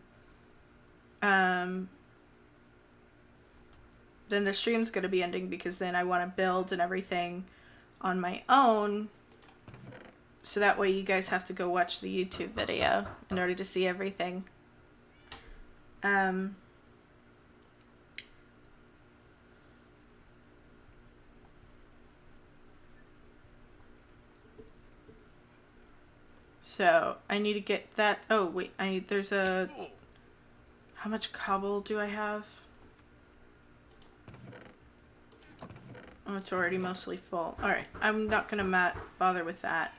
the stream's going to be ending, because then I want to build and everything on my own. So that way you guys have to go watch the YouTube video in order to see everything. So I need to get that. Oh wait, there's a How much cobble do I have? Oh, it's already mostly full. Alright, I'm not gonna bother with that.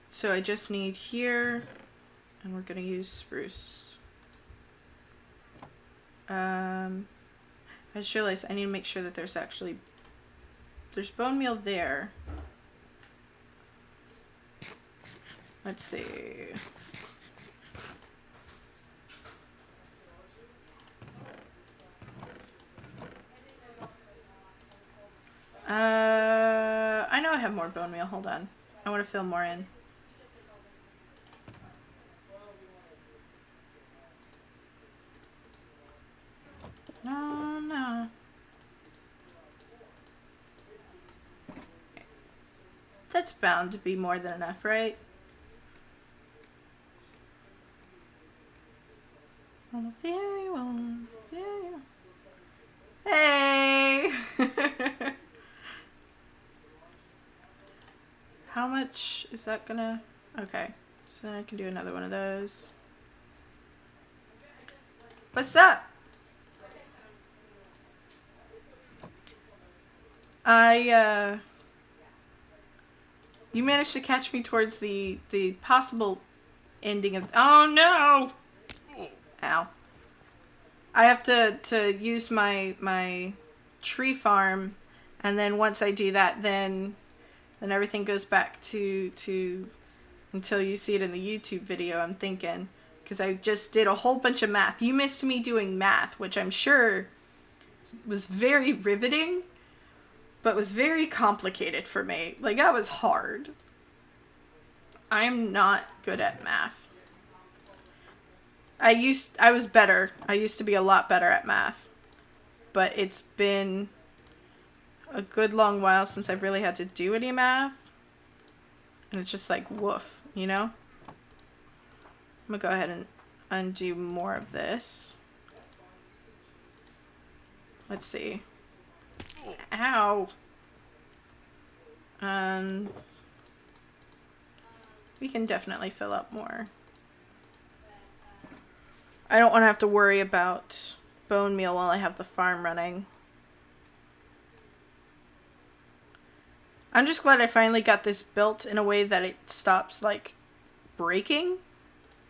So I just need here, and we're gonna use spruce. I just realized I need to make sure that there's bone meal there. Let's see. I know I have more bone meal. Hold on. I want to fill more in. No. That's bound to be more than enough, right? Hey! How much is that gonna... Okay, so then I can do another one of those. What's up? You managed to catch me towards the possible ending of... Oh no! Ow. I have to use my tree farm, and then once I do that, then everything goes back to until you see it in the YouTube video, I'm thinking. Because I just did a whole bunch of math. You missed me doing math, which I'm sure was very riveting, but was very complicated for me. Like, that was hard. I'm not good at math. I was better. I used to be a lot better at math. But it's been a good long while since I've really had to do any math. And it's just like, woof, you know? I'm gonna go ahead and undo more of this. Let's see. Ow. We can definitely fill up more. I don't want to have to worry about bone meal while I have the farm running. I'm just glad I finally got this built in a way that it stops, like, breaking.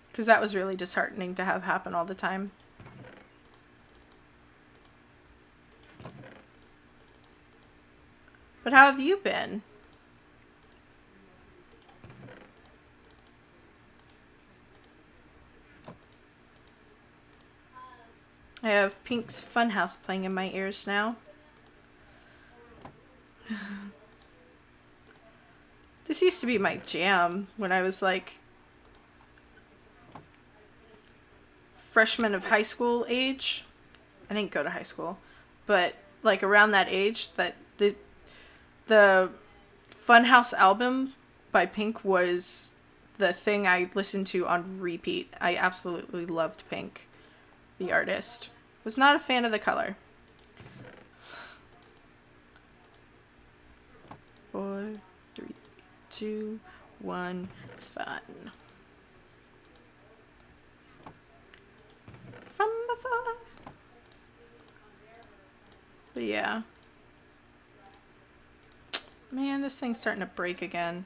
Because that was really disheartening to have happen all the time. But how have you been? I have Pink's Funhouse playing in my ears now. This used to be my jam when I was like freshman of high school age. I didn't go to high school, but like around that age, that the Funhouse album by Pink was the thing I listened to on repeat. I absolutely loved Pink, the artist. Was not a fan of the color. 4, 3, 2, 1, fun. From the fun. But yeah. Man, this thing's starting to break again.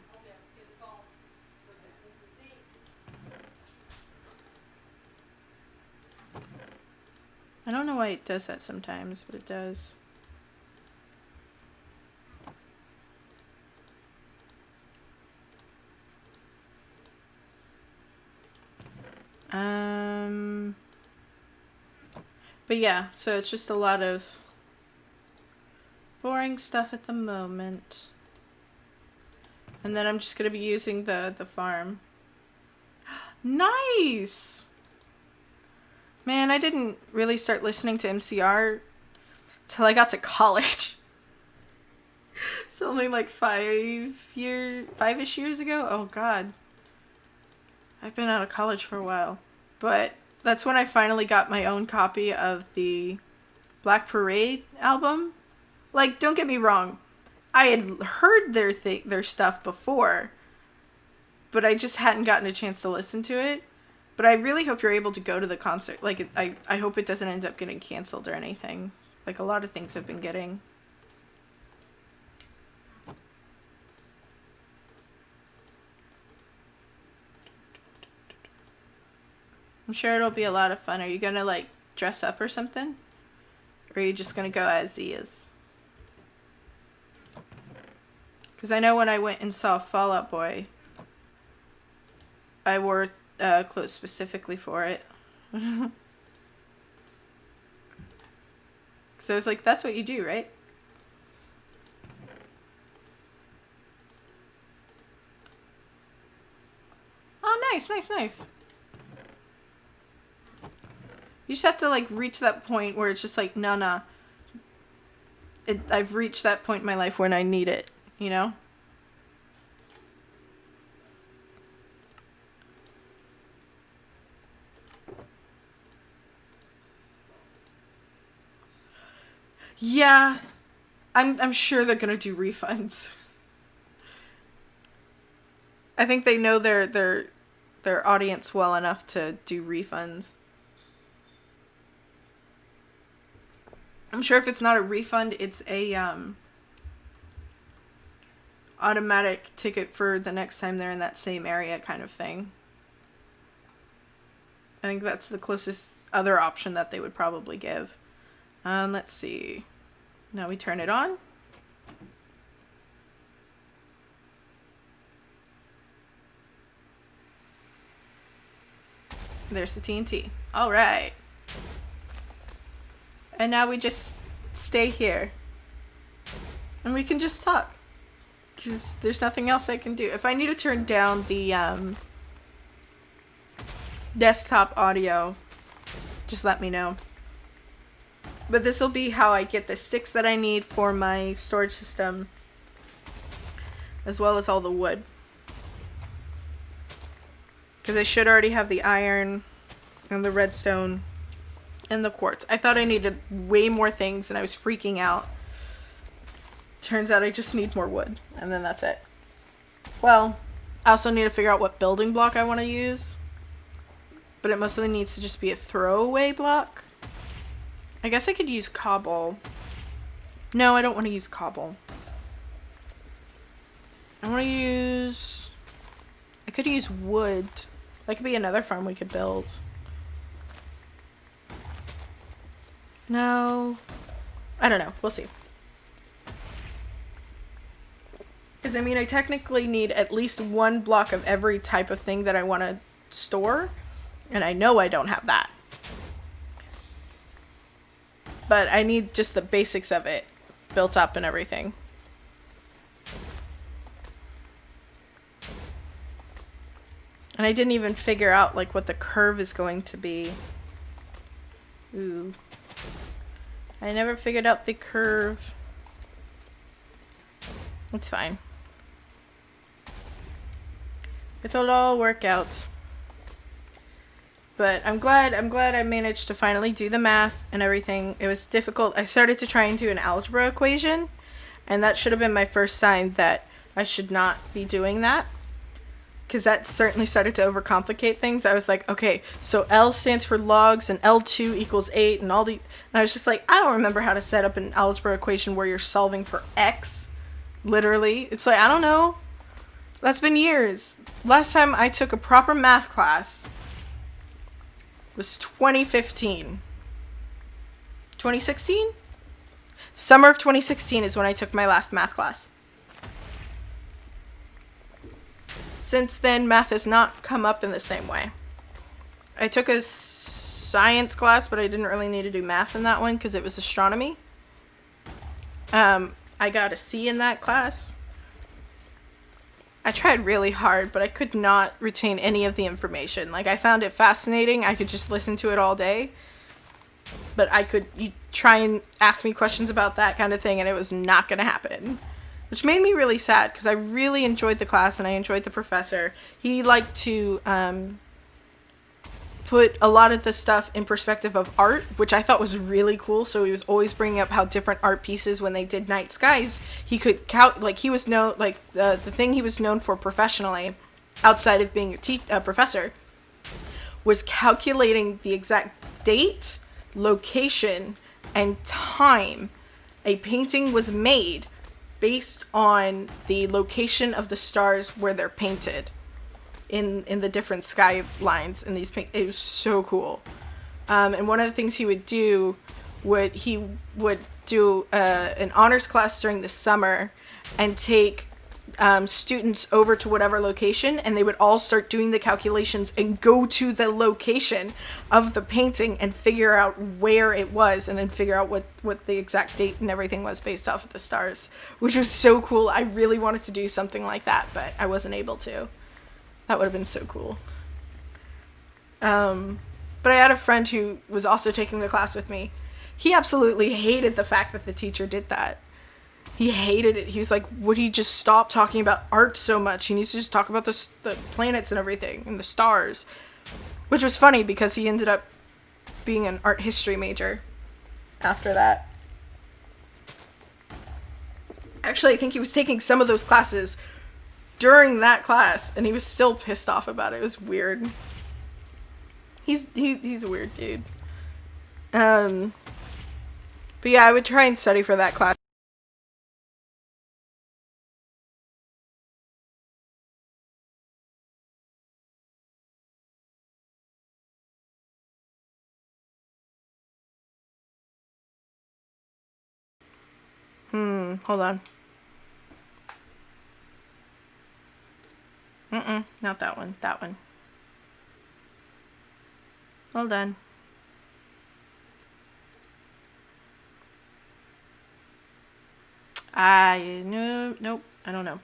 I don't know why it does that sometimes, but it does. But yeah, so it's just a lot of boring stuff at the moment. And then I'm just going to be using the farm. Nice! Man, I didn't really start listening to MCR till I got to college. It's only like 5-ish years ago. Oh god. I've been out of college for a while. But that's when I finally got my own copy of the Black Parade album. Like, don't get me wrong. I had heard their stuff before. but I just hadn't gotten a chance to listen to it. But I really hope you're able to go to the concert. Like, I hope it doesn't end up getting canceled or anything. Like, a lot of things have been getting. I'm sure it'll be a lot of fun. Are you gonna, like, dress up or something? Or are you just gonna go as is? Because I know when I went and saw Fall Out Boy, I wore clothes specifically for it. So I was like, that's what you do, right? Oh, nice, nice, nice. You just have to, like, reach that point where it's just like, nah. I've reached that point in my life when I need it, you know? Yeah, I'm sure they're gonna do refunds. I think they know their audience well enough to do refunds. I'm sure if it's not a refund, it's a automatic ticket for the next time they're in that same area kind of thing. I think that's the closest other option that they would probably give. Let's see. Now we turn it on. There's the TNT. All right. And now we just stay here. And we can just talk. Because there's nothing else I can do. If I need to turn down the desktop audio, just let me know. But this will be how I get the sticks that I need for my storage system, as well as all the wood. Because I should already have the iron and the redstone and the quartz. I thought I needed way more things and I was freaking out. Turns out I just need more wood, and then that's it. Well, I also need to figure out what building block I want to use. But it mostly needs to just be a throwaway block. I guess I could use cobble. No, I don't want to use cobble. I want to use... I could use wood. That could be another farm we could build. No. I don't know. We'll see. Because, I mean, I technically need at least one block of every type of thing that I want to store. And I know I don't have that. But I need just the basics of it built up and everything. And I didn't even figure out, like, what the curve is going to be. Ooh. I never figured out the curve. It's fine. It'll all work out. But I'm glad I managed to finally do the math and everything. It was difficult. I started to try and do an algebra equation, and that should have been my first sign that I should not be doing that. Because that certainly started to overcomplicate things. I was like, okay, so L stands for logs and L2 equals 8 and all the... And I was just like, I don't remember how to set up an algebra equation where you're solving for X. Literally. It's like, I don't know. That's been years. Last time I took a proper math class was 2015. 2016? Summer of 2016 is when I took my last math class. Since then, math has not come up in the same way. I took a science class, but I didn't really need to do math in that one because it was astronomy. I got a C in that class. I tried really hard, but I could not retain any of the information. Like, I found it fascinating. I could just listen to it all day. But you try and ask me questions about that kind of thing, and it was not going to happen. Which made me really sad, because I really enjoyed the class, and I enjoyed the professor. He liked to put a lot of the stuff in perspective of art, which I thought was really cool. So he was always bringing up how different art pieces, when they did night skies, he could count, like, he was known, like, the thing he was known for professionally outside of being a professor, was calculating the exact date, location, and time a painting was made based on the location of the stars where they're painted in the different sky lines in these it was so cool. And one of the things he would do an honors class during the summer and take students over to whatever location, and they would all start doing the calculations and go to the location of the painting and figure out where it was, and then figure out what the exact date and everything was based off of the stars, which was so cool. I really wanted to do something like that, but I wasn't able to. That would have been so cool. But I had a friend who was also taking the class with me. He absolutely hated the fact that the teacher did that. He hated it. He was like, would he just stop talking about art so much? He needs to just talk about the planets and everything and the stars. Which was funny because he ended up being an art history major after that. Actually, I think he was taking some of those classes during that class, and he was still pissed off about it. It was weird. He's a weird dude. But yeah, I would try and study for that class. Hold on. Not that one. That one. Hold on. No, nope. I don't know.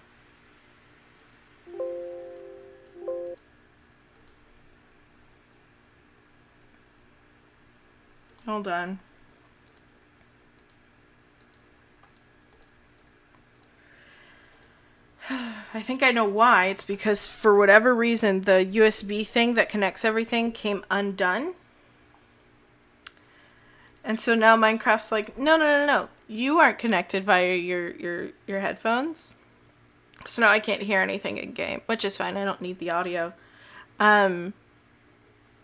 Hold on. I think I know why. It's because for whatever reason, the USB thing that connects everything came undone. And so now Minecraft's like, no. You aren't connected via your headphones. So now I can't hear anything in game, which is fine. I don't need the audio. But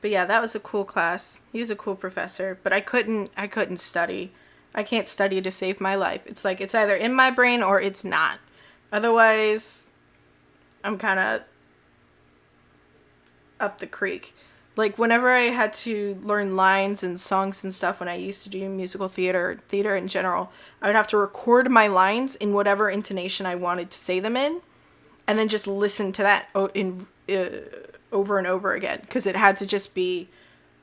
yeah, that was a cool class. He was a cool professor, but I couldn't study. I can't study to save my life. It's like it's either in my brain or it's not. Otherwise, I'm kind of up the creek. Like, whenever I had to learn lines and songs and stuff when I used to do musical theater in general, I would have to record my lines in whatever intonation I wanted to say them in, and then just listen to that over and over again, because it had to just be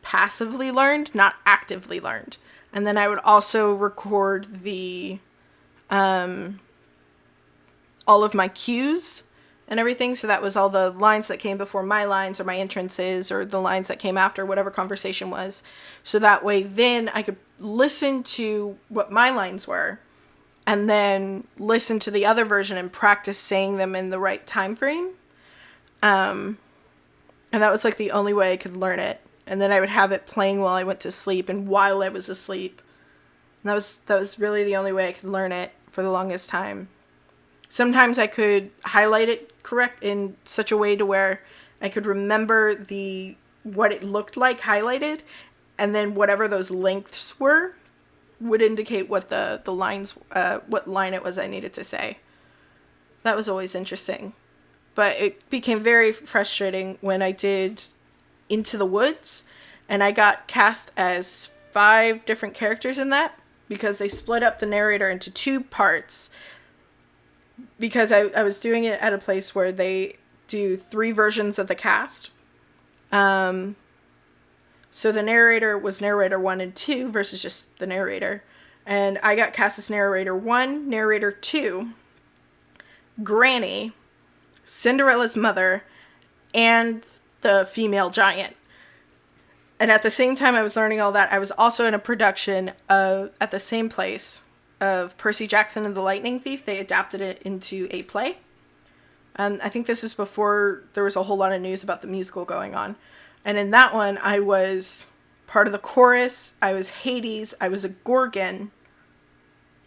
passively learned, not actively learned. And then I would also record the all of my cues and everything. So that was all the lines that came before my lines or my entrances, or the lines that came after whatever conversation was. So that way then I could listen to what my lines were and then listen to the other version and practice saying them in the right time frame. And that was like the only way I could learn it. And then I would have it playing while I went to sleep and while I was asleep. And that was really the only way I could learn it for the longest time. Sometimes I could highlight it correct in such a way to where I could remember what it looked like highlighted, and then whatever those lengths were would indicate what the lines, what line it was I needed to say. That was always interesting. But it became very frustrating when I did Into the Woods, and I got cast as 5 different characters in that, because they split up the narrator into 2 parts. Because I was doing it at a place where they do 3 versions of the cast. So the narrator was narrator 1 and 2 versus just the narrator. And I got cast as narrator 1, narrator 2, Granny, Cinderella's mother, and the female giant. And at the same time I was learning all that, I was also in a production at the same place of Percy Jackson and the Lightning Thief. They adapted it into a play. And I think this was before there was a whole lot of news about the musical going on. And in that one, I was part of the chorus. I was Hades. I was a Gorgon.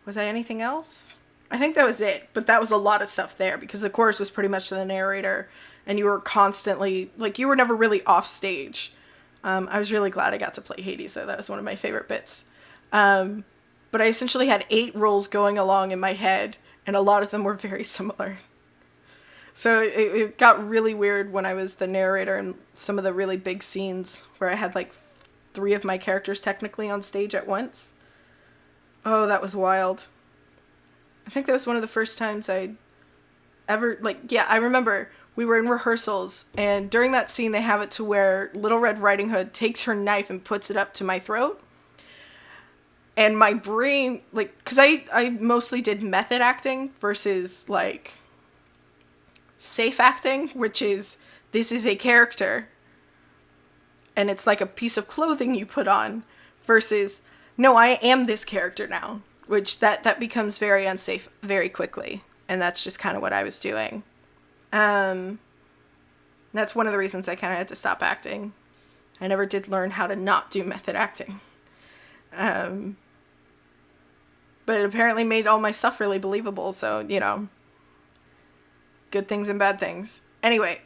Was I anything else? I think that was it. But that was a lot of stuff there, because the chorus was pretty much the narrator and you were constantly, like, you were never really off stage. I was really glad I got to play Hades, though. That was one of my favorite bits. But I essentially had 8 roles going along in my head, and a lot of them were very similar. So it got really weird when I was the narrator in some of the really big scenes where I had like 3 of my characters technically on stage at once. Oh, that was wild. I think that was one of the first times I ever, like, yeah, I remember we were in rehearsals, and during that scene they have it to where Little Red Riding Hood takes her knife and puts it up to my throat. And my brain, like, because I mostly did method acting versus, like, safe acting, which is, this is a character and it's like a piece of clothing you put on, versus, no, I am this character now, which that becomes very unsafe very quickly. And that's just kind of what I was doing. That's one of the reasons I kind of had to stop acting. I never did learn how to not do method acting. But it apparently made all my stuff really believable, so, you know, good things and bad things. Anyway,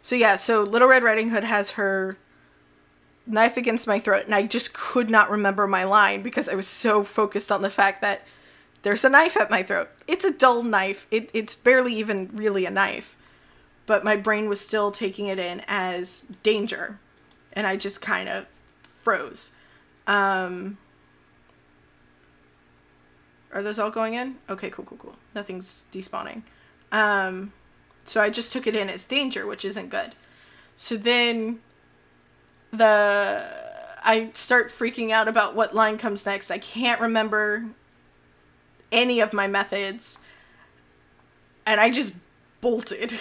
so Little Red Riding Hood has her knife against my throat, and I just could not remember my line because I was so focused on the fact that there's a knife at my throat. It's a dull knife. It's barely even really a knife. But my brain was still taking it in as danger, and I just kind of froze. Are those all going in? Okay, cool. Nothing's despawning. So I just took it in as danger, which isn't good. So then I start freaking out about what line comes next. I can't remember any of my methods, and I just bolted.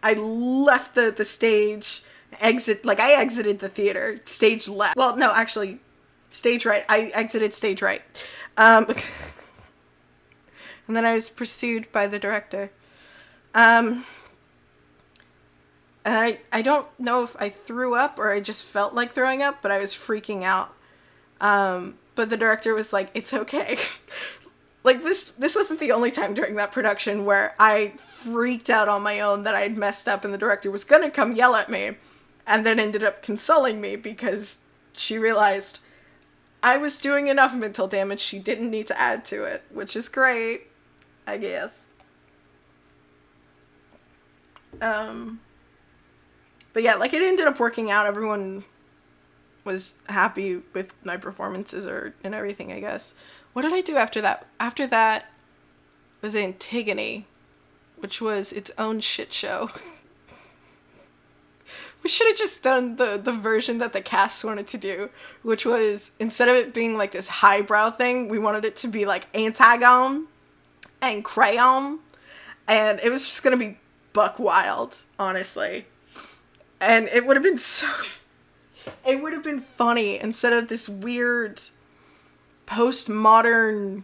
I left the stage, I exited the theater, stage left. Well, no, actually, stage right. I exited stage right. And then I was pursued by the director. And I don't know if I threw up or I just felt like throwing up, but I was freaking out. But the director was like, it's okay. Like, this wasn't the only time during that production where I freaked out on my own that I'd messed up and the director was gonna come yell at me, and then ended up consoling me because she realized I was doing enough mental damage, she didn't need to add to it, which is great, I guess. But yeah, like, it ended up working out. Everyone was happy with my performances and everything, I guess. What did I do after that? After that was Antigone, which was its own shit show. We should have just done the version that the cast wanted to do, which was, instead of it being like this highbrow thing, we wanted it to be like Antigone and Crayon, and it was just gonna be buck wild, honestly. And it would have been it would have been funny instead of this weird postmodern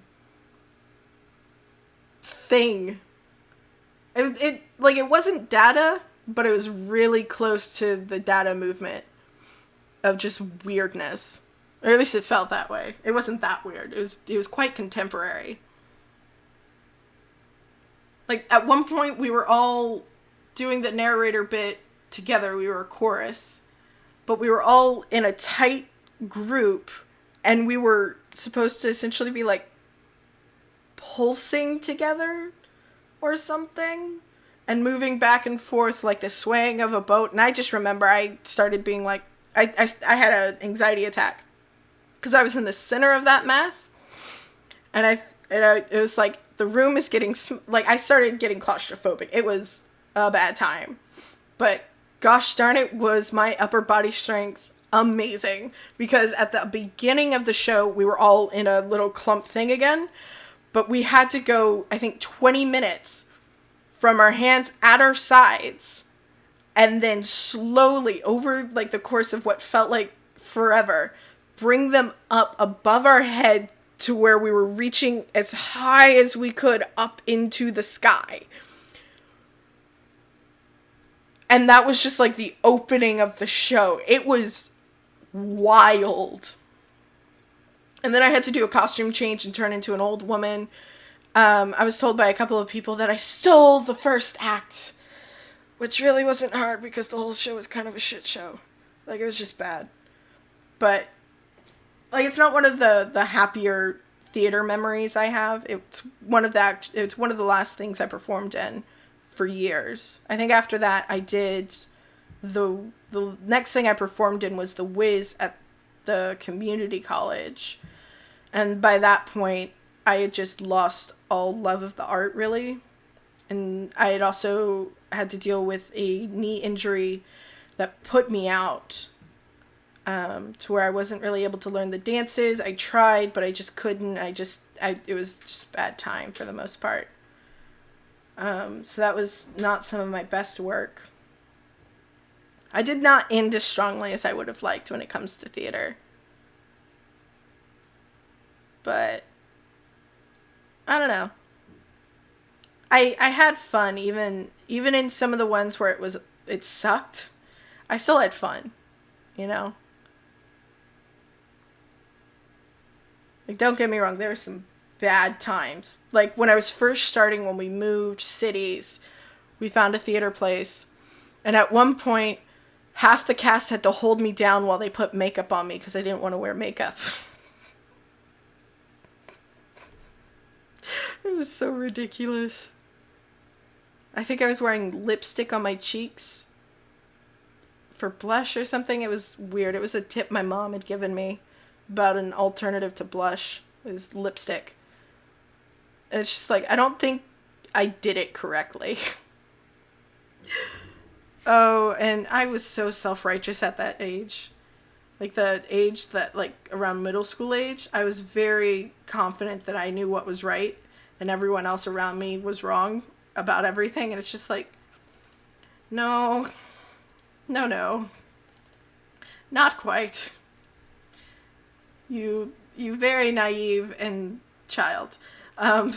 thing. It wasn't Dada, but it was really close to the Dada movement of just weirdness. Or at least it felt that way. It wasn't that weird. It was quite contemporary. Like, at one point we were all doing the narrator bit together. We were a chorus, but we were all in a tight group, and we were supposed to essentially be like pulsing together or something and moving back and forth like the swaying of a boat. And I just remember I started being like, I had an anxiety attack because I was in the center of that mass, and it was like the room is getting like, I started getting claustrophobic. It was a bad time, but gosh darn it, was my upper body strength amazing, because at the beginning of the show we were all in a little clump thing again, but we had to go, I think, 20 minutes from our hands at our sides, and then slowly over like the course of what felt like forever, bring them up above our head to where we were reaching as high as we could up into the sky. And that was just like the opening of the show. It was wild. And then I had to do a costume change and turn into an old woman. I was told by a couple of people that I stole the first act, which really wasn't hard because the whole show was kind of a shit show. Like, it was just bad. But, like, it's not one of the happier theater memories I have. It's one of the last things I performed in for years. I think after that I did the next thing I performed in was The Wiz at the community college. And by that point, I had just lost all love of the art, really. And I had also had to deal with a knee injury that put me out, to where I wasn't really able to learn the dances. I tried, but I just couldn't. It was just a bad time for the most part. So that was not some of my best work. I did not end as strongly as I would have liked when it comes to theater. But I don't know. I had fun even in some of the ones where it sucked. I still had fun, you know? Like, don't get me wrong, there were some bad times. Like, when I was first starting, when we moved cities, we found a theater place, and at one point, half the cast had to hold me down while they put makeup on me because I didn't want to wear makeup. It was so ridiculous. I think I was wearing lipstick on my cheeks for blush or something. It was weird. It was a tip my mom had given me about an alternative to blush. It was lipstick. And it's just like, I don't think I did it correctly. Oh, and I was so self-righteous at that age. Like, the age that, like, around middle school age, I was very confident that I knew what was right, and everyone else around me was wrong about everything, and it's just like, no, not quite. You very naive and child. Oh,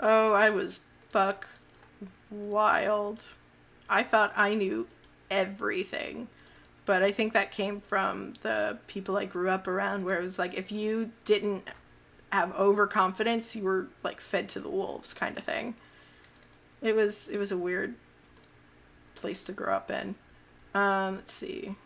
I was buck wild. I thought I knew everything. But I think that came from the people I grew up around, where it was like, if you didn't have overconfidence, you were like fed to the wolves kind of thing. It was a weird place to grow up in. Let's see.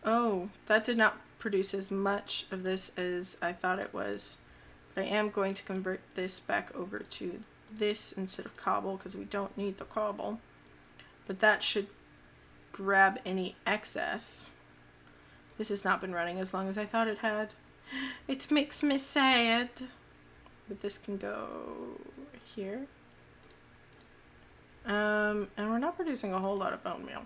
Oh, that did not produce as much of this as I thought it was. But I am going to convert this back over to this instead of cobble, because we don't need the cobble. But that should grab any excess. This has not been running as long as I thought it had. It makes me sad. But this can go here. And we're not producing a whole lot of bone meal.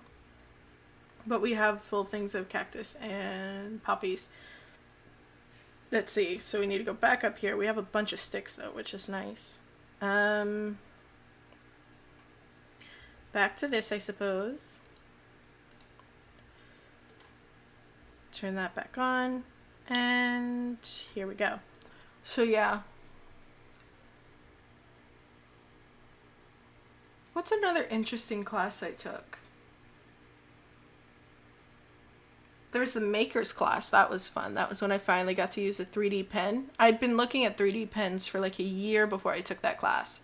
But we have full things of cactus and poppies. Let's see. So we need to go back up here. We have a bunch of sticks, though, which is nice. Back to this, I suppose. Turn that back on. And here we go. So, yeah. What's another interesting class I took? There was the Makers class. That was fun. That was when I finally got to use a 3D pen. I'd been looking at 3D pens for like a year before I took that class.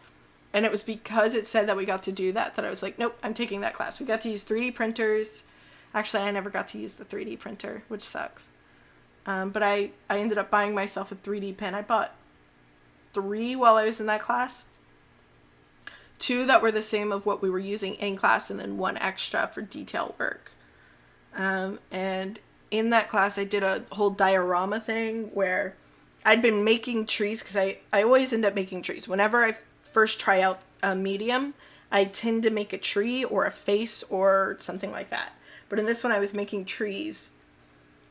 And it was because it said that we got to do that I was like, nope, I'm taking that class. We got to use 3D printers. Actually, I never got to use the 3D printer, which sucks. But I ended up buying myself a 3D pen. I bought 3 while I was in that class. 2 that were the same of what we were using in class, and then 1 extra for detail work. And in that class, I did a whole diorama thing where I'd been making trees, because I always end up making trees. Whenever I first try out a medium, I tend to make a tree or a face or something like that. But in this one, I was making trees.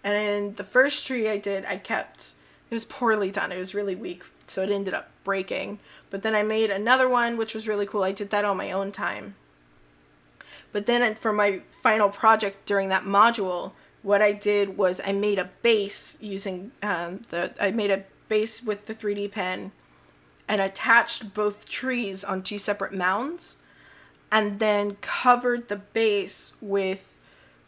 And in the first tree I did, it was poorly done. It was really weak, so it ended up breaking. But then I made another one, which was really cool. I did that on my own time. But then for my final project during that module, what I did was I made a base using I made a base with the 3D pen and attached both trees on 2 separate mounds. and then covered the base with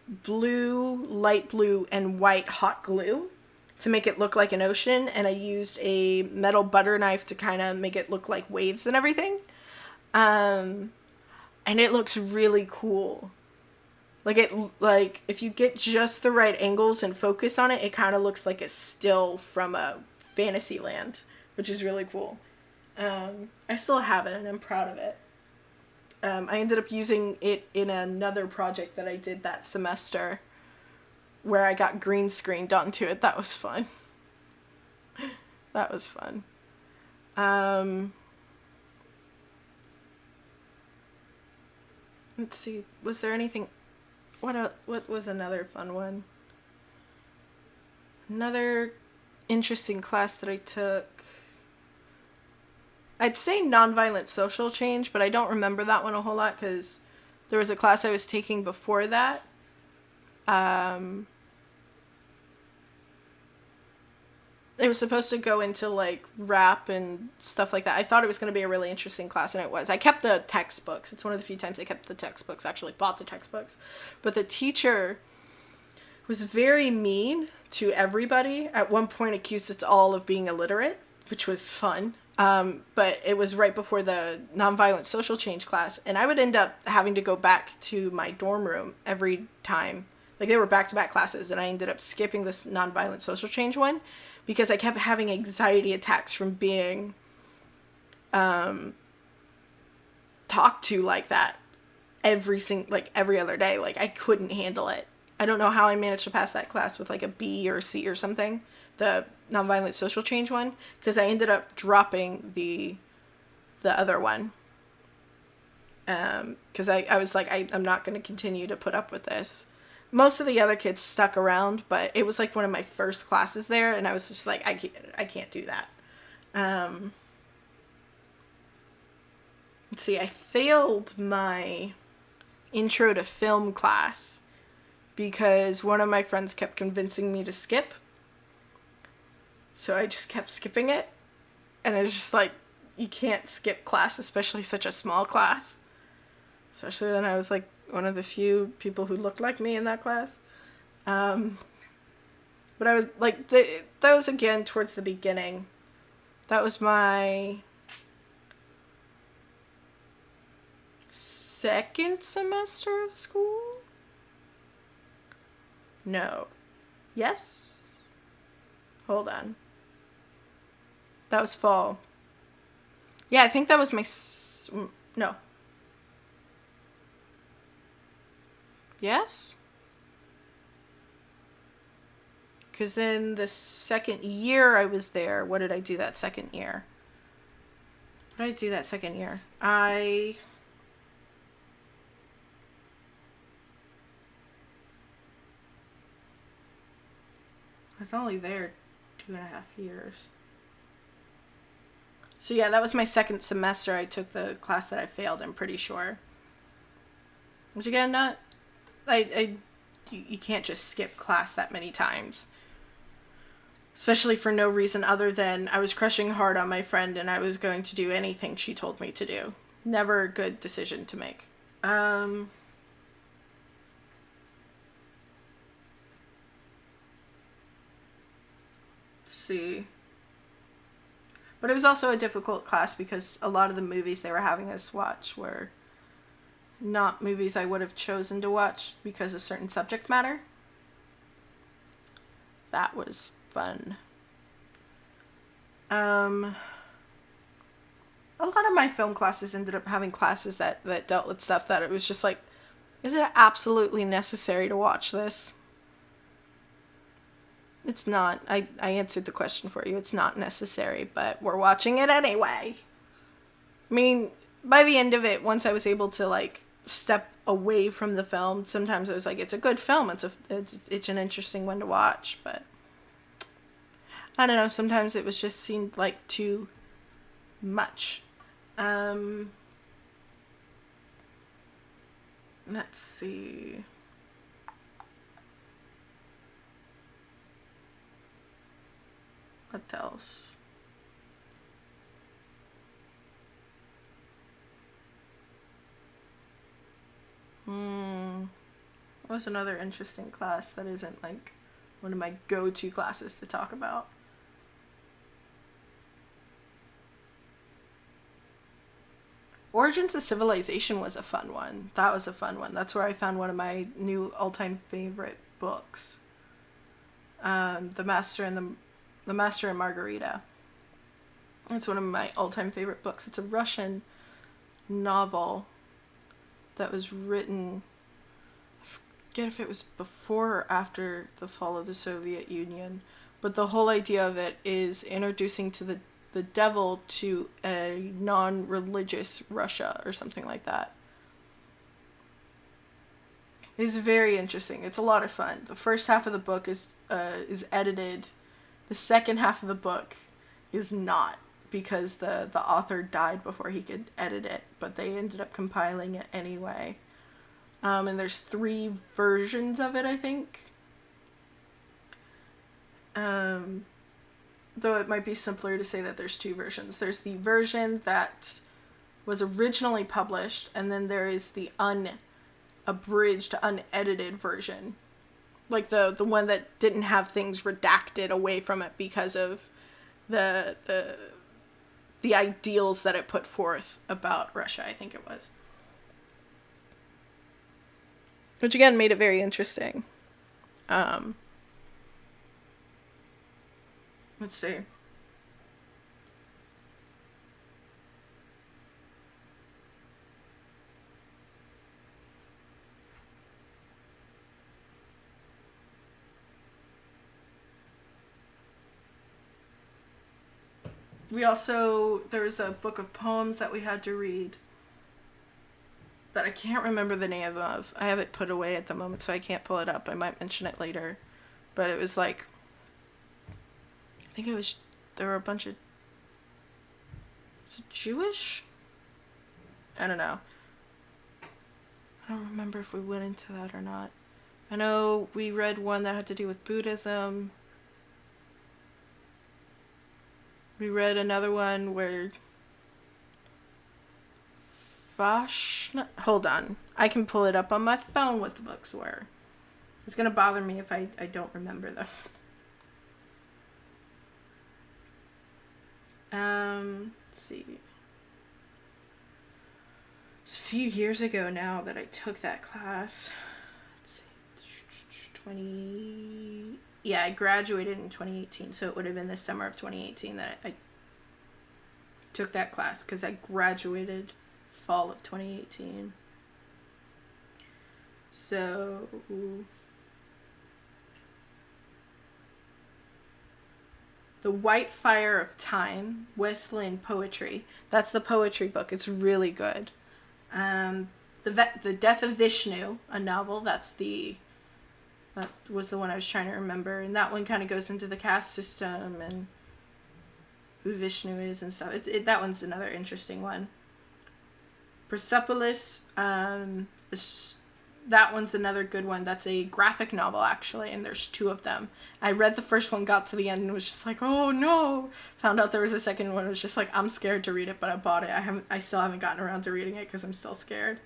blue, light blue, and white hot glue to make it look like an ocean, and I used a metal butter knife to kind of make it look like waves and everything. And it looks really cool. Like if you get just the right angles and focus on it, it kind of looks like a still from a fantasy land, which is really cool. I still have it and I'm proud of it. I ended up using it in another project that I did that semester where I got green screened onto it. That was fun. That was fun. Let's see. Was there anything? What was another fun one? Another interesting class that I took. I'd say nonviolent social change, but I don't remember that one a whole lot because there was a class I was taking before that. It was supposed to go into like rap and stuff like that. I thought it was going to be a really interesting class, and it was. I kept the textbooks. It's one of the few times I kept the textbooks, actually bought the textbooks. But the teacher was very mean to everybody. At one point accused us all of being illiterate, which was fun. But it was right before the nonviolent social change class, and I would end up having to go back to my dorm room every time. Like, they were back-to-back classes, and I ended up skipping this nonviolent social change one because I kept having anxiety attacks from being talked to like that every other day. Like, I couldn't handle it. I don't know how I managed to pass that class with like a B or a C or something, the nonviolent social change one, because I ended up dropping the other one. Because I was like, I'm not going to continue to put up with this. Most of the other kids stuck around, but it was like one of my first classes there, and I was just like, I can't do that. Let's see, I failed my intro to film class because one of my friends kept convincing me to skip. So I just kept skipping it, and it was just like, you can't skip class, especially such a small class. Especially when I was like one of the few people who looked like me in that class. But I was like, that was again towards the beginning. That was my second semester of school? No. Yes? Hold on. That was fall. Yeah, I think that was my... No. Yes? Because then the second year I was there, what did I do that second year? What did I do that second year? I was only there 2.5 years. So yeah, that was my second semester. I took the class that I failed, I'm pretty sure. Which again, you can't just skip class that many times. Especially for no reason other than I was crushing hard on my friend and I was going to do anything she told me to do. Never a good decision to make. Let's see. But it was also a difficult class because a lot of the movies they were having us watch were not movies I would have chosen to watch because of certain subject matter. That was fun. A lot of my film classes ended up having classes that dealt with stuff that it was just like, is it absolutely necessary to watch this? It's not. I answered the question for you. It's not necessary, but we're watching it anyway. I mean, by the end of it, once I was able to like step away from the film, sometimes I was like, it's a good film. It's an interesting one to watch, but I don't know. Sometimes it was just seemed like too much. Let's see. What else? What was another interesting class that isn't like one of my go-to classes to talk about? Origins of Civilization was a fun one. That was a fun one. That's where I found one of my new all-time favorite books. The Master and Margarita. It's one of my all-time favorite books. It's a Russian novel that was written, I forget if it was before or after the fall of the Soviet Union, but the whole idea of it is introducing to the devil to a non-religious Russia or something like that. It's very interesting. It's a lot of fun. The first half of the book is edited. The second half of the book is not, because the author died before he could edit it, but they ended up compiling it anyway. And there's 3 versions of it, I think. Though it might be simpler to say that there's 2 versions. There's the version that was originally published, and then there is the unabridged, unedited version. Like the one that didn't have things redacted away from it because of the ideals that it put forth about Russia, I think it was. Which again made it very interesting. Let's see. There's a book of poems that we had to read that I can't remember the name of. I have it put away at the moment, so I can't pull it up. I might mention it later. But it was like, there were a bunch of, was it Jewish? I don't know. I don't remember if we went into that or not. I know we read one that had to do with Buddhism. We read another one where hold on. I can pull it up on my phone what the books were. It's going to bother me if I don't remember them. Let's see. It's a few years ago now that I took that class. Let's see. I graduated in 2018, so it would have been the summer of 2018 that I took that class, because I graduated fall of 2018. So The White Fire of Time, Westland Poetry. That's the poetry book. It's really good. The Death of Vishnu, a novel. That was the one I was trying to remember. And that one kind of goes into the caste system and who Vishnu is and stuff. That one's another interesting one. Persepolis, that one's another good one. That's a graphic novel, actually, and there's 2 of them. I read the first one, got to the end, and was just like, oh no! Found out there was a second one, was just like, I'm scared to read it, but I bought it. I still haven't gotten around to reading it because I'm still scared.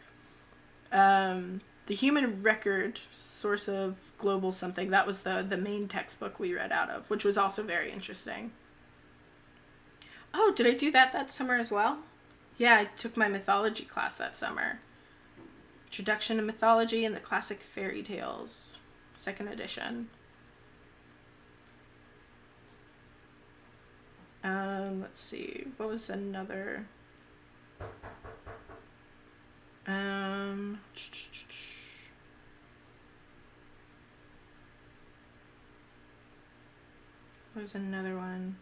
The Human Record, Source of Global Something, that was the main textbook we read out of, which was also very interesting. Oh, did I do that summer as well? Yeah, I took my mythology class that summer. Introduction to Mythology and the Classic Fairy Tales, 2nd edition. Let's see, what was another? What was another one?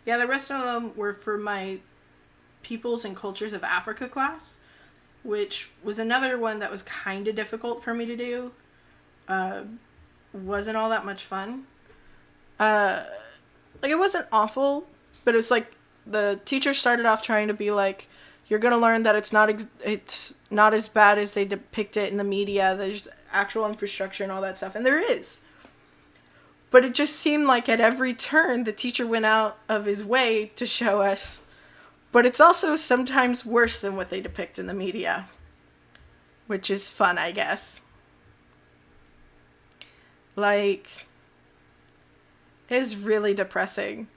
Yeah, the rest of them were for my Peoples and Cultures of Africa class, which was another one that was kind of difficult for me to do. Wasn't all that much fun. It wasn't awful, but it was like the teacher started off trying to be like, you're going to learn that it's not as bad as they depict it in the media. There's actual infrastructure and all that stuff, and there is. But it just seemed like at every turn, the teacher went out of his way to show us, but it's also sometimes worse than what they depict in the media. which is fun, I guess. Like, it's really depressing.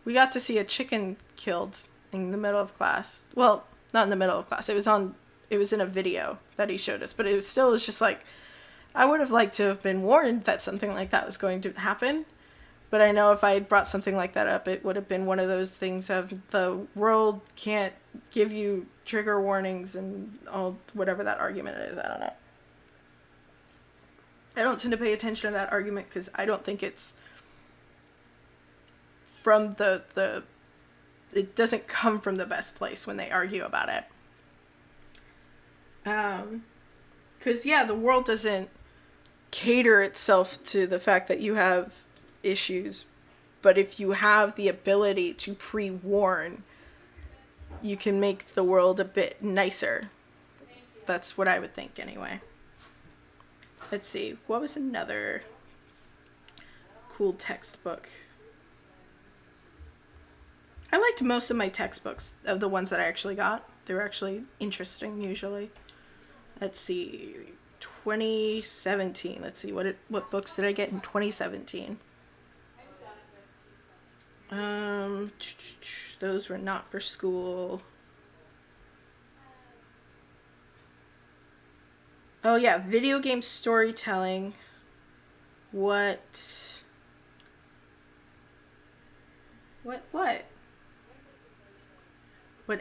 We got to see a chicken killed in the middle of class. Well, not in the middle of class. It was in a video that he showed us, but it was just like, I would have liked to have been warned that something like that was going to happen. But I know if I had brought something like that up, it would have been one of those things of the world can't give you trigger warnings and all whatever that argument is. I don't know. I don't tend to pay attention to that argument because I don't think it's from it doesn't come from the best place when they argue about it. Because, yeah, the world doesn't cater itself to the fact that you have issues, but if you have the ability to pre-warn, you can make the world a bit nicer. That's what I would think anyway. Let's see, what was another cool textbook? I liked most of my textbooks, of the ones that I actually got. They were actually interesting usually. Let's see, 2017. Let's see, what books did I get in 2017? Those were not for school. Oh yeah, video game storytelling. What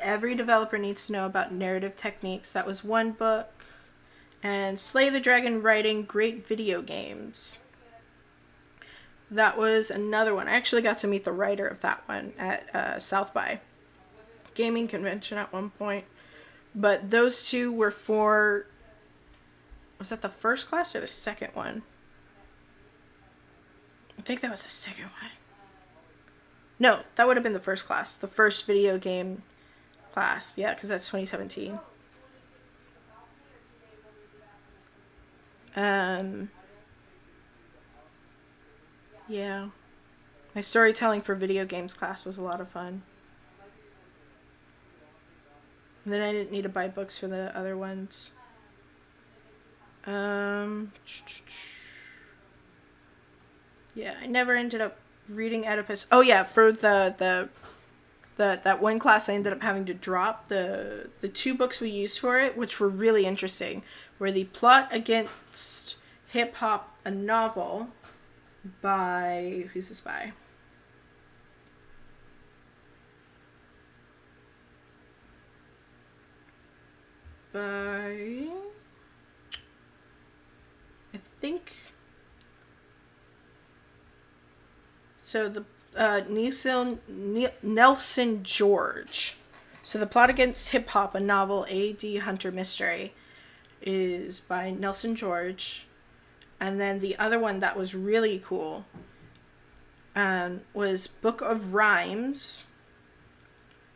every developer needs to know about narrative techniques. That was one book. And Slay the Dragon Writing Great Video Games. That was another one. I actually got to meet the writer of that one at South by Gaming Convention at one point. But those two were for... Was that the first class or the second one? I think that was the second one. No, that would have been the first class. The first video game class. Yeah, because that's 2017. Yeah. My storytelling for video games class was a lot of fun. And then I didn't need to buy books for the other ones. Yeah, I never ended up reading Oedipus. Oh yeah, for that one class I ended up having to drop the two books we used for it, which were really interesting, were the Plot Against Hip Hop, a novel by, who's this by? By, I think, so the Nelson George. So the Plot Against Hip Hop, a novel, A.D. Hunter mystery, is by Nelson George. And then the other one that was really cool was Book of Rhymes,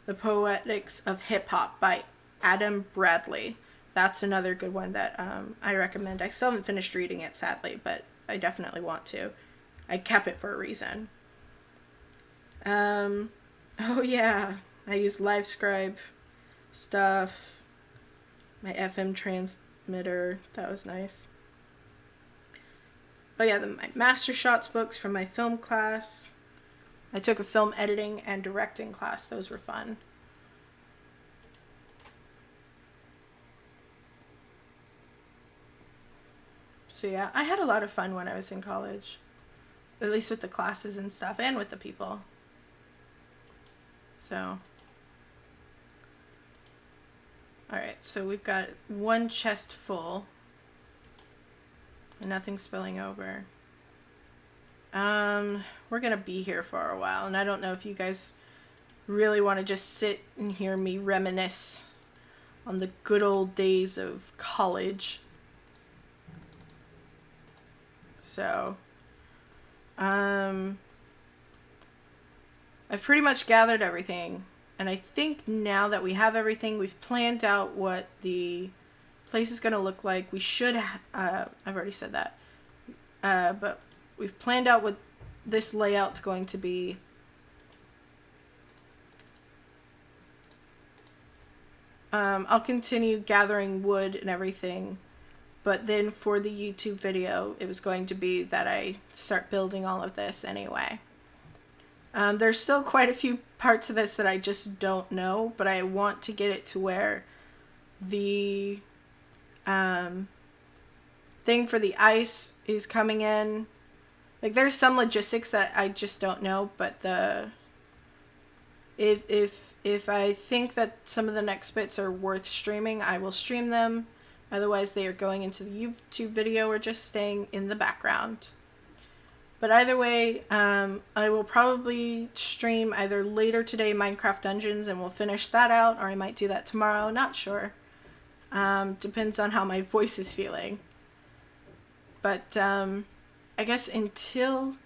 The Poetics of Hip Hop by Adam Bradley. That's another good one that I recommend. I still haven't finished reading it, sadly, but I definitely want to. I kept it for a reason. Oh yeah, I used LiveScribe stuff, my FM transmitter, that was nice. Oh yeah, my Master Shots books from my film class. I took a film editing and directing class, those were fun. So yeah, I had a lot of fun when I was in college. At least with the classes and stuff, and with the people. So. Alright, so we've got one chest full. And nothing spilling over. We're gonna be here for a while, and I don't know if you guys really want to just sit and hear me reminisce on the good old days of college. So, I've pretty much gathered everything, and I think now that we have everything, we've planned out what the place is going to look like. We should, I've already said that, but we've planned out what this layout's going to be. I'll continue gathering wood and everything. But then for the YouTube video, it was going to be that I start building all of this anyway. There's still quite a few parts of this that I just don't know, but I want to get it to where the thing for the ice is coming in. Like, there's some logistics that I just don't know, but if I think that some of the next bits are worth streaming, I will stream them. Otherwise, they are going into the YouTube video or just staying in the background. But either way, I will probably stream either later today Minecraft Dungeons and we'll finish that out, or I might do that tomorrow, not sure. Depends on how my voice is feeling. But I guess until